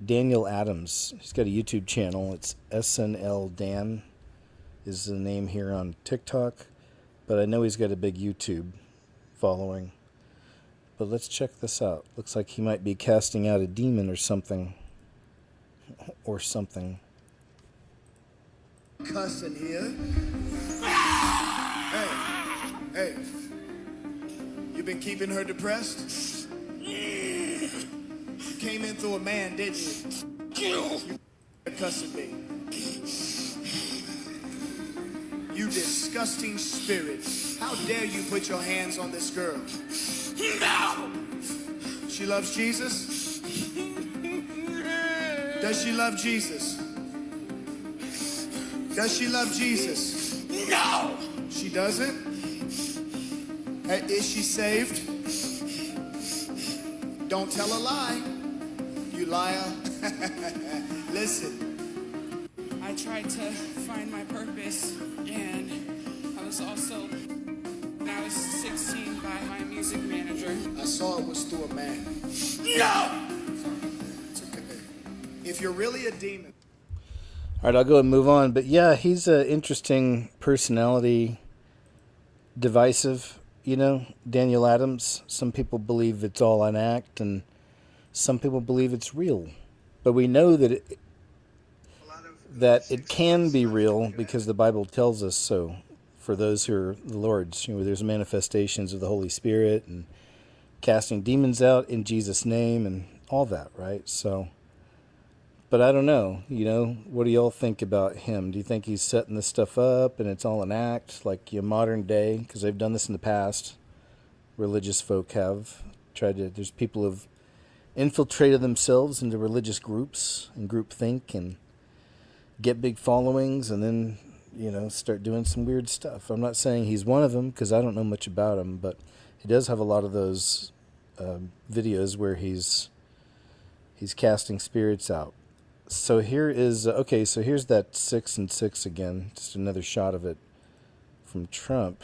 Daniel Adams. He's got a YouTube channel. It's SNL Dan is the name here on TikTok. But I know he's got a big YouTube following. But let's check this out. Looks like he might be casting out a demon or something. Or something. Cussing here. Hey. You been keeping her depressed? You came in through a man, didn't you? You cussing me. You disgusting spirit. How dare you put your hands on this girl? No! She loves Jesus? Does she love Jesus? Does she love Jesus? No! She doesn't? Is she saved? Don't tell a lie, you liar. Listen. I tried to find my purpose, and I was also, when I was 16, by my music manager. I saw it was through a man. No! It's okay. If you're really a demon. All right, I'll go and move on. But yeah, he's an interesting personality, divisive, you know, Daniel Adams. Some people believe it's all an act, and some people believe it's real. But we know that it can be real because the Bible tells us so. For those who are the Lord's, you know, there's manifestations of the Holy Spirit and casting demons out in Jesus' name and all that, right? So, but I don't know, you know, what do y'all think about him? Do you think he's setting this stuff up and it's all an act, like your modern day? Because they've done this in the past. Religious folk have tried to, there's people who have infiltrated themselves into religious groups and groupthink and get big followings and then, you know, start doing some weird stuff. I'm not saying he's one of them because I don't know much about him, but he does have a lot of those videos where he's casting spirits out. So here is, okay, so here's that 6 and 6 again, just another shot of it from Trump,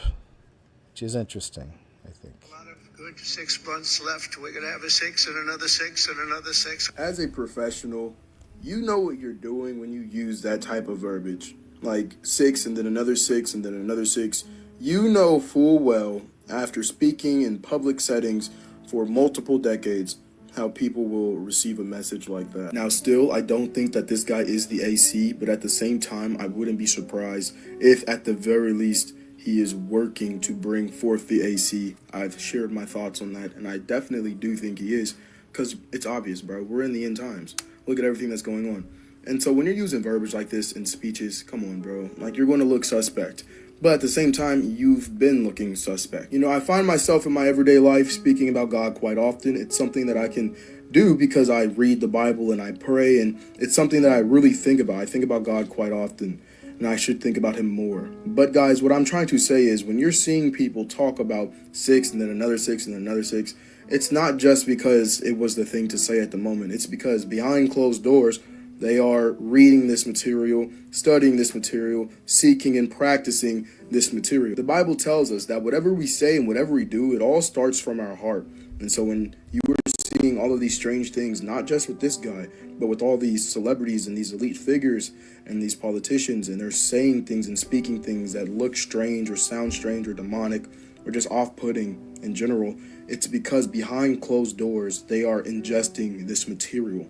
which is interesting, I think. A lot of good 6 months left. We're going to have a 6 and another 6 and another 6. As a professional, you know what you're doing when you use that type of verbiage. Like 6 and then another 6 and then another 6. You know full well, after speaking in public settings for multiple decades, how people will receive a message like that. Now, still, I don't think that this guy is the AC, but at the same time, I wouldn't be surprised if at the very least he is working to bring forth the AC. I've shared my thoughts on that, and I definitely do think he is, because it's obvious, bro. We're in the end times. Look at everything that's going on. And so when you're using verbiage like this in speeches, come on, bro. Like, you're going to look suspect. But at the same time, you've been looking suspect. You know, I find myself in my everyday life speaking about God quite often. It's something that I can do because I read the Bible and I pray, and it's something that I really think about. I think about God quite often, and I should think about him more. But guys, what I'm trying to say is when you're seeing people talk about 6 and then another 6 and then another 6, it's not just because it was the thing to say at the moment. It's because behind closed doors, they are reading this material, studying this material, seeking and practicing this material. The Bible tells us that whatever we say and whatever we do, it all starts from our heart. And so when you are seeing all of these strange things, not just with this guy, but with all these celebrities and these elite figures and these politicians, and they're saying things and speaking things that look strange or sound strange or demonic or just off-putting in general, it's because behind closed doors, they are ingesting this material.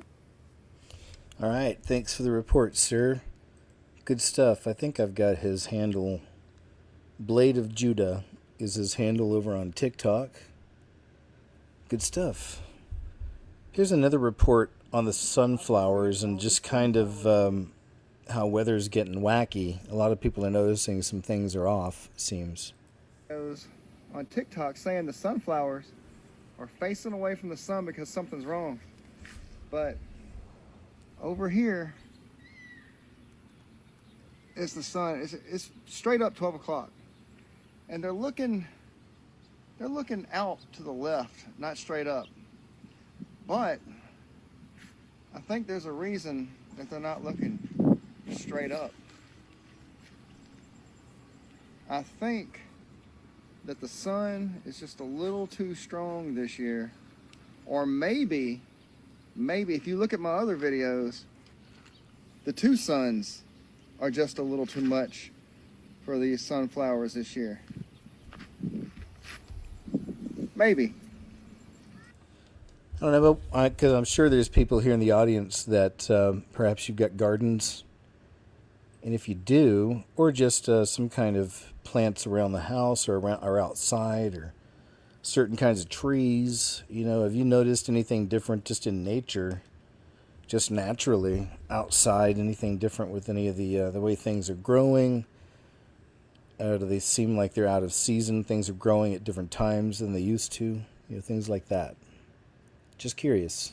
All right, thanks for the report, sir. Good stuff. I think I've got his handle. Blade of Judah is his handle over on TikTok. Good stuff. Here's another report on the sunflowers and just kind of how weather's getting wacky. A lot of people are noticing some things are off, it seems. On TikTok saying the sunflowers are facing away from the sun because something's wrong. But over here is the sun. It's straight up 12 o'clock. And they're looking out to the left, not straight up. But I think there's a reason that they're not looking straight up. I think that the sun is just a little too strong this year, Or maybe if you look at my other videos, the 2 suns are just a little too much for these sunflowers this year. Maybe. I don't know, because I'm sure there's people here in the audience that perhaps you've got gardens. And if you do, or just some kind of plants around the house or outside, or certain kinds of trees, have you noticed anything different just in nature, just naturally outside? Anything different with any of the way things are growing? Do they seem like they're out of season? Things are growing at different times than they used to, things like that. Just curious.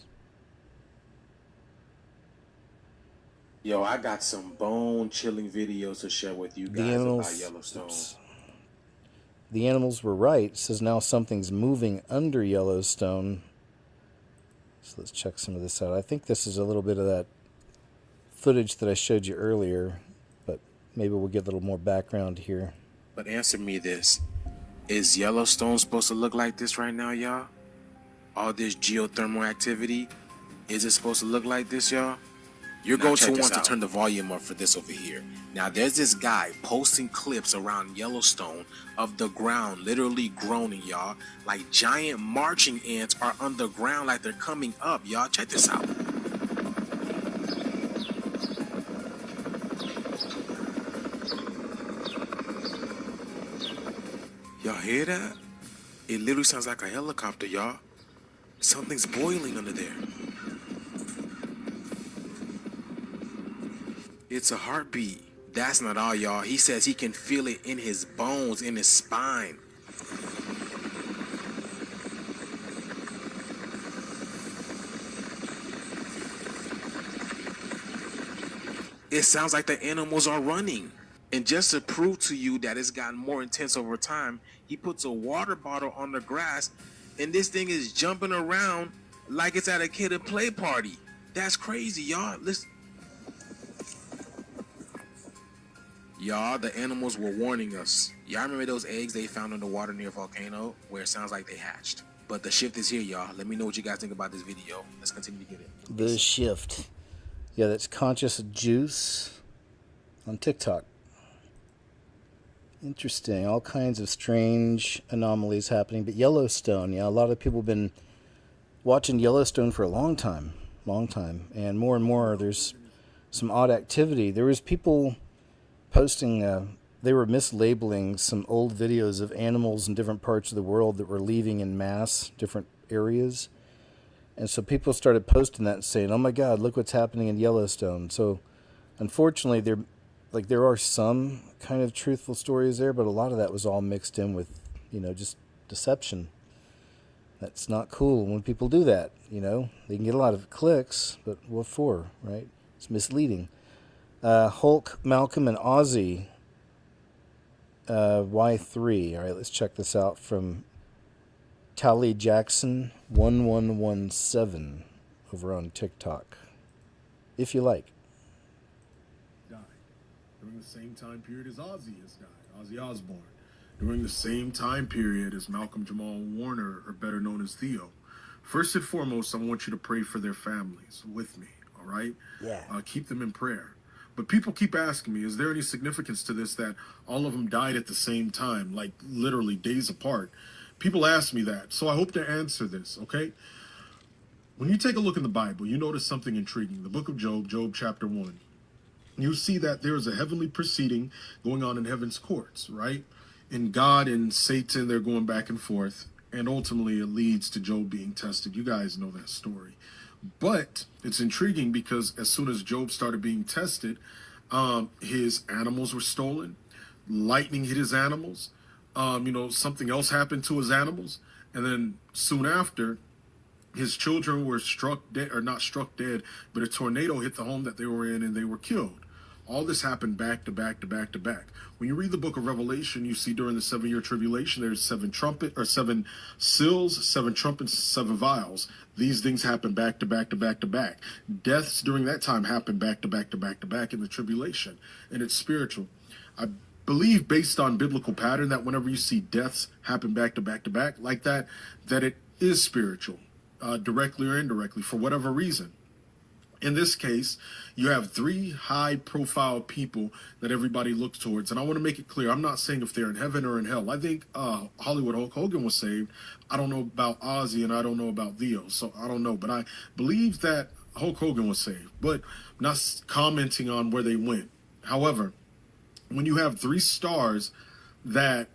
Yo, I got some bone-chilling videos to share with you guys about Yellowstone. The animals were right. It says now something's moving under Yellowstone. So let's check some of this out. I think this is a little bit of that footage that I showed you earlier, but maybe we'll get a little more background here. But answer me this. Is Yellowstone supposed to look like this right now, y'all? All this geothermal activity, is it supposed to look like this, y'all? You're going to want to turn the volume up for this over here. Now, there's this guy posting clips around Yellowstone of the ground literally groaning, y'all. Like giant marching ants are underground, like they're coming up, y'all. Check this out. Y'all hear that? It literally sounds like a helicopter, y'all. Something's boiling under there. It's a heartbeat. That's not all, y'all. He says he can feel it in his bones, in his spine. It sounds like the animals are running. And just to prove to you that it's gotten more intense over time, he puts a water bottle on the grass, and this thing is jumping around like it's at a kid and play party. That's crazy, y'all. Listen. Y'all, the animals were warning us. Y'all remember those eggs they found in the water near a volcano where it sounds like they hatched? But the shift is here, y'all. Let me know what you guys think about this video. Let's continue to get it. The shift. Yeah, that's Conscious Juice on TikTok. Interesting. All kinds of strange anomalies happening. But Yellowstone, yeah, a lot of people have been watching Yellowstone for a long time. And more, there's some odd activity. There was people posting, they were mislabeling some old videos of animals in different parts of the world that were leaving in mass, different areas. And so people started posting that and saying, oh my God, look what's happening in Yellowstone. So unfortunately, there are some kind of truthful stories there, but a lot of that was all mixed in with, just deception. That's not cool when people do that, They can get a lot of clicks, but what for, right? It's misleading. Hulk, Malcolm, and Ozzy, Y3. All right, let's check this out from Tally Jackson 1117 over on TikTok, if you like. Died during the same time period as Ozzy has died, Ozzy Osbourne. During the same time period as Malcolm Jamal Warner, or better known as Theo. First and foremost, I want you to pray for their families with me, all right? Yeah. Keep them in prayer. But people keep asking me, is there any significance to this that all of them died at the same time, like literally days apart? People ask me that, so I hope to answer this, okay? When you take a look in the Bible, you notice something intriguing. The book of Job, Job chapter 1. You see that there is a heavenly proceeding going on in heaven's courts, right? And God and Satan, they're going back and forth. And ultimately, it leads to Job being tested. You guys know that story. But it's intriguing because as soon as Job started being tested, his animals were stolen. Lightning hit his animals. Something else happened to his animals. And then soon after, his children were struck dead, or not struck dead, but a tornado hit the home that they were in and they were killed. All this happened back to back to back to back. When you read the book of Revelation, you see during the 7-year tribulation, there's 7 seals, 7 trumpets, 7 vials. These things happen back to back to back to back. Deaths during that time happen back to back to back to back in the tribulation. And it's spiritual. I believe based on biblical pattern that whenever you see deaths happen back to back to back like that, that it is spiritual. directly or indirectly, for whatever reason. In this case, you have 3 high-profile people that everybody looks towards. And I want to make it clear, I'm not saying if they're in heaven or in hell. I think Hollywood Hulk Hogan was saved. I don't know about Ozzy, and I don't know about Theo, so I don't know. But I believe that Hulk Hogan was saved. But I'm not commenting on where they went. However, when you have 3 stars that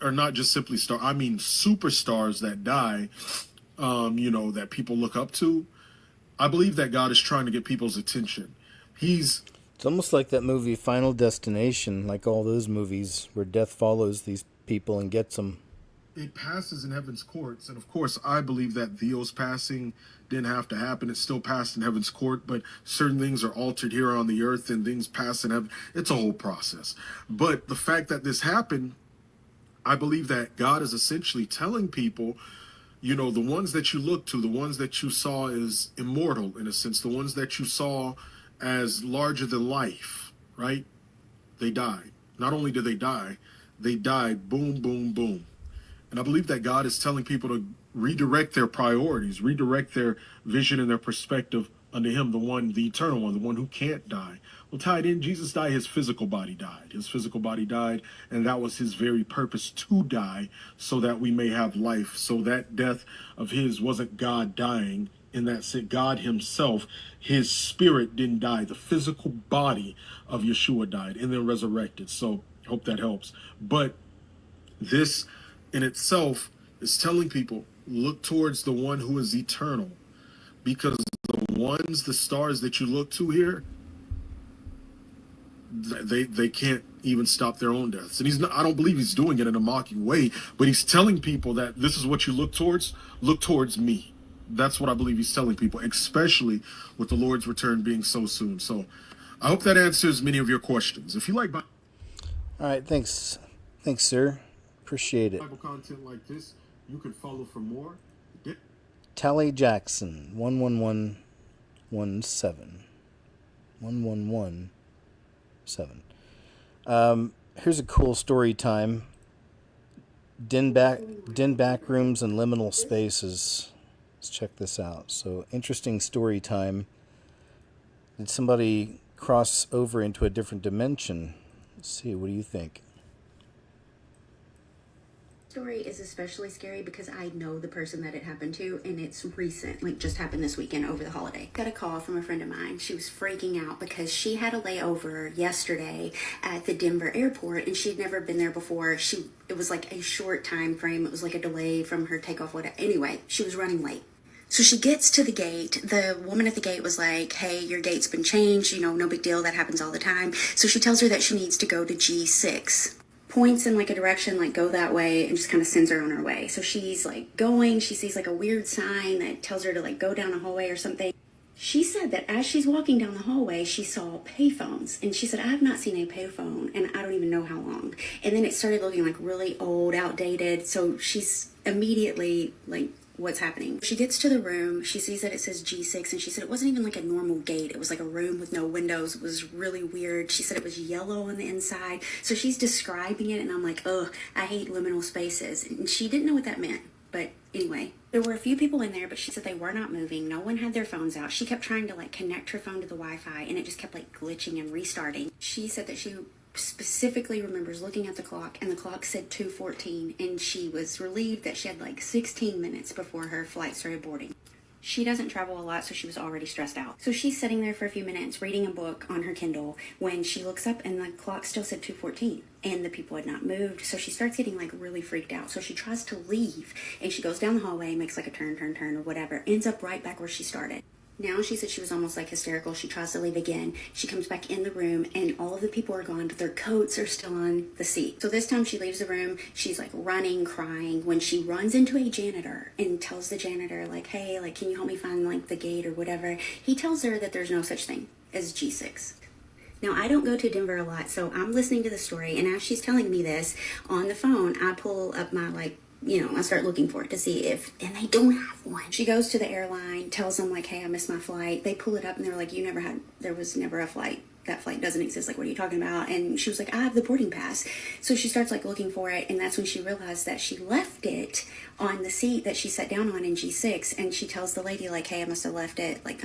are not just simply stars, I mean superstars that die, that people look up to, I believe that God is trying to get people's attention. It's almost like that movie Final Destination, like all those movies where death follows these people and gets them. It passes in heaven's courts. And of course, I believe that Theo's passing didn't have to happen. It still passed in heaven's court, but certain things are altered here on the earth and things pass in heaven. It's a whole process. But the fact that this happened, I believe that God is essentially telling people, the ones that you look to, the ones that you saw as immortal, in a sense, the ones that you saw as larger than life, right? They died. Not only did they died boom, boom, boom. And I believe that God is telling people to redirect their priorities, redirect their vision and their perspective unto him, the eternal one, the one who can't die. Well, tied in, Jesus died, his physical body died. His physical body died, and that was his very purpose, to die so that we may have life. So that death of his wasn't God dying. In that sense, God himself, his spirit didn't die. The physical body of Yeshua died and then resurrected. So I hope that helps. But this in itself is telling people, look towards the one who is eternal. Because the stars that you look to here, they can't even stop their own deaths. And I don't believe he's doing it in a mocking way, but he's telling people that this is what you look towards me. That's what I believe he's telling people, especially with the Lord's return being so soon. So I hope that answers many of your questions. If you like all right, thanks, sir. Appreciate it. Bible content like this, you can follow for more. Tally Jackson 11117 1117. Here's a cool story time. Den back rooms and liminal spaces. Let's check this out. So, interesting story time. Did somebody cross over into a different dimension? Let's see. What do you think? Story is especially scary because I know the person that it happened to, and it's recent, like just happened this weekend over the holiday. Got a call from a friend of mine. She was freaking out because she had a layover yesterday at the Denver airport, and she'd never been there before. It was like a short time frame. It was like a delay from her takeoff. Anyway, she was running late. So she gets to the gate. The woman at the gate was like, hey, your gate's been changed. No big deal. That happens all the time. So she tells her that she needs to go to G6. Points in like a direction, like go that way, and just kind of sends her on her way. So she's like going, she sees like a weird sign that tells her to like go down a hallway or something. She said that as she's walking down the hallway, she saw payphones. And she said, I have not seen a payphone and I don't even know how long. And then it started looking like really old, outdated. So she's immediately like, what's happening? She gets to the room, she sees that it says G6, and she said it wasn't even like a normal gate. It was like a room with no windows. It was really weird. She said it was yellow on the inside. So she's describing it, and I'm like, ugh, I hate liminal spaces. And she didn't know what that meant. But anyway, there were a few people in there, but she said they were not moving. No one had their phones out. She kept trying to like connect her phone to the Wi-Fi, and it just kept like glitching and restarting. She said that she specifically remembers looking at the clock, and the clock said 2:14, and she was relieved that she had like 16 minutes before her flight started boarding. She doesn't travel a lot, so she was already stressed out. So she's sitting there for a few minutes reading a book on her Kindle when she looks up and the clock still said 2:14, and the people had not moved. So she starts getting like really freaked out. So she tries to leave, and she goes down the hallway, makes like a turn or whatever, ends up right back where she started. Now she said she was almost like hysterical. She tries to leave again. She comes back in the room, and all of the people are gone, but their coats are still on the seat. So this time she leaves the room. She's like running, crying, when she runs into a janitor and tells the janitor like, hey, like, can you help me find like the gate or whatever? He tells her that there's no such thing as G6. Now, I don't go to Denver a lot, so I'm listening to the story, and as she's telling me this on the phone, I pull up my I start looking for it to see and they don't have one. She goes to the airline, tells them like, hey, I missed my flight. They pull it up and they're like, there was never a flight that flight doesn't exist. Like, what are you talking about? And she was like, I have the boarding pass. So she starts like looking for it, and that's when she realized that she left it on the seat that she sat down on in G6. And she tells the lady, like, hey, I must have left it like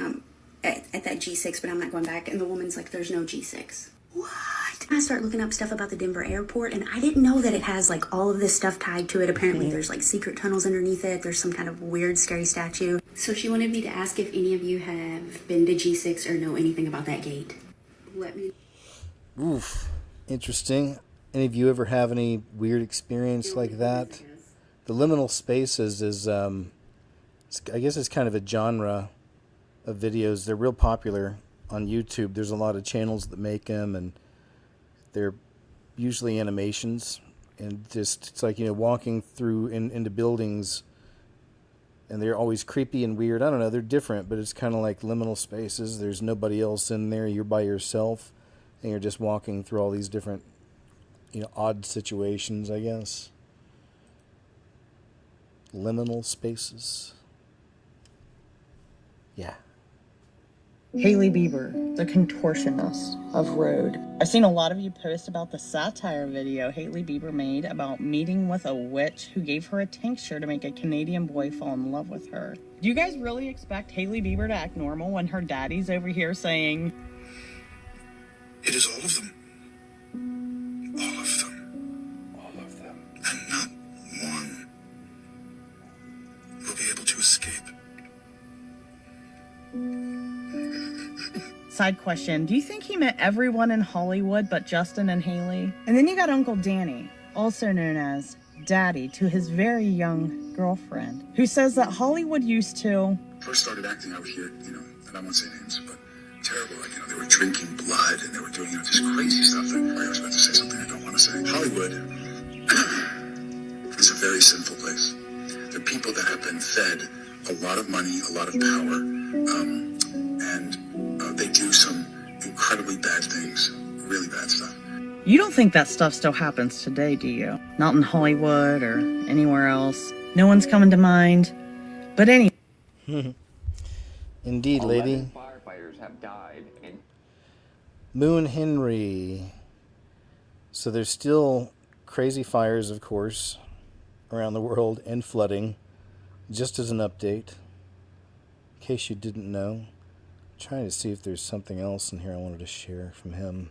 at that G6, but I'm not going back. And the woman's like, there's no G6. What? I start looking up stuff about the Denver airport, and I didn't know that it has like all of this stuff tied to it. Apparently there's like secret tunnels underneath it. There's some kind of weird, scary statue. So she wanted me to ask if any of you have been to G6 or know anything about that gate. Let me. Oof, interesting. Any of you ever have any weird experience like that? The liminal spaces is, I guess it's kind of a genre of videos. They're real popular on YouTube. There's a lot of channels that make them, and they're usually animations, and just, it's like, you know, walking through into buildings, and they're always creepy and weird. I don't know, they're different, but it's kind of like liminal spaces. There's nobody else in there. You're by yourself, and you're just walking through all these different, you know, odd situations, I guess. Liminal spaces. Yeah. Hailey Bieber, the contortionist of road. I've seen a lot of you post about the satire video Hailey Bieber made about meeting with a witch who gave her a tincture to make a Canadian boy fall in love with her. Do you guys really expect Hailey Bieber to act normal when her daddy's over here saying, it is all of them. All of them. All of them. And not one will be able to escape. Side question, do you think he met everyone in Hollywood but Justin and Hailey? And then you got Uncle Danny, also known as Daddy to his very young girlfriend, who says that Hollywood used to... First started acting out here, you know, and I won't say names, but terrible. Like, you know, they were drinking blood and they were doing, you know, just crazy stuff. I was about to say something I don't want to say. Hollywood is a very sinful place. They're people that have been fed a lot of money, a lot of power, and they do some incredibly bad things, really bad stuff. You don't think that stuff still happens today, do you? Not in Hollywood or anywhere else. No one's coming to mind. But anyway. Indeed, lady. Firefighters have died in Moon Henry. So there's still crazy fires, of course, around the world, and flooding. Just as an update, in case you didn't know. I'm trying to see if there's something else in here I wanted to share from him.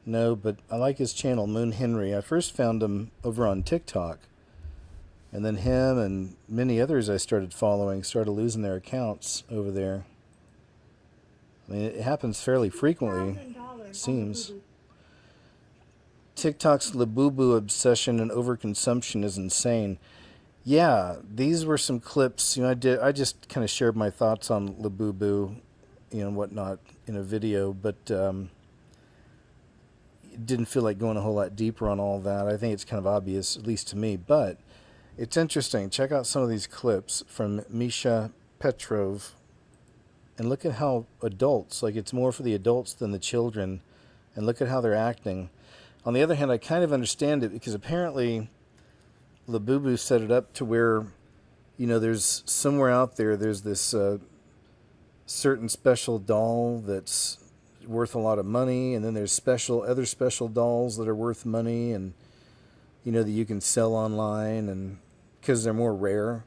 No, but I like his channel, Moon Henry. I first found him over on TikTok. And then him and many others I started following started losing their accounts over there. I mean, it happens fairly frequently, it seems. TikTok's Labubu obsession and overconsumption is insane. Yeah, these were some clips. You know, I just kind of shared my thoughts on Labubu, you know, and whatnot in a video, but didn't feel like going a whole lot deeper on all that. I think it's kind of obvious, at least to me, but it's interesting. Check out some of these clips from Misha Petrov, and look at how adults, like it's more for the adults than the children, and look at how they're acting. On the other hand, I kind of understand it, because apparently Labubu set it up to where, you know, there's somewhere out there, there's this certain special doll that's worth a lot of money, and then there's other special dolls that are worth money, and, you know, that you can sell online, and because they're more rare.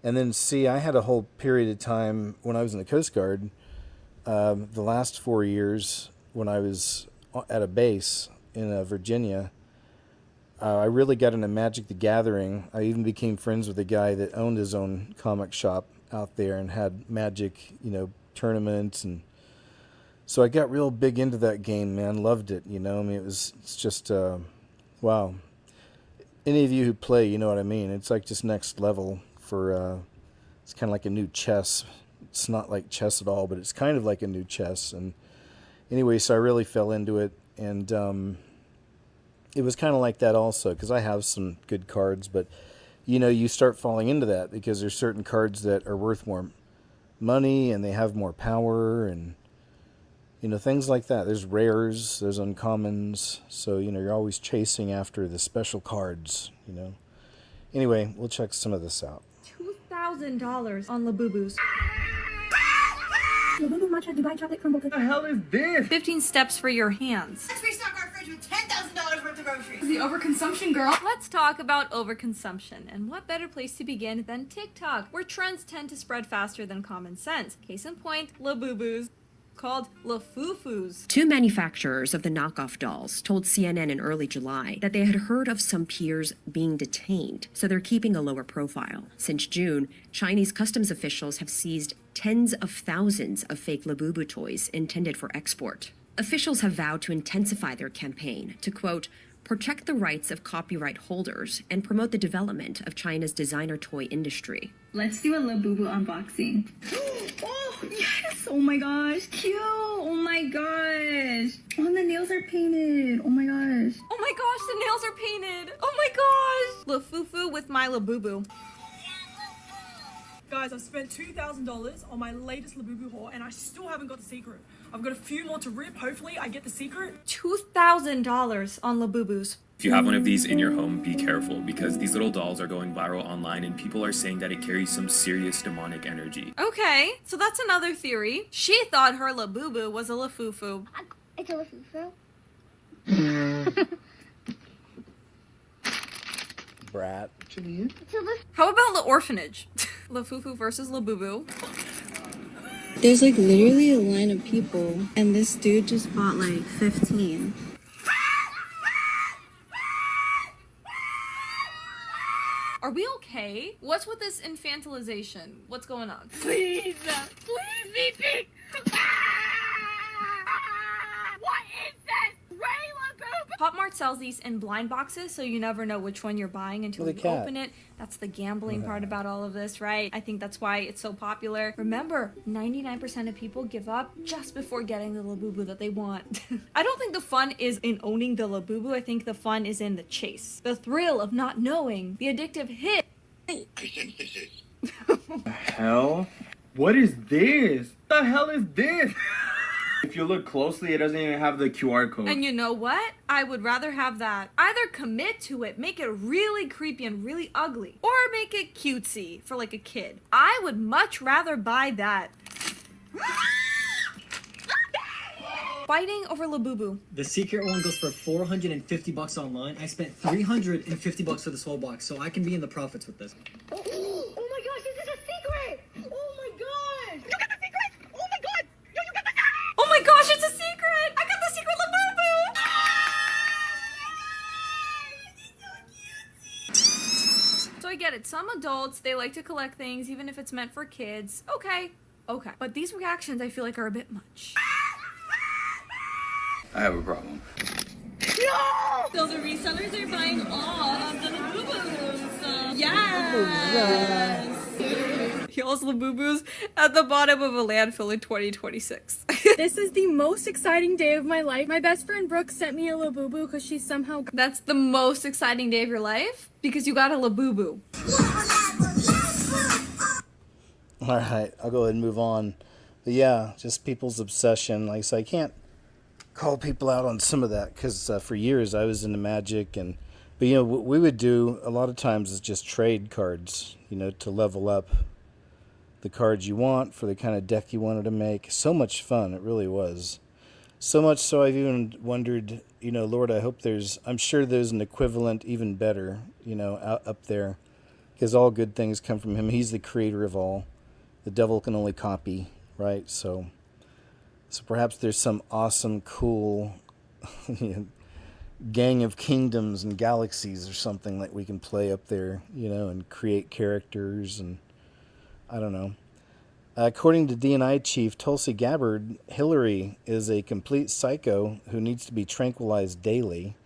And then, see, I had a whole period of time when I was in the Coast Guard, the last 4 years when I was at a base in Virginia, I really got into Magic the Gathering. I even became friends with a guy that owned his own comic shop out there and had Magic, you know, tournaments. And so I got real big into that game, man. Loved it, you know. I mean, it's just, wow. Any of you who play, you know what I mean. It's like just next level for, it's kind of like a new chess. It's not like chess at all, but it's kind of like a new chess. And anyway, so I really fell into it. And it was kind of like that also, because I have some good cards, but, you know, you start falling into that because there's certain cards that are worth more money and they have more power and, you know, things like that. There's rares, there's uncommons, so, you know, you're always chasing after the special cards, you know. Anyway, we'll check some of this out. $2,000 on Labubu's. What the hell is this? 15 steps for your hands. Let's restock our fridge with $10,000 worth of groceries. The overconsumption, girl. Let's talk about overconsumption. And what better place to begin than TikTok, where trends tend to spread faster than common sense. Case in point, Labubu's, called Lafufus. Two manufacturers of the knockoff dolls told CNN in early July that they had heard of some peers being detained, so they're keeping a lower profile. Since June, Chinese customs officials have seized tens of thousands of fake Labubu toys intended for export. Officials have vowed to intensify their campaign to, quote, protect the rights of copyright holders and promote the development of China's designer toy industry. Let's do a Labubu unboxing. Oh, yes! Oh my gosh, cute! Oh my gosh! Oh, and the nails are painted! Oh my gosh! Oh my gosh, the nails are painted! Oh my gosh! Lafufu with my Labubu. Guys, I've spent $2,000 on my latest Labubu haul and I still haven't got the secret. I've got a few more to rip. Hopefully I get the secret. $2,000 on Labubus. If you have one of these in your home, be careful because these little dolls are going viral online and people are saying that it carries some serious demonic energy. Okay, so that's another theory. She thought her Labubu was a Lafufu. It's a Lafufu. Brat. How about the orphanage? Lafufu versus Labubu. There's like literally a line of people, and this dude just bought like 15. Are we okay? What's with this infantilization? What's going on? Please, VP. What is this? Ray Labubu? Pop Mart sells these in blind boxes, so you never know which one you're buying until you open it. That's the gambling part about all of this, right? I think that's why it's so popular. Remember, 99% of people give up just before getting the Labubu that they want. I don't think the fun is in owning the Labubu. I think the fun is in the chase. The thrill of not knowing. The addictive hit. I think this is. The hell? What is this? The hell is this? If you look closely, it doesn't even have the QR code. And you know what? I would rather have that. Either commit to it, make it really creepy and really ugly, or make it cutesy for like a kid. I would much rather buy that. Fighting over Labubu. The secret one goes for $450 online. I spent $350 for this whole box, so I can be in the profits with this. Oh my gosh, this is a secret! Oh my gosh! You got the secret! Oh my god! Yo, you got the secret! Oh my gosh, it's a secret! I got the secret Labubu! So I get it. Some adults, they like to collect things even if it's meant for kids. Okay. But these reactions I feel like are a bit much. I have a problem. No! So the resellers are buying all of the Labubus. Yes! Y'all's Labubus at the bottom of a landfill in 2026. This is the most exciting day of my life. My best friend Brooke sent me a Labubu because she's somehow... That's the most exciting day of your life? Because you got a Labubu. All right, I'll go ahead and move on. But yeah, just people's obsession. Like I said, I can't call people out on some of that because for years I was into magic, but you know what we would do a lot of times is just trade cards, you know, to level up the cards you want for the kind of deck you wanted to make. So much fun, it really was. So much so I've even wondered, you know, Lord, I'm sure there's an equivalent even better, you know, up there, because all good things come from him. He's the creator of all. The devil can only copy, right? So perhaps there's some awesome, cool gang of kingdoms and galaxies or something that we can play up there, you know, and create characters, and I don't know. According to DNI chief Tulsi Gabbard, Hillary is a complete psycho who needs to be tranquilized daily.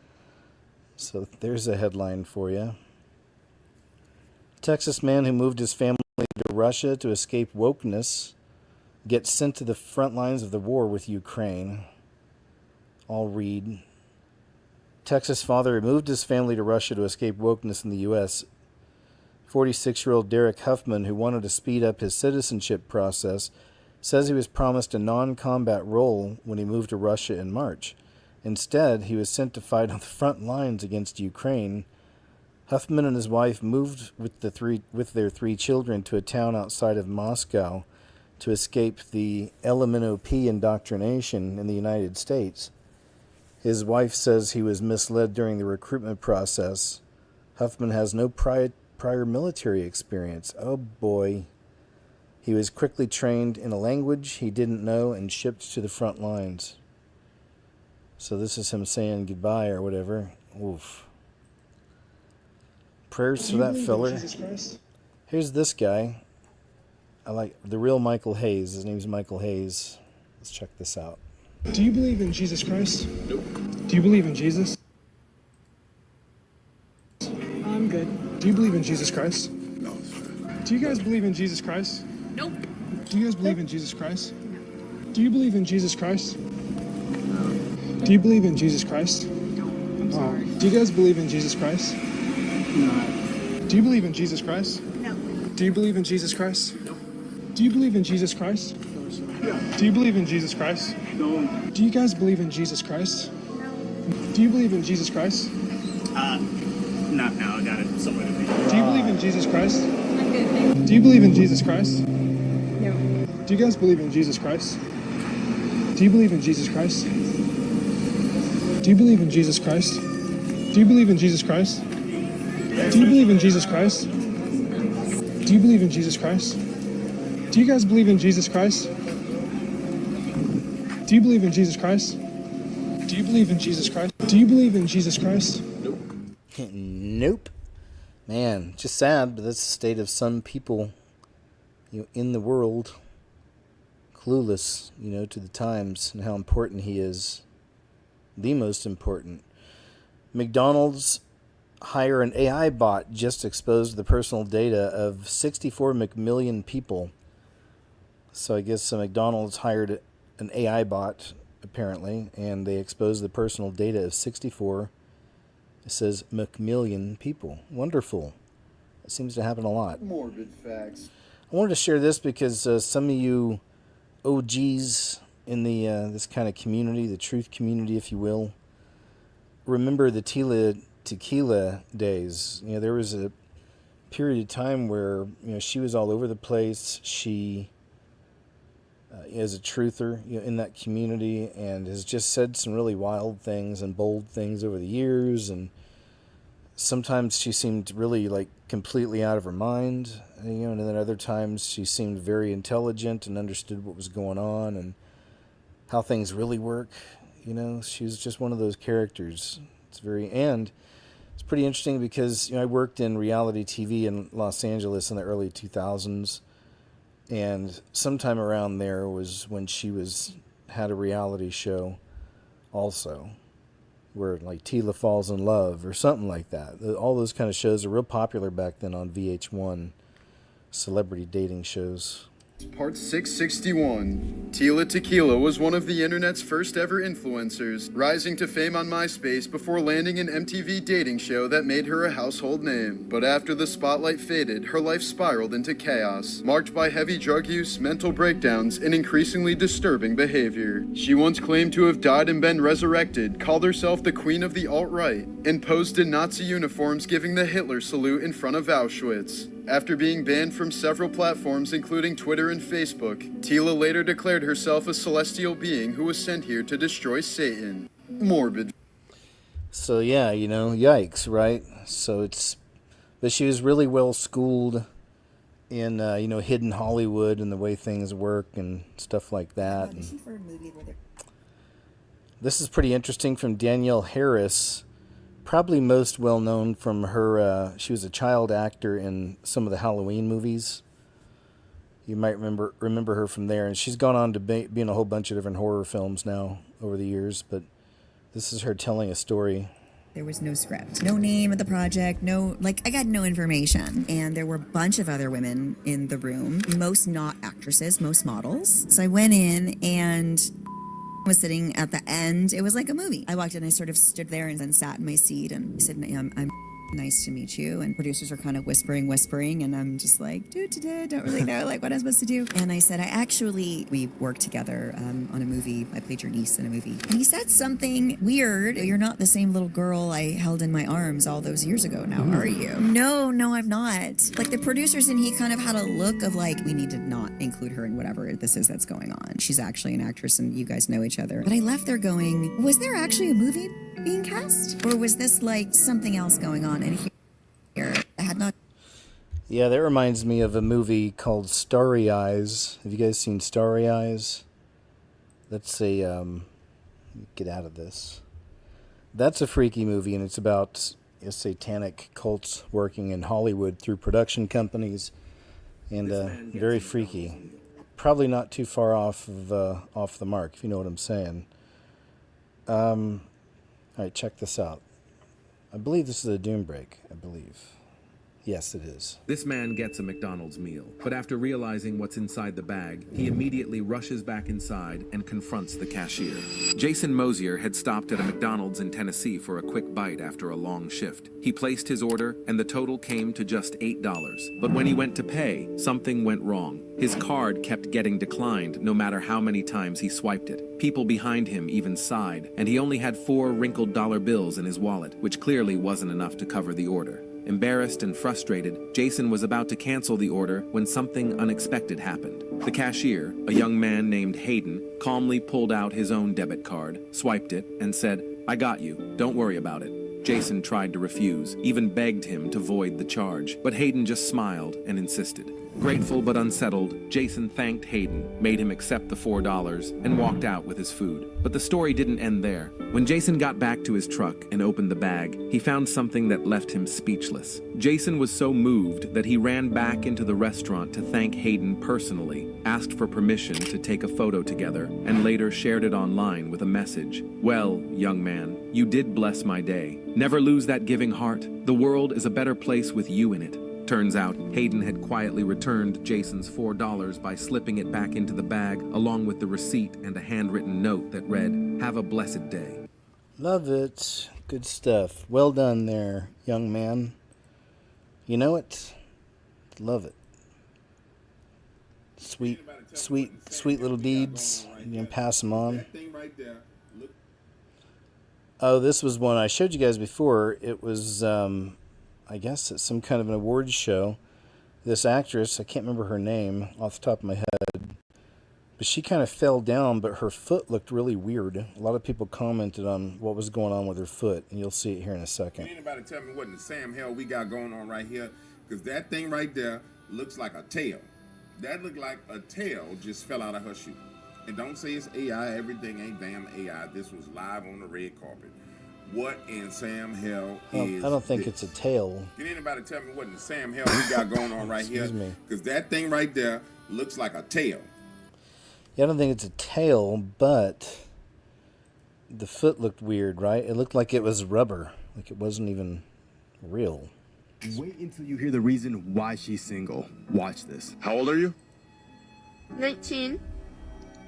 So there's a headline for you. Texas man who moved his family to Russia to escape wokeness gets sent to the front lines of the war with Ukraine. I'll read. Texas father who moved his family to Russia to escape wokeness in the U.S. 46-year-old Derek Huffman, who wanted to speed up his citizenship process, says he was promised a non-combat role when he moved to Russia in March. Instead, he was sent to fight on the front lines against Ukraine. Huffman and his wife moved with their three children to a town outside of Moscow to escape the LMNOP indoctrination in the United States. His wife says he was misled during the recruitment process. Huffman has no prior military experience. Oh boy. He was quickly trained in a language he didn't know and shipped to the front lines. So this is him saying goodbye or whatever. Oof. Prayers for that feller. Here's this guy. I like the real Michael Hayes. His name's Michael Hayes. Let's check this out. Do you believe in Jesus Christ? Nope. Do you believe in Jesus? I'm good. Do you believe in Jesus Christ? No. Do you guys believe in Jesus Christ? Nope. Do you guys believe in Jesus Christ? No. Do you believe in Jesus Christ? No. Do you believe in Jesus Christ? No. I'm sorry. Do you guys believe in Jesus Christ? No. Do you believe in Jesus Christ? No. Do you believe in Jesus Christ? No. Do you believe in Jesus Christ? No, sir. Yeah. Do you believe in Jesus Christ? No. Do you guys believe in Jesus Christ? No. Do you believe in Jesus Christ? Not now. I got it somewhere to be. Do you believe in Jesus Christ? I'm good, thanks. Do you believe in Jesus Christ? No. Do you guys believe in Jesus Christ? Do you believe in Jesus Christ? Do you believe in Jesus Christ? Do you believe in Jesus Christ? Do you believe in Jesus Christ? Do you believe in Jesus Christ? Do you guys believe in Jesus Christ? Do you believe in Jesus Christ? Do you believe in Jesus Christ? Do you believe in Jesus Christ? Nope. Man, just sad, but that's the state of some people, in the world, clueless, to the times and how important he is. The most important. McDonald's hire an AI bot just exposed the personal data of 64 McMillion people. So I guess McDonald's hired an AI bot, apparently, and they exposed the personal data of 64. It says McMillion people. Wonderful. It seems to happen a lot. Morbid facts. I wanted to share this because some of you OGs in the this kind of community, the truth community, if you will, remember the tequila days. There was a period of time where she was all over the place. She is a truther in that community and has just said some really wild things and bold things over the years, and sometimes she seemed really completely out of her mind, and then other times she seemed very intelligent and understood what was going on and how things really work. She was just one of those characters. It's pretty interesting because I worked in reality TV in Los Angeles in the early 2000s. And sometime around there was when she had a reality show also, where Tila Falls in Love or something like that. All those kind of shows are real popular back then on VH1, celebrity dating shows. Part 661. Tila Tequila was one of the internet's first ever influencers, rising to fame on MySpace before landing an MTV dating show that made her a household name. But after the spotlight faded, her life spiraled into chaos, marked by heavy drug use, mental breakdowns, and increasingly disturbing behavior. She once claimed to have died and been resurrected, called herself the Queen of the Alt-Right, and posed in Nazi uniforms giving the Hitler salute in front of Auschwitz. After being banned from several platforms including Twitter and Facebook, Tila later declared herself a celestial being who was sent here to destroy Satan. Morbid. So yeah, yikes, right? But she was really well schooled in hidden Hollywood and the way things work and stuff like that. This is pretty interesting from Danielle Harris. Probably most well known from her, she was a child actor in some of the Halloween movies. You might remember her from there, and she's gone on to be in a whole bunch of different horror films now over the years, but this is her telling a story. There was no script, no name of the project, I got no information. And there were a bunch of other women in the room, most not actresses, most models. So I went in and was sitting at the end. It was like a movie. I walked in, I sort of stood there and then sat in my seat and I said, I'm nice to meet you. And producers are kind of whispering. And I'm just like, don't really know like what I'm supposed to do. And I said, we worked together on a movie. I played your niece in a movie. And he said something weird. You're not the same little girl I held in my arms all those years ago now, are you? No, I'm not. Like the producers, and he kind of had a look of like, we need to not include her in whatever this is that's going on. She's actually an actress and you guys know each other. But I left there going, was there actually a movie being cast? Or was this like something else going on? And here, I had not. Yeah, that reminds me of a movie called Starry Eyes. Have you guys seen Starry Eyes? That's a, get out of this. That's a freaky movie, and it's about satanic cults working in Hollywood through production companies, and very freaky. Probably not too far off the mark, if you know what I'm saying. All right, check this out. I believe this is a doom break, I believe. Yes, it is. This man gets a McDonald's meal, but after realizing what's inside the bag, he immediately rushes back inside and confronts the cashier. Jason Mosier had stopped at a McDonald's in Tennessee for a quick bite after a long shift. He placed his order, and the total came to just $8. But when he went to pay, something went wrong. His card kept getting declined no matter how many times he swiped it. People behind him even sighed, and he only had 4 wrinkled dollar bills in his wallet, which clearly wasn't enough to cover the order. Embarrassed and frustrated, Jason was about to cancel the order when something unexpected happened. The cashier, a young man named Hayden, calmly pulled out his own debit card, swiped it, and said, "I got you. Don't worry about it." Jason tried to refuse, even begged him to void the charge, but Hayden just smiled and insisted. Grateful but unsettled, Jason thanked Hayden, made him accept the $4, and walked out with his food. But the story didn't end there. When Jason got back to his truck and opened the bag, he found something that left him speechless. Jason was so moved that he ran back into the restaurant to thank Hayden personally, asked for permission to take a photo together, and later shared it online with a message. "Well, young man, you did bless my day. Never lose that giving heart. The world is a better place with you in it." Turns out, Hayden had quietly returned Jason's $4 by slipping it back into the bag, along with the receipt and a handwritten note that read, "Have a blessed day." Love it. Good stuff. Well done there, young man. You know it? Love it. Sweet little deeds. You can pass them on. Oh, this was one I showed you guys before. It was, I guess it's some kind of an awards show. This actress, I can't remember her name off the top of my head, but she kind of fell down, but her foot looked really weird. A lot of people commented on what was going on with her foot, and you'll see it here in a second. Can anybody tell me what in the Sam hell we got going on right here? Because that thing right there looks like a tail. That looked like a tail just fell out of her shoe. And don't say it's AI. Everything ain't damn AI. This was live on the red carpet. What in Sam hell is I don't think this? it's a tail. Can anybody tell me what in the Sam hell we got going on right here? Excuse me. Because that thing right there looks like a tail. Yeah, I don't think it's a tail, but the foot looked weird, right? It looked like it was rubber, like it wasn't even real. Wait until you hear the reason why she's single. Watch this. How old are you? 19,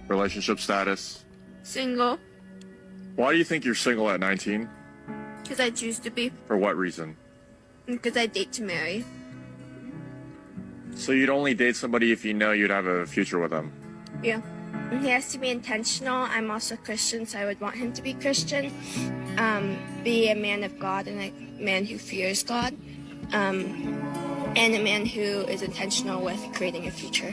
Relationship status? single, Why do you think you're single at 19? because I choose to be, For what reason? because I date to marry. So you'd only date somebody if you know you'd have a future with them? Yeah. He has to be intentional. I'm also Christian, so I would want him to be Christian. Be a man of God and a man who fears God. And a man who is intentional with creating a future.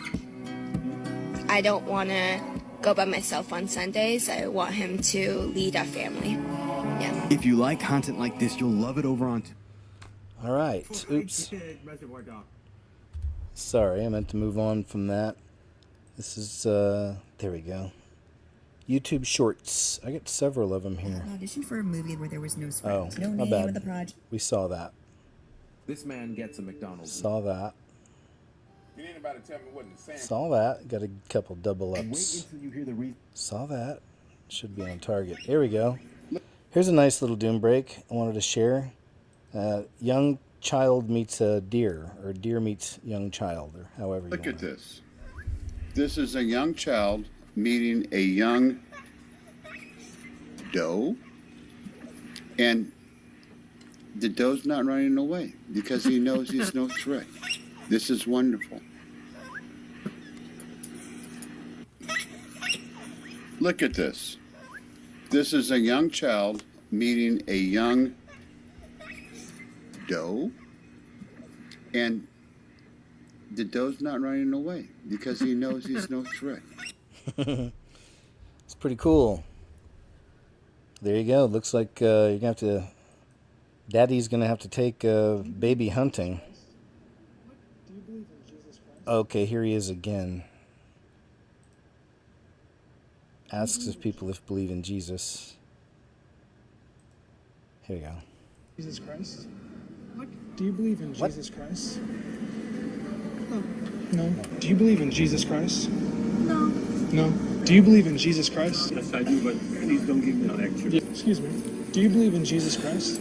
I don't want to go by myself on Sundays. I want him to lead our family. Yeah. If you like content like this, you'll love it over on... All right. Oops. Sorry, I meant to move on from that. This is, there we go. YouTube Shorts. I got several of them here. Audition for a movie where there was no script. Oh, No my name bad. of the project. We saw that. This man gets a McDonald's. Saw that. Can anybody tell me what in the Sam... Saw that. Got a couple double Wait ups. until you hear the reason. Saw that. Should be on target. Here we go. Here's a nice little doom break I wanted to share. Young child meets a deer, or deer meets young child, or however you Look want at this. This is a young child meeting a young doe. And the doe's not running away because he knows he's no threat. This is wonderful. Look at this. This is a young child meeting a young doe, and the doe's not running away because he knows he's no threat. It's pretty cool. There you go. Looks like you're gonna have to. Daddy's gonna have to take baby hunting. Okay, here he is again. Asks if people believe in Jesus. Here we go. Jesus Christ? Do you believe in Jesus Christ? No. Do you believe in Jesus Christ? No. No. Do you believe in Jesus Christ? Yes, I do, but please don't give me a lecture. Yeah, excuse me. Do you believe in Jesus Christ?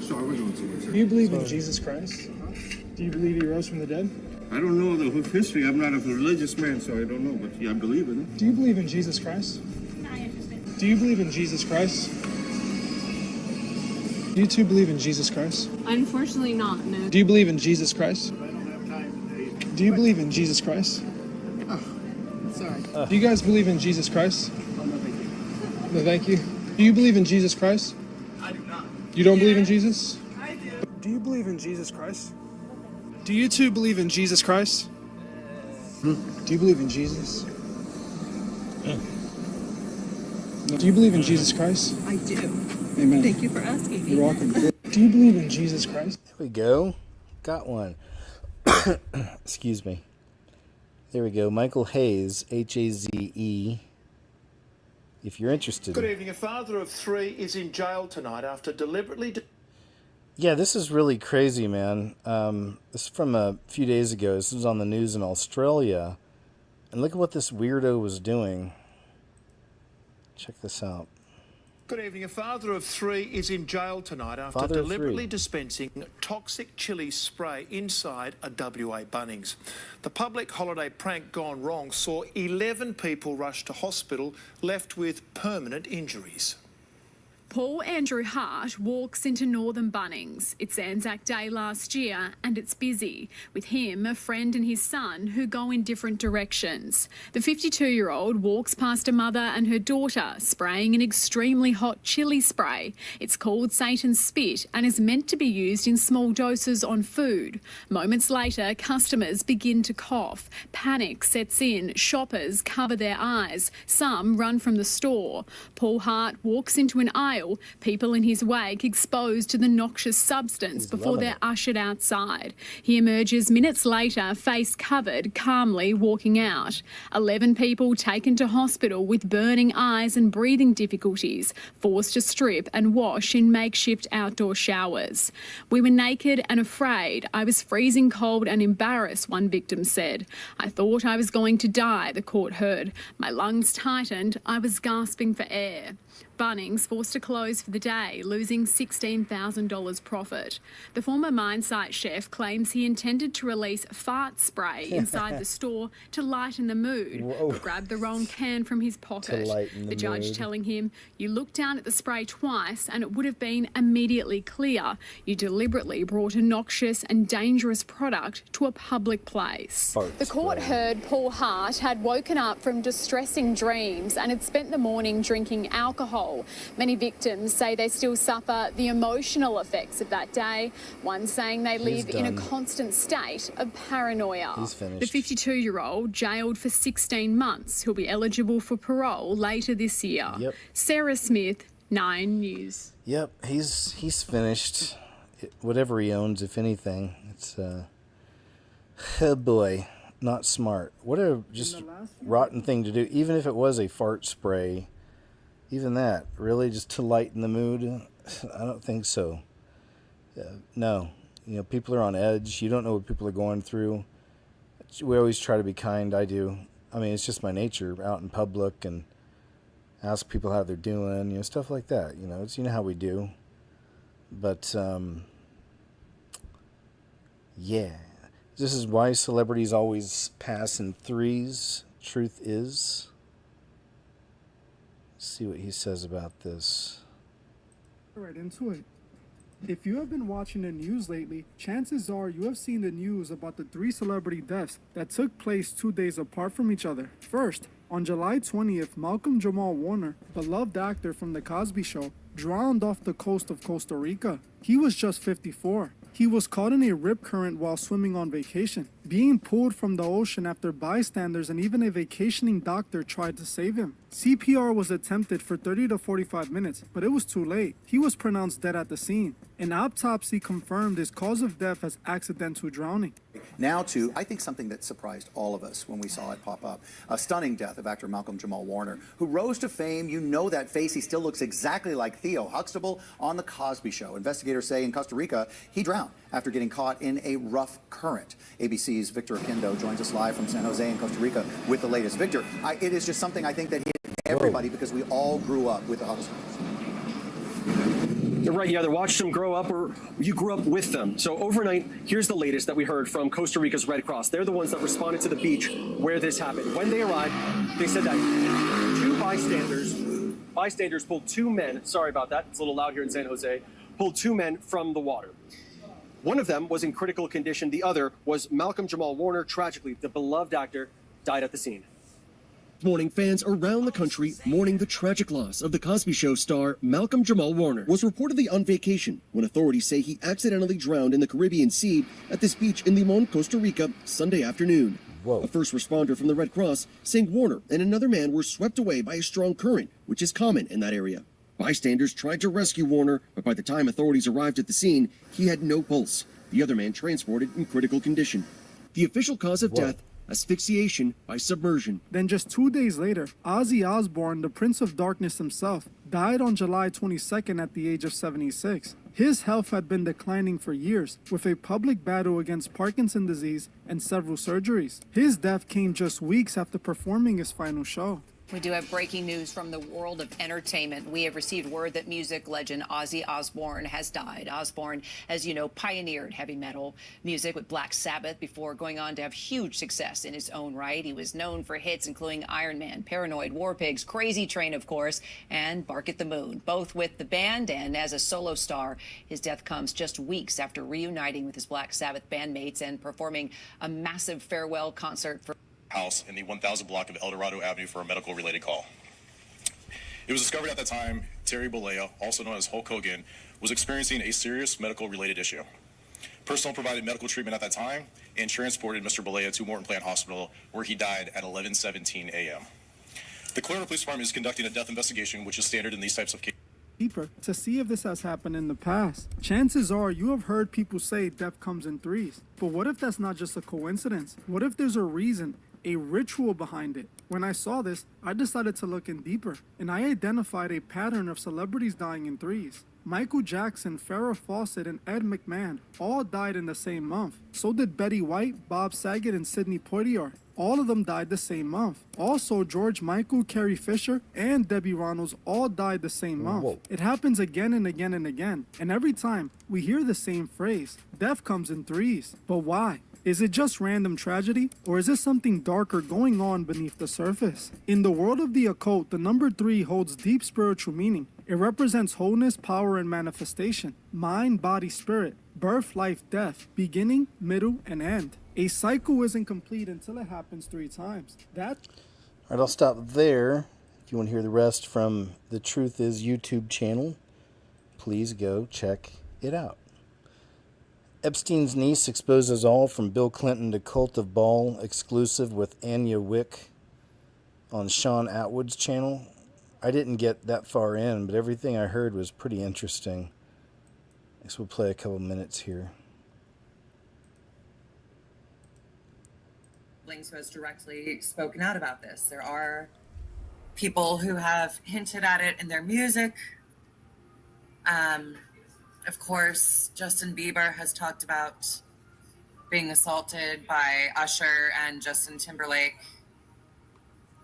Sorry, we're going to. Do you believe in Jesus Christ? Do you believe he rose from the dead? I don't know the history. I'm not a religious man, so I don't know, but yeah, I believe in it. Do you believe in Jesus Christ? Do you believe in Jesus Christ? Do you two believe in Jesus Christ? Unfortunately not, no. Do you believe in Jesus Christ? Do you believe in Jesus Christ? Sorry. Do you guys believe in Jesus Christ? No, thank you. Do you believe in Jesus Christ? I do not. You don't believe in Jesus? I do. Do you believe in Jesus Christ? Do you two believe in Jesus Christ? Do you believe in Jesus? Do you believe in Jesus Christ? I do. Amen. Thank you for asking me. You're welcome. Do you believe in Jesus Christ? There we go. Got one. Excuse me. There we go. Michael Hayes, Haze. If you're interested. Good evening. A father of 3 is in jail tonight after deliberately... Yeah, this is really crazy, man. This is from a few days ago. This was on the news in Australia. And look at what this weirdo was doing. Check this out. Good evening. A father of 3 is in jail tonight after Father of deliberately 3. dispensing toxic chili spray inside a WA Bunnings. The public holiday prank gone wrong saw 11 people rush to hospital, left with permanent injuries. Paul Andrew Hart walks into Northern Bunnings. It's Anzac Day last year and it's busy. With him, a friend and his son who go in different directions. The 52-year-old walks past a mother and her daughter spraying an extremely hot chili spray. It's called Satan's Spit and is meant to be used in small doses on food. Moments later, customers begin to cough. Panic sets in. Shoppers cover their eyes. Some run from the store. Paul Hart walks into an aisle. People in his wake exposed to the noxious substance before they're ushered outside. He emerges minutes later, face covered, calmly walking out. 11 people taken to hospital with burning eyes and breathing difficulties, forced to strip and wash in makeshift outdoor showers. We were naked and afraid. I was freezing cold and embarrassed, one victim said. I thought I was going to die, the court heard. My lungs tightened. I was gasping for air. Bunnings forced to close for the day, losing $16,000 profit. The former mine site chef claims he intended to release fart spray inside the store to lighten the mood, but grabbed the wrong can from his pocket. The judge telling him, "You looked down at the spray twice and it would have been immediately clear. You deliberately brought a noxious and dangerous product to a public place." The court heard Paul Hart had woken up from distressing dreams and had spent the morning drinking alcohol. Many victims say they still suffer the emotional effects of that day, one saying they live in a constant state of paranoia. The 52-year-old jailed for 16 months. He'll be eligible for parole later this year. Sarah Smith, 9 News. Yep, he's finished. Whatever he owns, if anything. It's, oh boy, not smart. What a just rotten thing to do. Even if it was a fart spray, even that, really, just to lighten the mood? I don't think so. No. You know, people are on edge. You don't know what people are going through. We always try to be kind. I do. I mean, it's just my nature, out in public and ask people how they're doing, you know, stuff like that. You know, it's, you know how we do. But, yeah. This is why celebrities always pass in threes. Truth is... See what he says about this. Right into it. If you have been watching the news lately, chances are you have seen the news about the 3 celebrity deaths that took place 2 days apart from each other. First, on July 20th, Malcolm Jamal Warner, beloved actor from The Cosby Show, drowned off the coast of Costa Rica. He was just 54. He was caught in a rip current while swimming on vacation, being pulled from the ocean after bystanders and even a vacationing doctor tried to save him. CPR was attempted for 30 to 45 minutes, but it was too late. He was pronounced dead at the scene. An autopsy confirmed his cause of death as accidental drowning. Now to, I think, something that surprised all of us when we saw it pop up. A stunning death of actor Malcolm Jamal Warner, who rose to fame. You know that face. He still looks exactly like Theo Huxtable on The Cosby Show. Investigators say in Costa Rica, he drowned after getting caught in a rough current. ABC's Victor Oquendo joins us live from San Jose in Costa Rica with the latest. Victor, it is just something I think that hit everybody because we all grew up with the Huxtables. You're right, you either watched them grow up or you grew up with them. So overnight, here's the latest that we heard from Costa Rica's Red Cross. They're the ones that responded to the beach where this happened. When they arrived, they said that 2 bystanders pulled 2 men, sorry about that, it's a little loud here in San Jose, pulled 2 men from the water. One of them was in critical condition. The other was Malcolm Jamal Warner. Tragically, the beloved actor died at the scene. Morning, fans around the country mourning the tragic loss of The Cosby Show star Malcolm Jamal Warner was reportedly on vacation when authorities say he accidentally drowned in the Caribbean Sea at this beach in Limon, Costa Rica, Sunday afternoon. Whoa. A first responder from the Red Cross saying Warner and another man were swept away by a strong current, which is common in that area. Bystanders tried to rescue Warner, but by the time authorities arrived at the scene, he had no pulse. The other man transported in critical condition. The official cause of death, asphyxiation by submersion. Then just 2 days later, Ozzy Osbourne, the Prince of Darkness himself, died on July 22nd at the age of 76. His health had been declining for years, with a public battle against Parkinson's disease and several surgeries. His death came just weeks after performing his final show. We do have breaking news from the world of entertainment. We have received word that music legend Ozzy Osbourne has died. Osbourne, as you know, pioneered heavy metal music with Black Sabbath before going on to have huge success in his own right. He was known for hits including Iron Man, Paranoid, War Pigs, Crazy Train, of course, and Bark at the Moon, both with the band and as a solo star. His death comes just weeks after reuniting with his Black Sabbath bandmates and performing a massive farewell concert for house in the 1000 block of El Dorado Avenue for a medical related call. It was discovered at that time Terry Bollea, also known as Hulk Hogan, was experiencing a serious medical related issue. Personnel provided medical treatment at that time and transported Mr. Bollea to Morton Plant Hospital, where he died at 11:17 a.m. The Clarendon Police Department is conducting a death investigation, which is standard in these types of cases. Deeper to see if this has happened in the past. Chances are you have heard people say death comes in threes. But what if that's not just a coincidence? What if there's a reason, a ritual behind it? When I saw this, I decided to look in deeper, and I identified a pattern of celebrities dying in threes. Michael Jackson, Farrah Fawcett, and Ed McMahon all died in the same month. So did Betty White, Bob Saget, and Sidney Poitier. All of them died the same month. Also, George Michael, Carrie Fisher, and Debbie Reynolds all died the same month. Whoa. It happens again and again and again. And every time, we hear the same phrase, death comes in threes. But why? Is it just random tragedy, or is there something darker going on beneath the surface? In the world of the occult, the number 3 holds deep spiritual meaning. It represents wholeness, power, and manifestation. Mind, body, spirit. Birth, life, death. Beginning, middle, and end. A cycle isn't complete until it happens 3 times. All right, I'll stop there. If you want to hear the rest from the Truth Is YouTube channel, please go check it out. Epstein's niece exposes all from Bill Clinton to Cult of Baal exclusive with Anya Wick on Sean Atwood's channel. I didn't get that far in, but everything I heard was pretty interesting. I guess we'll play a couple minutes here. Who has directly spoken out about this. There are people who have hinted at it in their music. Of course, Justin Bieber has talked about being assaulted by Usher and Justin Timberlake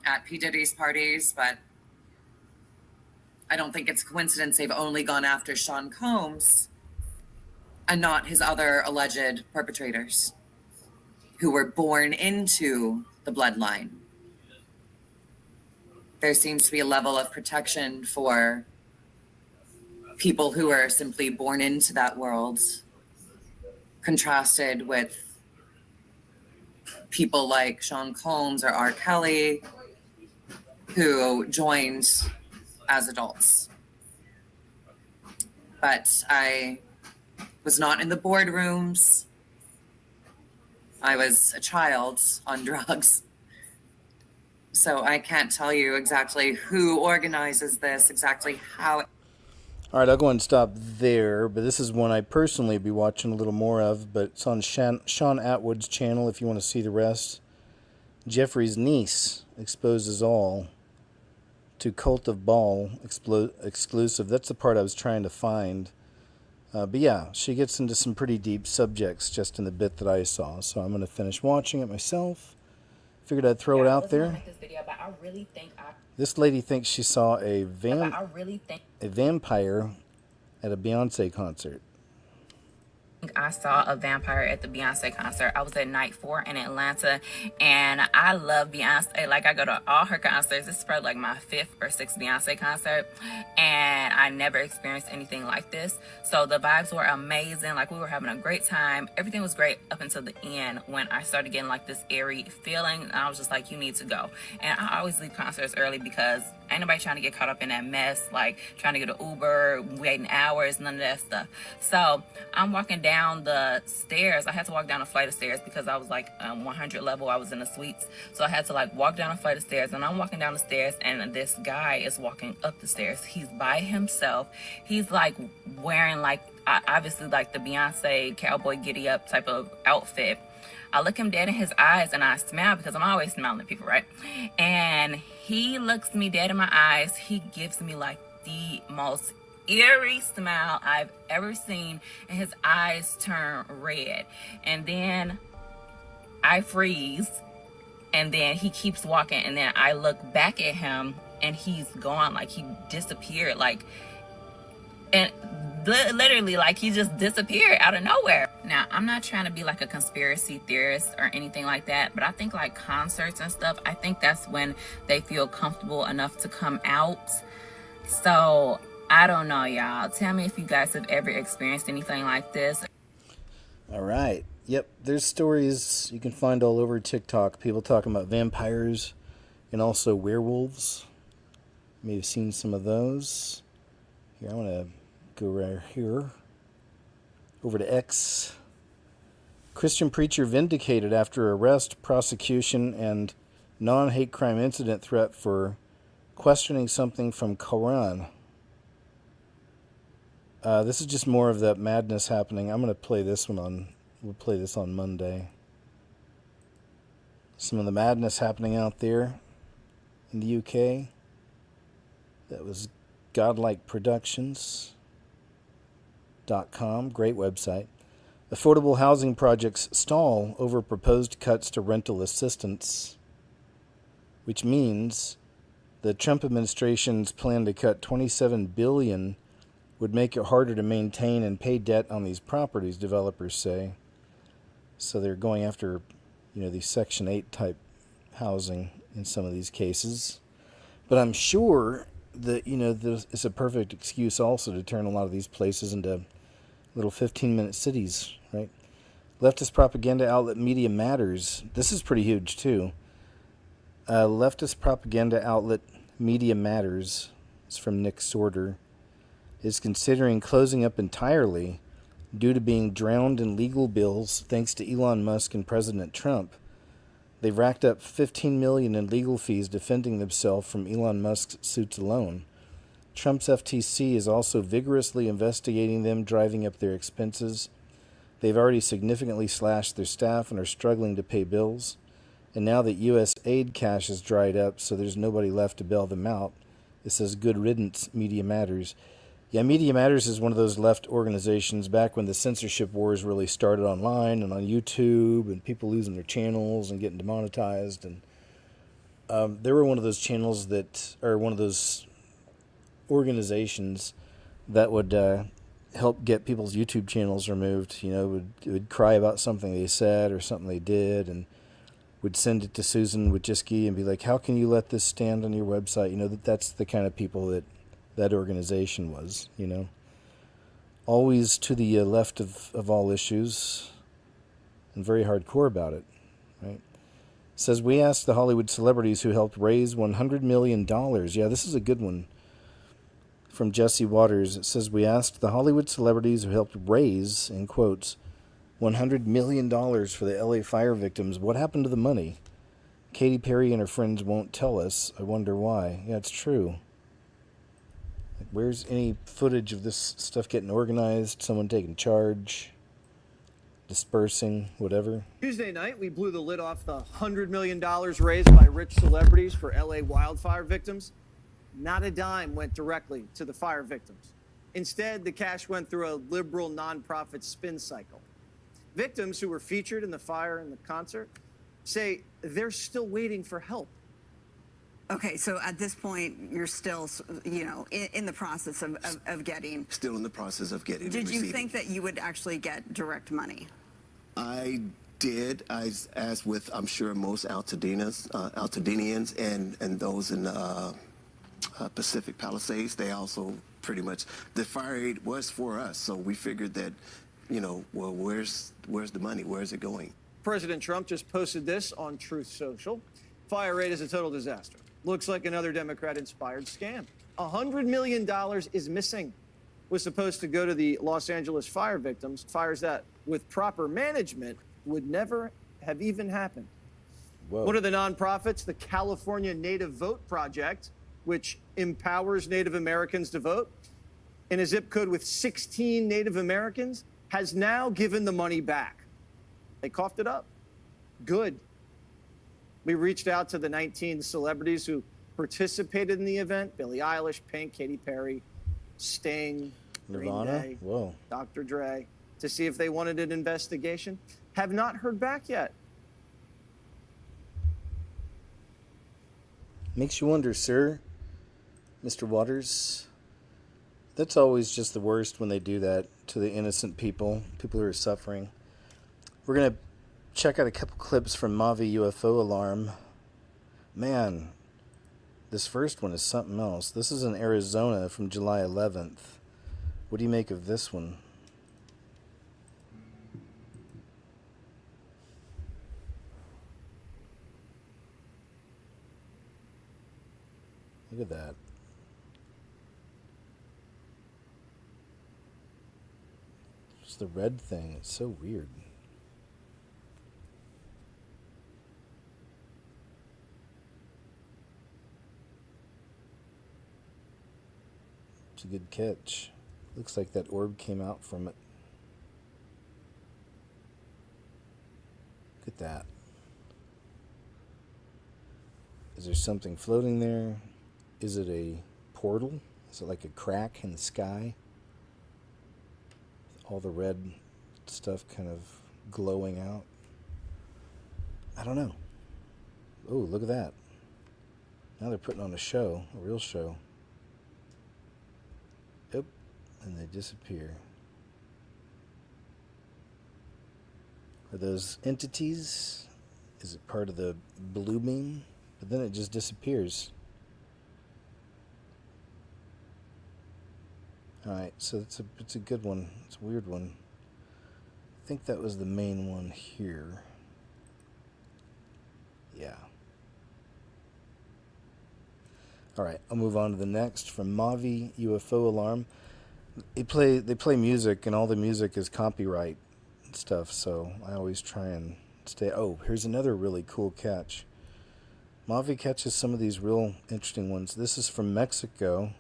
at P. Diddy's parties, but I don't think it's a coincidence they've only gone after Sean Combs and not his other alleged perpetrators who were born into the bloodline. There seems to be a level of protection for people who are simply born into that world, contrasted with people like Sean Combs or R. Kelly, who joined as adults. But I was not in the boardrooms. I was a child on drugs. So I can't tell you exactly who organizes this, exactly how. All right, I'll go and stop there, but this is one I personally be watching a little more of, but it's on Sean Atwood's channel if you want to see the rest. Jeffrey's niece exposes all to Cult of Ball exclusive. That's the part I was trying to find. But yeah, she gets into some pretty deep subjects just in the bit that I saw, so I'm going to finish watching it myself. Figured I'd throw it out there. Make this video, but I really think This lady thinks she saw a vampire at a Beyonce concert. I saw a vampire at the Beyonce concert. I was at night 4 in Atlanta, and I love Beyonce. Like, I go to all her concerts. This is probably like my 5th or 6th Beyonce concert, and I never experienced anything like this. So the vibes were amazing. Like, we were having a great time. Everything was great up until the end when I started getting like this eerie feeling, and I was just like, you need to go. And I always leave concerts early because ain't nobody trying to get caught up in that mess, like trying to get an Uber, waiting hours, none of that stuff. So I'm walking down the stairs. I had to walk down a flight of stairs because I was like 100 level. I was in the suites. So I had to like walk down a flight of stairs, and I'm walking down the stairs, and this guy is walking up the stairs. He's by himself. He's like wearing like, obviously like the Beyonce cowboy giddy up type of outfit. I look him dead in his eyes and I smile because I'm always smiling at people, right? And he looks me dead in my eyes. He gives me like the most eerie smile I've ever seen, and his eyes turn red. And then I freeze, and then he keeps walking, and then I look back at him and he's gone. Like, he disappeared, like, and literally like he just disappeared out of nowhere. Now, I'm not trying to be like a conspiracy theorist or anything like that, but I think like concerts and stuff, I think that's when they feel comfortable enough to come out. So I don't know, y'all. Tell me if you guys have ever experienced anything like this. All right. Yep, there's stories you can find all over TikTok. People talking about vampires and also werewolves. You may have seen some of those. Here, I want to go right here. Over to X. Christian preacher vindicated after arrest, prosecution, and non-hate crime incident threat for questioning something from Quran. This is just more of that madness happening. I'm going to play this one on... We'll play this on Monday. Some of the madness happening out there in the UK. That was Godlike Productions.com. Great website. Affordable housing projects stall over proposed cuts to rental assistance, which means the Trump administration's plan to cut $27 billion would make it harder to maintain and pay debt on these properties, developers say. So they're going after, these Section 8 type housing in some of these cases. But I'm sure that, it's a perfect excuse also to turn a lot of these places into little 15-minute cities, right? Leftist propaganda outlet Media Matters. This is pretty huge, too. Leftist propaganda outlet Media Matters, it's from Nick Sorter, is considering closing up entirely due to being drowned in legal bills thanks to Elon Musk and President Trump. They've racked up $15 million in legal fees defending themselves from Elon Musk's suits alone. Trump's FTC is also vigorously investigating them, driving up their expenses. They've already significantly slashed their staff and are struggling to pay bills. And now that U.S. aid cash has dried up, so there's nobody left to bail them out, it says good riddance, Media Matters. Yeah, Media Matters is one of those left organizations back when the censorship wars really started online and on YouTube and people losing their channels and getting demonetized. And they were one of those channels that, or one of those organizations that would help get people's YouTube channels removed. Would cry about something they said or something they did and would send it to Susan Wojcicki and be like, how can you let this stand on your website? That's the kind of people that organization was, always to the left of all issues and very hardcore about it, right? It says, we asked the Hollywood celebrities who helped raise $100 million. Yeah, this is a good one. From Jesse Waters. It says, we asked the Hollywood celebrities who helped raise, in quotes, $100 million for the LA fire victims. What happened to the money? Katy Perry and her friends won't tell us. I wonder why. Yeah, it's true. Like, where's any footage of this stuff getting organized? Someone taking charge? Dispersing? Whatever? Tuesday night, we blew the lid off the $100 million raised by rich celebrities for LA wildfire victims. Not a dime went directly to the fire victims. Instead, the cash went through a liberal nonprofit spin cycle. Victims who were featured in the fire and the concert say they're still waiting for help. Okay, so at this point, you're still, in the process of getting. Still in the process of getting. Did you think that you would actually get direct money? I did, as with, I'm sure, most Altadenians and those in Pacific Palisades. They also pretty much, the fire aid was for us, so we figured that, well, where's the money? Where is it going? President Trump just posted this on Truth Social. Fire aid is a total disaster. Looks like another Democrat-inspired scam. $100 million is missing. Was supposed to go to the Los Angeles fire victims, fires that, with proper management, would never have even happened. Whoa. One of the nonprofits, the California Native Vote Project, which empowers Native Americans to vote, in a zip code with 16 Native Americans, has now given the money back. They coughed it up. Good. We reached out to the 19 celebrities who participated in the event: Billie Eilish, Pink, Katy Perry, Sting, Nirvana? Green Day, Whoa. Dr. Dre, to see if they wanted an investigation. Have not heard back yet. Makes you wonder, sir, Mr. Waters. That's always just the worst when they do that to the innocent people who are suffering. We're going to check out a couple clips from Mavi UFO Alarm. Man, this first one is something else. This is in Arizona from July 11th. What do you make of this one? Look at that. It's the red thing. It's so weird. It's a good catch. Looks like that orb came out from it. Look at that. Is there something floating there? Is it a portal? Is it like a crack in the sky? All the red stuff kind of glowing out. I don't know. Oh, look at that. Now they're putting on a show, a real show. Yep, and they disappear. Are those entities? Is it part of the blue beam? But then it just disappears. Alright, so it's a good one. It's a weird one. I think that was the main one here. Yeah. Alright, I'll move on to the next from Mavi UFO Alarm. They play music, and all the music is copyright stuff, so I always try and stay. Oh, here's another really cool catch. Mavi catches some of these real interesting ones. This is from Mexico.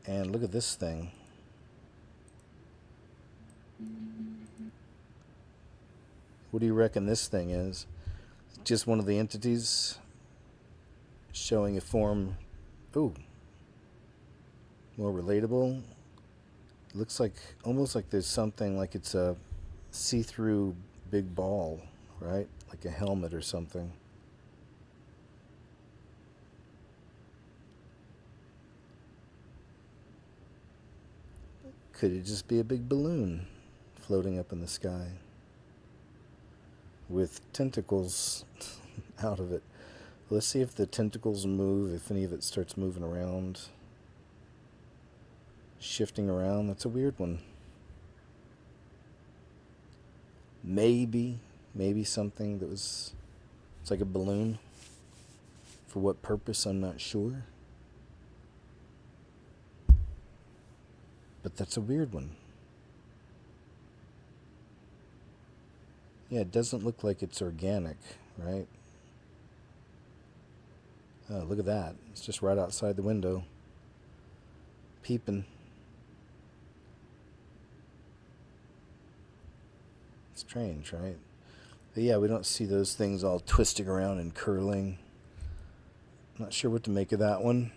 And look at this thing. What do you reckon this thing is? Just one of the entities showing a form. Ooh. More relatable. Looks like, almost like there's something, like it's a see-through big ball, right? Like a helmet or something. Could it just be a big balloon floating up in the sky with tentacles out of it? Let's see if the tentacles move, if any of it starts moving around. shifting around. That's a weird one. Maybe something that was, it's like a balloon. For what purpose, I'm not sure. But that's a weird one. Yeah, it doesn't look like it's organic, right? Oh, look at that. It's just right outside the window. Peeping. Strange, right? But yeah, we don't see those things all twisting around and curling. Not sure what to make of that one,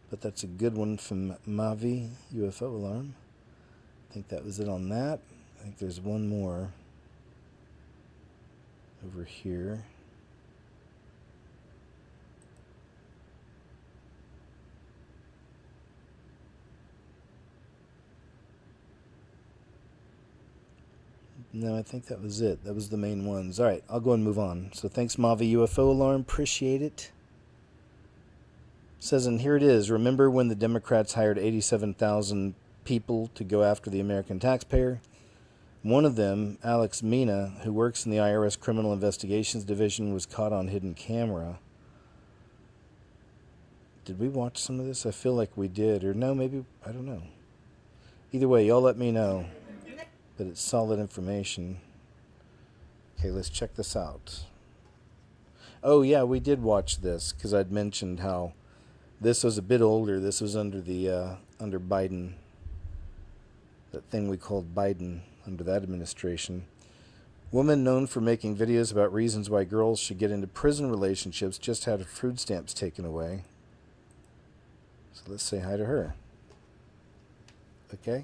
but that's a good one from Mavi UFO Alarm. I think that was it on that. I think there's one more over here. No, I think that was it. That was the main ones. All right, I'll go and move on. So thanks, Mavi UFO Alarm. Appreciate it. Says, and here it is. Remember when the Democrats hired 87,000 people to go after the American taxpayer? One of them, Alex Mina, who works in the IRS Criminal Investigations Division, was caught on hidden camera. Did we watch some of this? I feel like we did. Or no, maybe, I don't know. Either way, y'all let me know. But it's solid information. Okay, let's check this out. Oh yeah, we did watch this because I'd mentioned how this was a bit older. This was under the under Biden. That thing we called Biden under that administration. Woman known for making videos about reasons why girls should get into prison relationships just had her food stamps taken away. So let's say hi to her. Okay?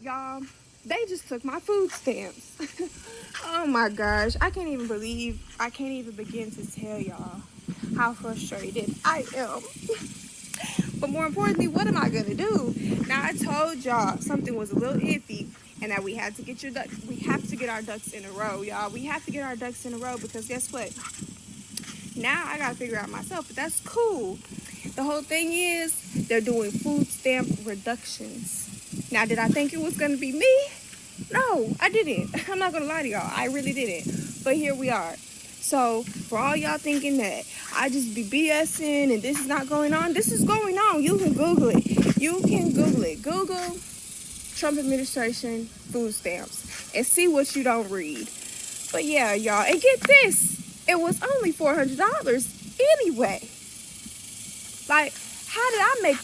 Y'all, they just took my food stamps. Oh my gosh, I can't even begin to tell y'all how frustrated I am. But more importantly, what am I gonna do? Now I told y'all something was a little iffy and that we have to get our ducks in a row, y'all. We have to get our ducks in a row because guess what? Now I gotta figure out myself, but that's cool. The whole thing is they're doing food stamp reductions. Now, did I think it was gonna be me? No, I didn't. I'm not gonna lie to y'all. I really didn't. But here we are. So, for all y'all thinking that I just be BSing and this is not going on, this is going on. You can Google it. You can Google it. Google Trump administration food stamps and see what you don't read. But yeah, y'all, and get this. It was only $400 anyway. Like, how did I make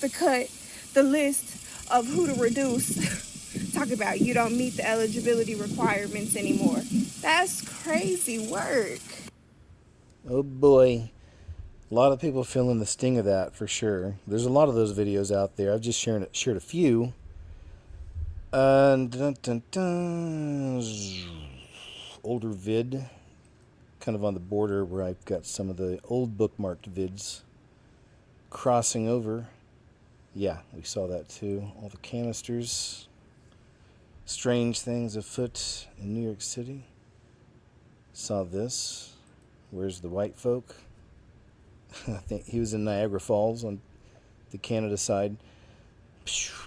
the list of who to reduce? Talk about you don't meet the eligibility requirements anymore. That's crazy work. Oh boy. A lot of people feeling the sting of that for sure. There's a lot of those videos out there. I've just shared a few. Older vid. Kind of on the border where I've got some of the old bookmarked vids crossing over. Yeah, we saw that too. All the canisters. Strange things afoot in New York City. Saw this. Where's the white folk? I think he was in Niagara Falls on the Canada side.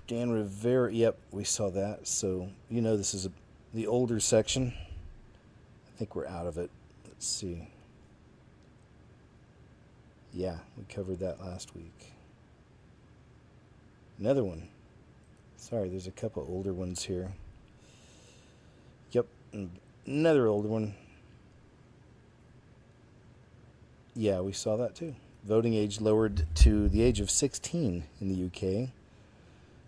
Dan Rivera. Yep, we saw that. So, you know, this is the older section. I think we're out of it. Let's see. Yeah, we covered that last week. Another one. Sorry, there's a couple older ones here. Yep, another older one. Yeah, we saw that too. Voting age lowered to the age of 16 in the UK.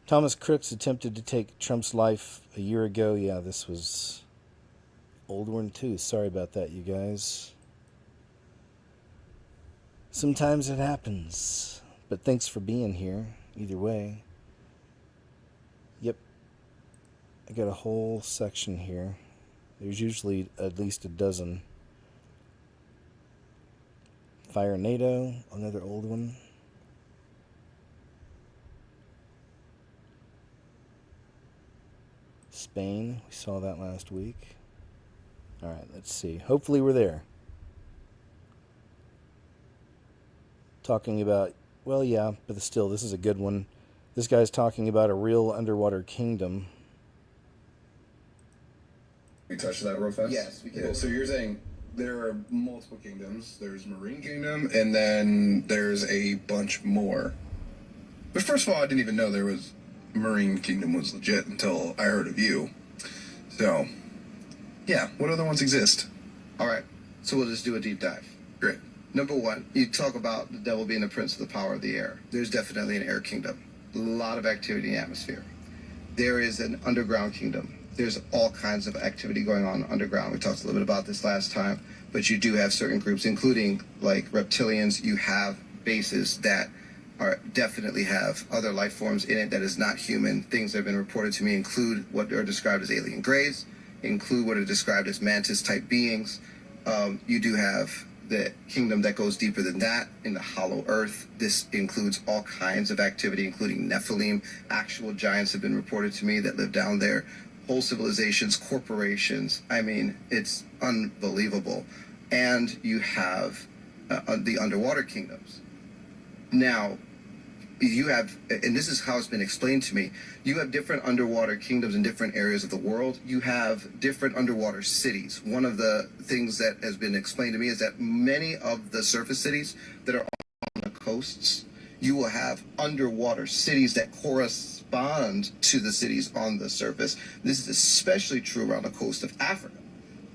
Thomas Crooks attempted to take Trump's life a year ago. Yeah, this was old one too. Sorry about that, you guys. Sometimes it happens. But thanks for being here, either way. Yep. I got a whole section here. There's usually at least a dozen. Fire NATO, another old one. Spain, we saw that last week. All right, let's see. Hopefully we're there. Talking about, well, yeah, but still, this is a good one. This guy's talking about a real underwater kingdom. We touch that real fast? Yes, we can. Cool. So you're saying there are multiple kingdoms. There's Marine Kingdom, and then there's a bunch more. But first of all, I didn't even know there was Marine Kingdom was legit until I heard of you. So, yeah, what other ones exist? All right, so we'll just do a deep dive. Great. Number one, you talk about the devil being the prince of the power of the air. There's definitely an air kingdom. A lot of activity in the atmosphere. There is an underground kingdom. There's all kinds of activity going on underground. We talked a little bit about this last time, but you do have certain groups, including like reptilians. You have bases that definitely have other life forms in it that is not human. Things that have been reported to me include what are described as alien greys, include what are described as mantis-type beings. You do have the kingdom that goes deeper than that in the hollow earth. This includes all kinds of activity, including Nephilim. Actual giants have been reported to me that live down there. Whole civilizations, corporations. I mean, it's unbelievable. And you have the underwater kingdoms. Now, you have, and this is how it's been explained to me, you have different underwater kingdoms in different areas of the world. You have different underwater cities. One of the things that has been explained to me is that many of the surface cities that are on the coasts, you will have underwater cities that correspond to the cities on the surface. This is especially true around the coast of Africa.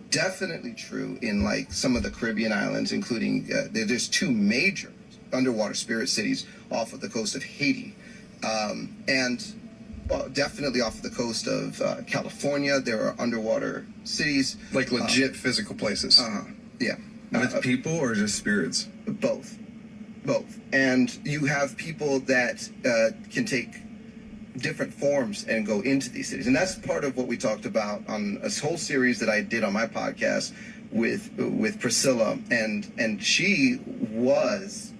Definitely true in like some of the Caribbean islands, including, there's two major underwater spirit cities off of the coast of Haiti, and definitely off of the coast of California. There are underwater cities, Like legit physical places? Yeah. With people or just spirits? Both. And you have people that can take different forms and go into these cities. And that's part of what we talked about on a whole series that I did on my podcast with Priscilla. And she was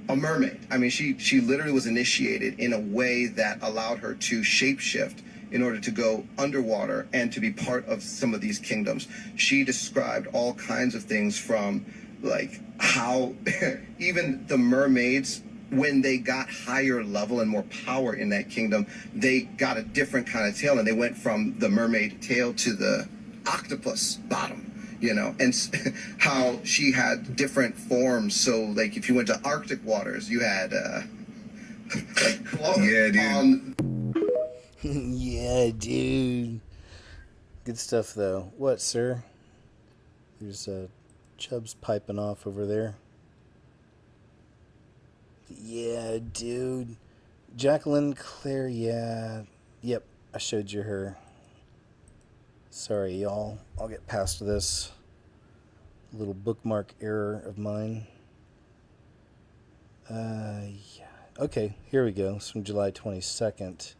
a mermaid. I mean, she literally was initiated in a way that allowed her to shapeshift in order to go underwater and to be part of some of these kingdoms. She described all kinds of things from like how even the mermaids, when they got higher level and more power in that kingdom, they got a different kind of tail, and they went from the mermaid tail to the octopus bottom. You know, and how she had different forms. So, like, if you went to Arctic waters, you had, like, yeah, dude. Yeah, dude. Good stuff, though. What, sir? There's Chubb's piping off over there. Yeah, dude. Jacqueline Claire, yeah. Yep, I showed you her. Sorry, y'all. I'll get past this little bookmark error of mine. Yeah. Okay, here we go. It's from July 22nd.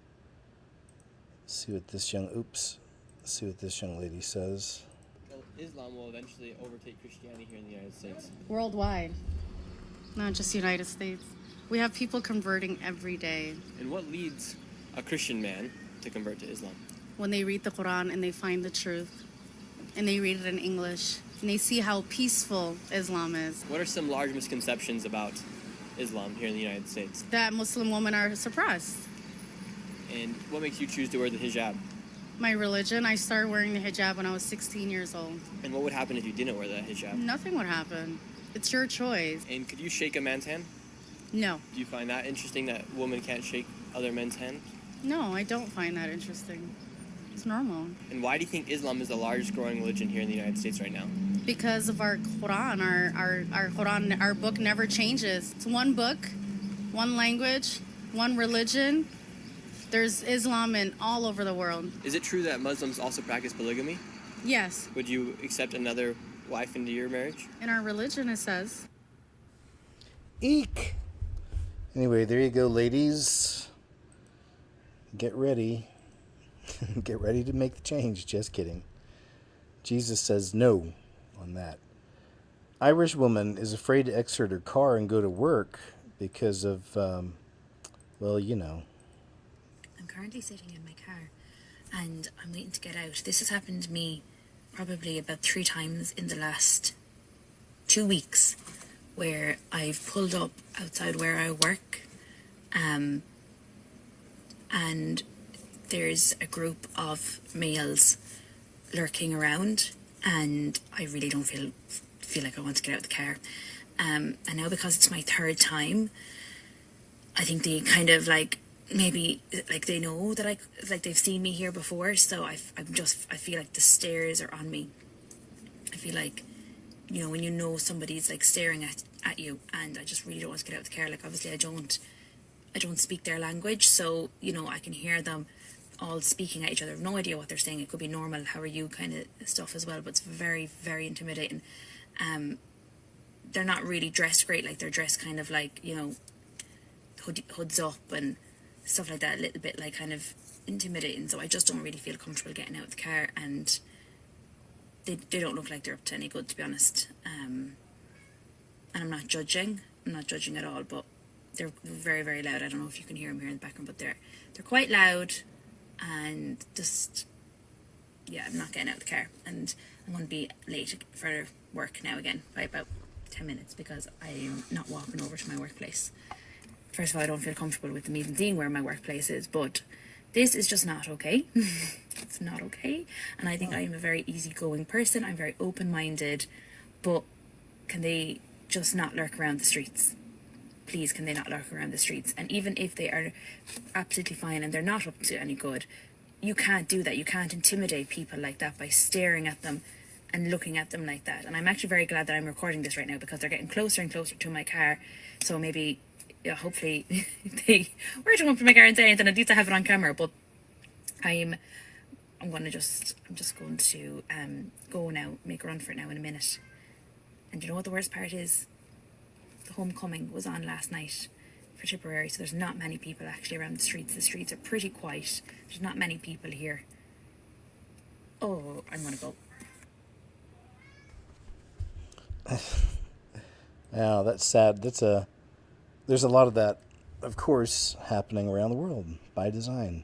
See what this young lady says. Islam will eventually overtake Christianity here in the United States. Worldwide, not just United States. We have people converting every day. And what leads a Christian man to convert to Islam? When they read the Quran and they find the truth, and they read it in English, and they see how peaceful Islam is. What are some large misconceptions about Islam here in the United States? That Muslim women are suppressed. And what makes you choose to wear the hijab? My religion, I started wearing the hijab when I was 16 years old. And what would happen if you didn't wear that hijab? Nothing would happen. It's your choice. And could you shake a man's hand? No. Do you find that interesting that women can't shake other men's hands? No, I don't find that interesting. It's normal. And why do you think Islam is the largest growing religion here in the United States right now? Because of our Quran. Our Quran, our book never changes. It's one book, one language, one religion. There's Islam in all over the world. Is it true that Muslims also practice polygamy? Yes. Would you accept another wife into your marriage? In our religion, it says. Eek! Anyway, there you go, ladies. Get ready. Get ready to make the change. Just kidding. Jesus says no on that. Irish woman is afraid to exit her car and go to work because of, well, you know. I'm currently sitting in my car and I'm waiting to get out. This has happened to me probably about 3 times in the last 2 weeks, where I've pulled up outside where I work, and there's a group of males lurking around, and I really don't feel like I want to get out of the car. And now, because it's my third time, I think they kind of like, maybe like they know that they've seen me here before, so I feel like the stares are on me. I feel like, you know, when you know somebody's like staring at you, and I just really don't want to get out of the car. Like, obviously I don't speak their language, so, you know, I can hear them all speaking at each other. I have no idea what they're saying. It could be normal, how are you kind of stuff as well, but it's very, very intimidating. They're not really dressed great. Like, they're dressed kind of like, you know, hoods up and stuff like that, a little bit like kind of intimidating. So I just don't really feel comfortable getting out of the car, and they don't look like they're up to any good, to be honest. And I'm not judging at all, but they're very, very loud. I don't know if you can hear them here in the background, but they're quite loud, and just, yeah, I'm not getting out of the car, and I'm going to be late for work now again by about 10 minutes because I'm not walking over to my workplace. First of all, I don't feel comfortable with them even seeing where my workplace is, but this is just not okay. It's not okay. And I think I am a very easygoing person. I'm very open-minded, but can they just not lurk around the streets? Please, can they not lurk around the streets? And even if they are absolutely fine and they're not up to any good, you can't do that. You can't intimidate people like that by staring at them and looking at them like that. And I'm actually very glad that I'm recording this right now, because they're getting closer and closer to my car. So maybe, yeah, hopefully if they were to come up to my car and say anything, at least I have it on camera. But I'm just going to go now, make a run for it now in a minute. And you know what the worst part is? The homecoming was on last night for Tipperary, so there's not many people actually around the streets. The streets are pretty quiet. There's not many people here. Oh, I'm gonna go. Wow, that's sad. There's a lot of that, of course, happening around the world by design.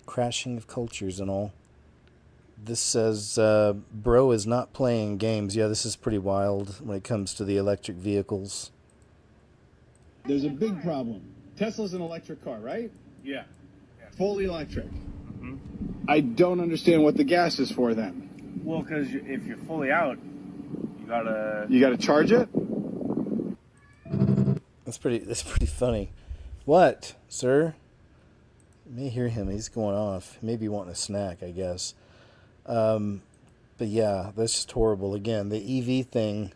Crashing of cultures and all. This says, bro is not playing games. Yeah, this is pretty wild when it comes to the electric vehicles. There's a big problem. Tesla's an electric car, right? Yeah. Fully electric. I don't understand what the gas is for then. Well, because if you're fully out, You gotta charge it? That's pretty funny. What, sir? You may hear him. He's going off. Maybe wanting a snack, I guess. But yeah, that's just horrible. Again, the EV thing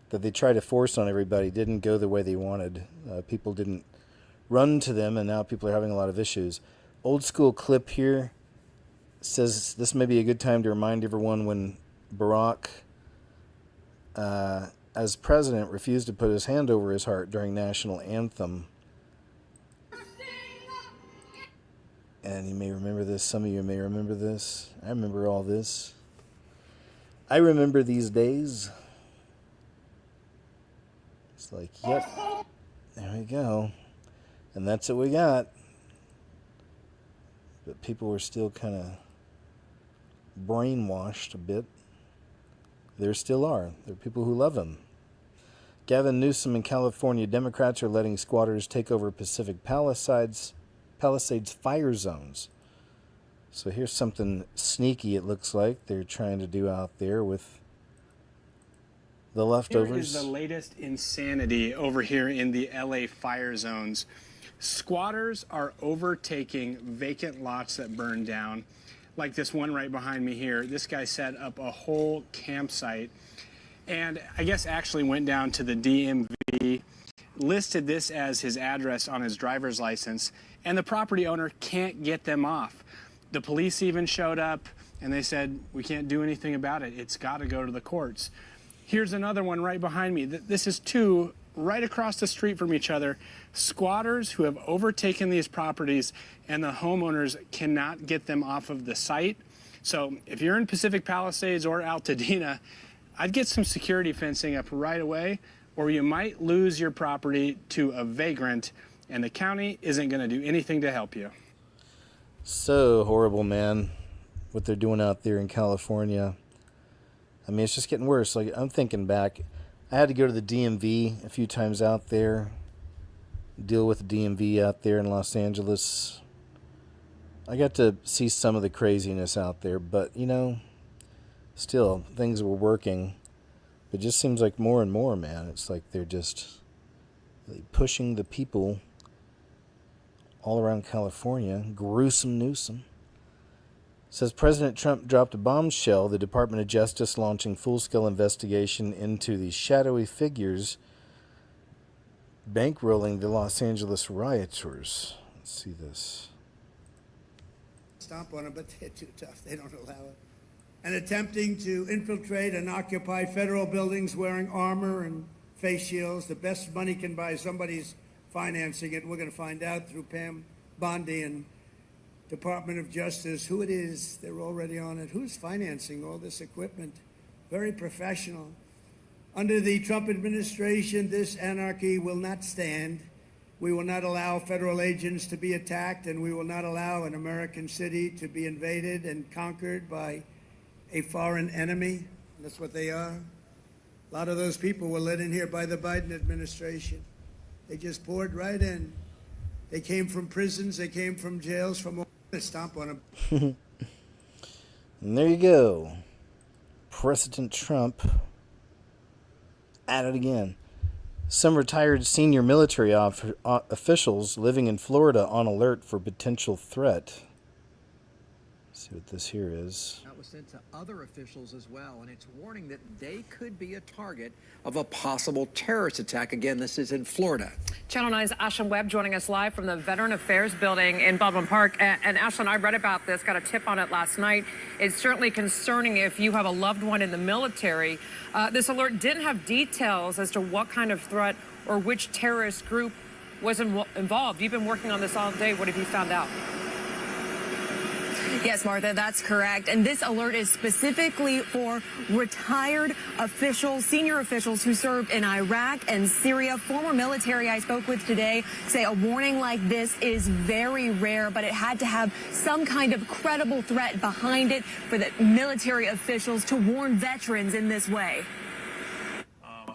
that they try to force on everybody didn't go the way they wanted. People didn't run to them, and now people are having a lot of issues. Old school clip here says this may be a good time to remind everyone when Barack, as president, refused to put his hand over his heart during national anthem. And you may remember this. Some of you may remember this. I remember all this. I remember these days. It's like, yep, there we go. And that's what we got. But people were still kind of brainwashed a bit. There still are. There are people who love him. Gavin Newsom in California, Democrats are letting squatters take over Pacific Palisades fire zones. So here's something sneaky, it looks like they're trying to do out there with the leftovers. Here is the latest insanity over here in the LA fire zones. Squatters are overtaking vacant lots that burn down. Like this one right behind me here. This guy set up a whole campsite and I guess actually went down to the DMV, listed this as his address on his driver's license, and the property owner can't get them off. The police even showed up and they said, we can't do anything about it. It's got to go to the courts. Here's another one right behind me. This is two right across the street from each other. Squatters who have overtaken these properties and the homeowners cannot get them off of the site. So if you're in Pacific Palisades or Altadena, I'd get some security fencing up right away, or you might lose your property to a vagrant and the county isn't going to do anything to help you. So horrible, man, what they're doing out there in California. I mean, it's just getting worse. Like, I'm thinking back, I had to go to the DMV a few times out there, deal with the DMV out there in Los Angeles. I got to see some of the craziness out there, but, you know, still, things were working. It just seems like more and more, man. It's like they're just really pushing the people all around California. Gruesome Newsom. Says President Trump dropped a bombshell. The Department of Justice launching full-scale investigation into the shadowy figures bankrolling the Los Angeles rioters. Let's see this. Stomp on them, but they're too tough. They don't allow it. And attempting to infiltrate and occupy federal buildings wearing armor and face shields. The best money can buy, somebody's financing it. We're going to find out through Pam Bondi and Department of Justice who it is. They're already on it. Who's financing all this equipment? Very professional. Under the Trump administration, this anarchy will not stand. We will not allow federal agents to be attacked, and we will not allow an American city to be invaded and conquered by a foreign enemy. That's what they are. A lot of those people were let in here by the Biden administration. They just poured right in. They came from prisons, they came from jails, from all to stomp on them. And there you go. President Trump at it again. Some retired senior military officials living in Florida on alert for potential threat. Let's see what this here is. That was sent to other officials as well, and it's warning that they could be a target of a possible terrorist attack. Again, this is in Florida. Channel 9's Ashlyn Webb joining us live from the Veteran Affairs Building in Baldwin Park. And Ashlyn, I read about this, got a tip on it last night. It's certainly concerning if you have a loved one in the military. This alert didn't have details as to what kind of threat or which terrorist group was involved. You've been working on this all day. What have you found out? Yes, Martha, that's correct. And this alert is specifically for retired officials, senior officials who served in Iraq and Syria. Former military I spoke with today say a warning like this is very rare, but it had to have some kind of credible threat behind it for the military officials to warn veterans in this way.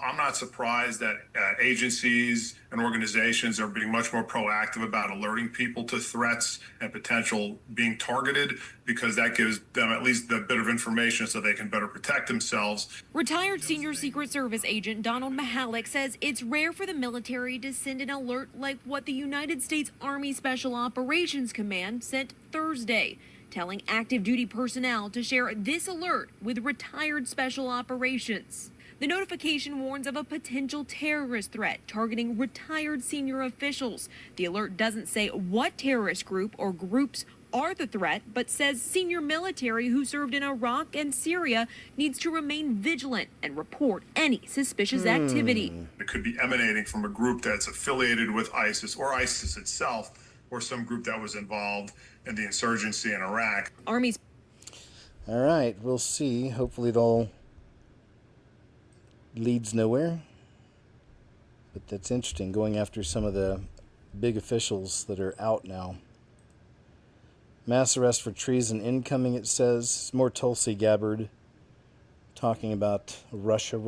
I'm not surprised that agencies and organizations are being much more proactive about alerting people to threats and potential being targeted, because that gives them at least a bit of information so they can better protect themselves. Retired senior Secret Service agent Donald Mahalik says it's rare for the military to send an alert like what the United States Army Special Operations Command sent Thursday, telling active duty personnel to share this alert with retired special operations. The notification warns of a potential terrorist threat targeting retired senior officials. The alert doesn't say what terrorist group or groups are the threat, but says senior military who served in Iraq and Syria needs to remain vigilant and report any suspicious activity. It could be emanating from a group that's affiliated with ISIS or ISIS itself, or some group that was involved in the insurgency in Iraq. Army's. All right, we'll see. Hopefully it all leads nowhere, but that's interesting, going after some of the big officials that are out now. Mass arrest for treason incoming, it says. More Tulsi Gabbard talking about Russia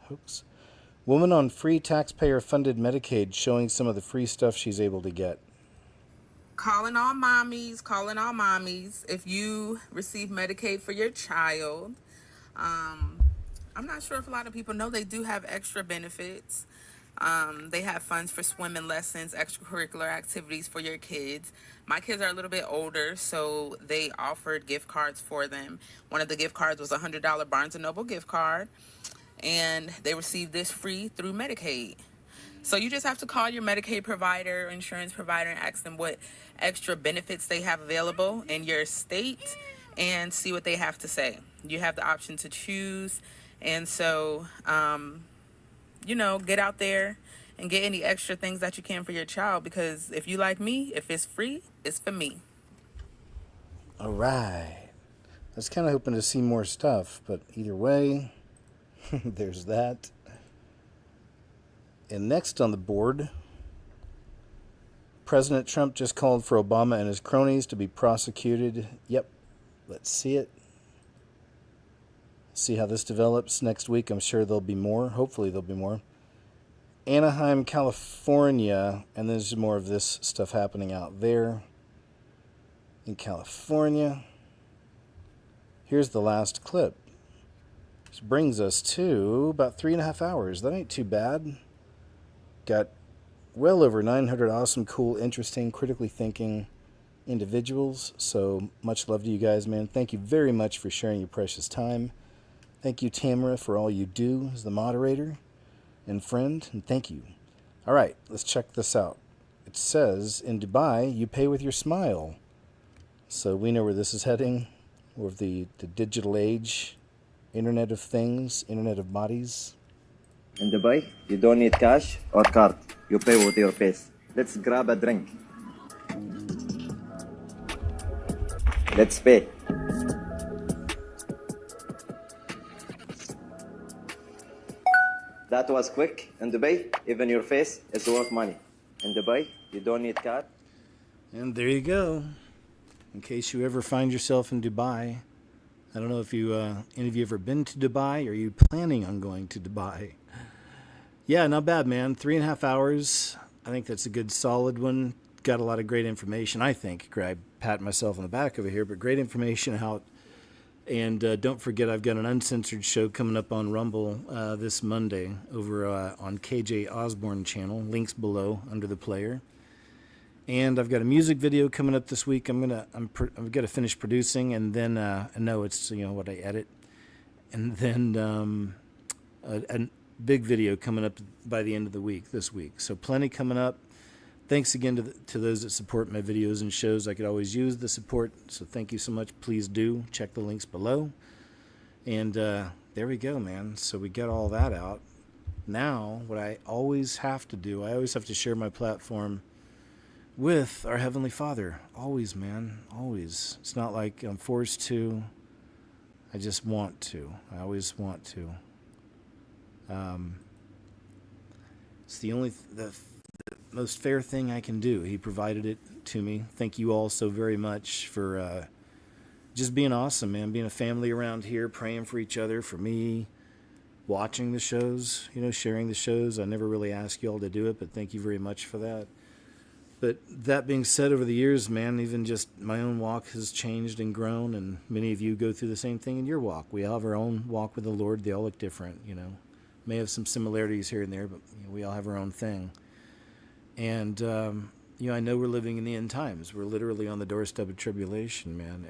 hoax. Woman on free taxpayer-funded Medicaid showing some of the free stuff she's able to get. Calling all mommies. If you receive Medicaid for your child, I'm not sure if a lot of people know they do have extra benefits. They have funds for swimming lessons, extracurricular activities for your kids. My kids are a little bit older, so they offered gift cards for them. One of the gift cards was a $100 Barnes & Noble gift card, and they received this free through Medicaid. So you just have to call your Medicaid provider, insurance provider, and ask them what extra benefits they have available in your state and see what they have to say. You have the option to choose. And so, get out there and get any extra things that you can for your child, because if you like me, if it's free, it's for me. All right. I was kind of hoping to see more stuff, but either way, there's that. And next on the board, President Trump just called for Obama and his cronies to be prosecuted. Yep, let's see it. See how this develops next week. I'm sure there'll be more. Hopefully there'll be more. Anaheim, California, and there's more of this stuff happening out there. in California. Here's the last clip, which brings us to about 3.5 hours. That ain't too bad. Got well over 900 awesome, cool, interesting, critically thinking individuals. So much love to you guys, man. Thank you very much for sharing your precious time. Thank you, Tamara, for all you do as the moderator and friend. And thank you. All right, let's check this out. It says, in Dubai, you pay with your smile. So we know where this is heading. Or the digital age, Internet of Things, Internet of Bodies. In Dubai, you don't need cash or card. You pay with your face. Let's grab a drink. Let's pay. That was quick. In Dubai, even your face is worth money. In Dubai, you don't need card. And there you go. In case you ever find yourself in Dubai. I don't know if you any of you ever been to Dubai, or are you planning on going to Dubai? Yeah, not bad, man. 3.5 hours. I think that's a good solid one. Got a lot of great information, I think. I pat myself on the back over here, but great information out. And don't forget, I've got an uncensored show coming up on Rumble this Monday over on KJ Osborne channel. Links below under the player. And I've got a music video coming up this week. I'm gonna finish producing, and then no, it's what I edit, and then a big video coming up by the end of the week this week. So plenty coming up. Thanks again to those that support my videos and shows. I could always use the support, so thank you so much. Please do check the links below. And there we go, man. So we got all that out. Now, what I always have to do, I always have to share my platform with our Heavenly Father. Always, man. Always. It's not like I'm forced to. I just want to. I always want to. It's the most fair thing I can do. He provided it to me. Thank you all so very much for just being awesome, man. Being a family around here, praying for each other, for me, watching the shows, sharing the shows. I never really ask you all to do it, but thank you very much for that. But that being said, over the years, man, even just my own walk has changed and grown, and many of you go through the same thing in your walk. We all have our own walk with the Lord. They all look different, May have some similarities here and there, but we all have our own thing. And, I know we're living in the end times. We're literally on the doorstep of tribulation, man.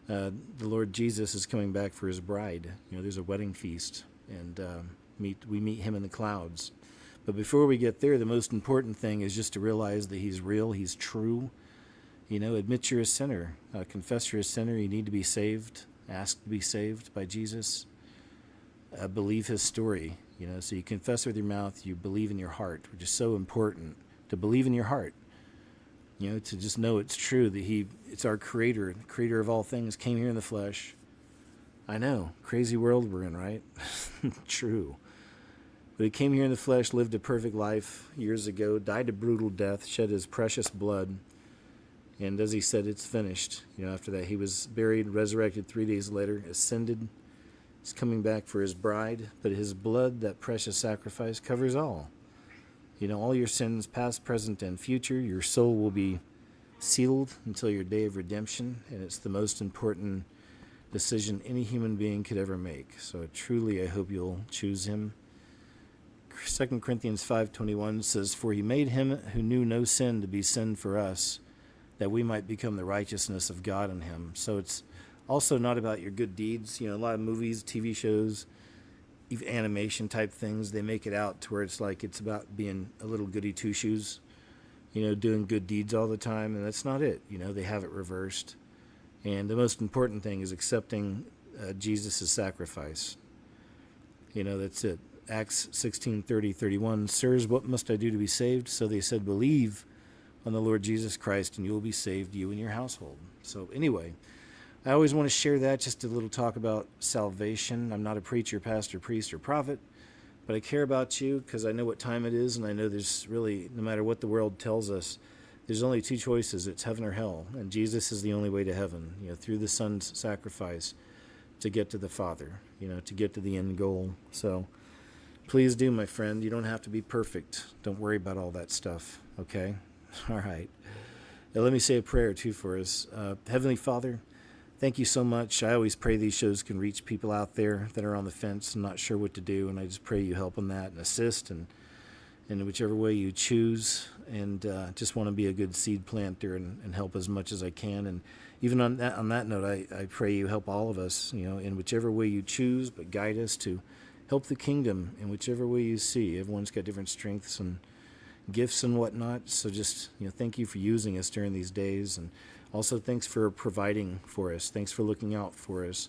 And the Lord Jesus is coming back for his bride. There's a wedding feast, and we meet him in the clouds. But before we get there, the most important thing is just to realize that he's real, he's true. Admit you're a sinner. Confess you're a sinner. You need to be saved. Ask to be saved by Jesus. Believe his story. So you confess with your mouth, you believe in your heart, which is so important, to believe in your heart. To just know it's true, that it's our creator, the creator of all things, came here in the flesh. I know, crazy world we're in, right? True. But he came here in the flesh, lived a perfect life years ago, died a brutal death, shed his precious blood. And as he said, it's finished. After that, he was buried, resurrected 3 days later, ascended. He's coming back for his bride. But his blood, that precious sacrifice, covers all. All your sins, past, present, and future. Your soul will be sealed until your day of redemption. And it's the most important decision any human being could ever make. So truly, I hope you'll choose him. 2 Corinthians 5:21 says, "For he made him who knew no sin to be sin for us, that we might become the righteousness of God in him." So it's also not about your good deeds. A lot of movies, TV shows, even animation type things, they make it out to where it's like it's about being a little goody two-shoes, doing good deeds all the time, and that's not it. They have it reversed. And the most important thing is accepting Jesus' sacrifice. That's it. Acts 16:30-31, "Sirs, what must I do to be saved?" So they said, "Believe on the Lord Jesus Christ, and you will be saved, you and your household." So anyway, I always want to share that, just a little talk about salvation. I'm not a preacher, pastor, priest, or prophet, but I care about you because I know what time it is, and I know there's really, no matter what the world tells us, there's only two choices. It's heaven or hell, and Jesus is the only way to heaven, through the Son's sacrifice to get to the Father, to get to the end goal. So please do, my friend. You don't have to be perfect. Don't worry about all that stuff, okay? All right. Let me say a prayer, too, for us. Heavenly Father, thank you so much. I always pray these shows can reach people out there that are on the fence and not sure what to do, and I just pray you help in that and assist and in whichever way you choose, and just want to be a good seed planter and help as much as I can. And even on that note, I pray you help all of us, in whichever way you choose, but guide us to help the kingdom in whichever way you see. Everyone's got different strengths and gifts and whatnot, so just thank you for using us during these days, and also thanks for providing for us. Thanks for looking out for us,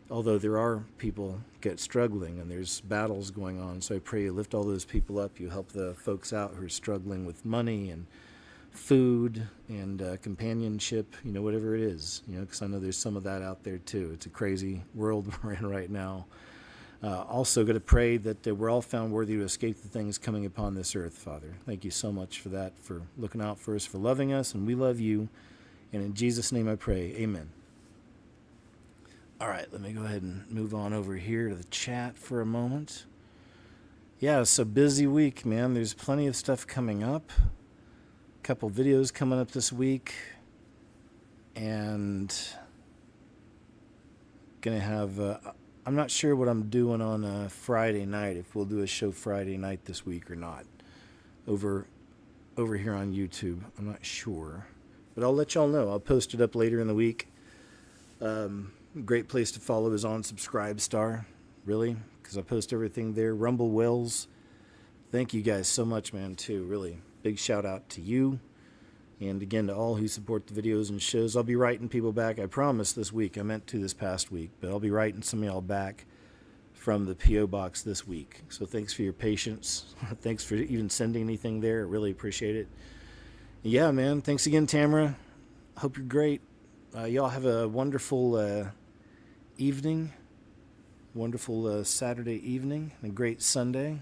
although there are people get struggling and there's battles going on. So I pray you lift all those people up. You help the folks out who are struggling with money and food and companionship, whatever it is, because I know there's some of that out there too. It's a crazy world we're in right now. Also going to pray that we're all found worthy to escape the things coming upon this earth, Father. Thank you so much for that, for looking out for us, for loving us, and we love you. And in Jesus' name I pray, amen. All right, let me go ahead and move on over here to the chat for a moment. Yeah, it's a busy week, man. There's plenty of stuff coming up. A couple videos coming up this week. And going to have... I'm not sure what I'm doing on Friday night, if we'll do a show Friday night this week or not, over here on YouTube. I'm not sure. But I'll let y'all know. I'll post it up later in the week. Great place to follow is on Subscribestar, really, because I post everything there. Rumble Wells, thank you guys so much, man, too. Really, big shout out to you. And again, to all who support the videos and shows. I'll be writing people back, I promise, this week. I meant to this past week, but I'll be writing some of y'all back from the P.O. Box this week. So thanks for your patience. Thanks for even sending anything there. I really appreciate it. Yeah, man. Thanks again, Tamara. Hope you're great. Y'all have a wonderful evening, wonderful Saturday evening, and a great Sunday.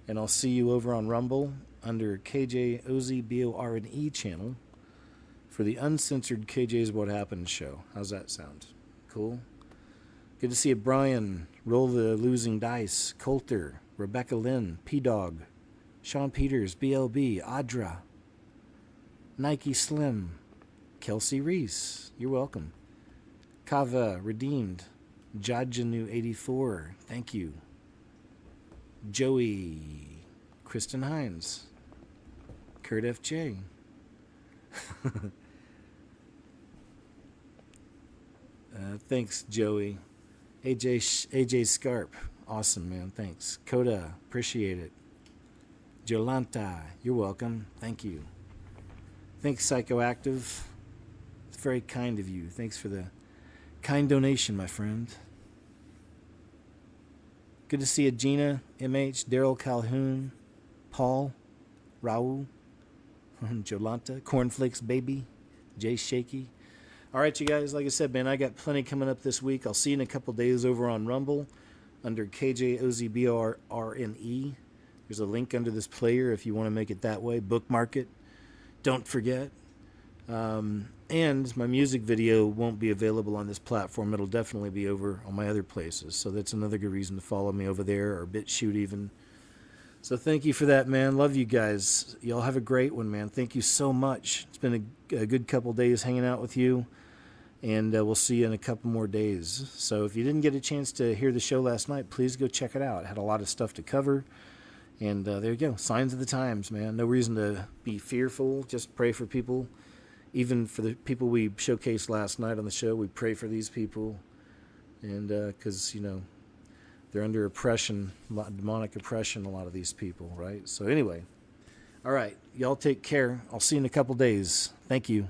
And I'll see you over on Rumble under KJOZBORNE channel for the uncensored KJ's What Happened show. How's that sound? Cool? Good to see you, Brian. Roll the Losing Dice. Coulter. Rebecca Lynn. P-Dog. Sean Peters. BLB. Audra. Nike Slim. Kelsey Reese. You're welcome. Kava. Redeemed. Jajanu84. Thank you. Joey. Kristen Hines. Kurt FJ. Thanks, Joey. AJ Scarp. Awesome, man. Thanks. Coda. Appreciate it. Jolanta. You're welcome. Thank you. Thanks, Psychoactive. It's very kind of you. Thanks for the kind donation, my friend. Good to see you, Gina, MH, Daryl Calhoun, Paul, Raul, Jolanta, Cornflakes Baby, Jay Shaky. All right, you guys, like I said, man, I got plenty coming up this week. I'll see you in a couple days over on Rumble under KJOZBRNE. There's a link under this player if you want to make it that way. Bookmark it. Don't forget. And my music video won't be available on this platform. It'll definitely be over on my other places. So that's another good reason to follow me over there, or BitChute even. So thank you for that, man. Love you guys. Y'all have a great one, man. Thank you so much. It's been a good couple days hanging out with you. And we'll see you in a couple more days. So if you didn't get a chance to hear the show last night, please go check it out. It had a lot of stuff to cover. And there you go. Signs of the times, man. No reason to be fearful. Just pray for people. Even for the people we showcased last night on the show, we pray for these people. And because, they're under oppression, demonic oppression, a lot of these people, right? So anyway, all right. Y'all take care. I'll see you in a couple days. Thank you.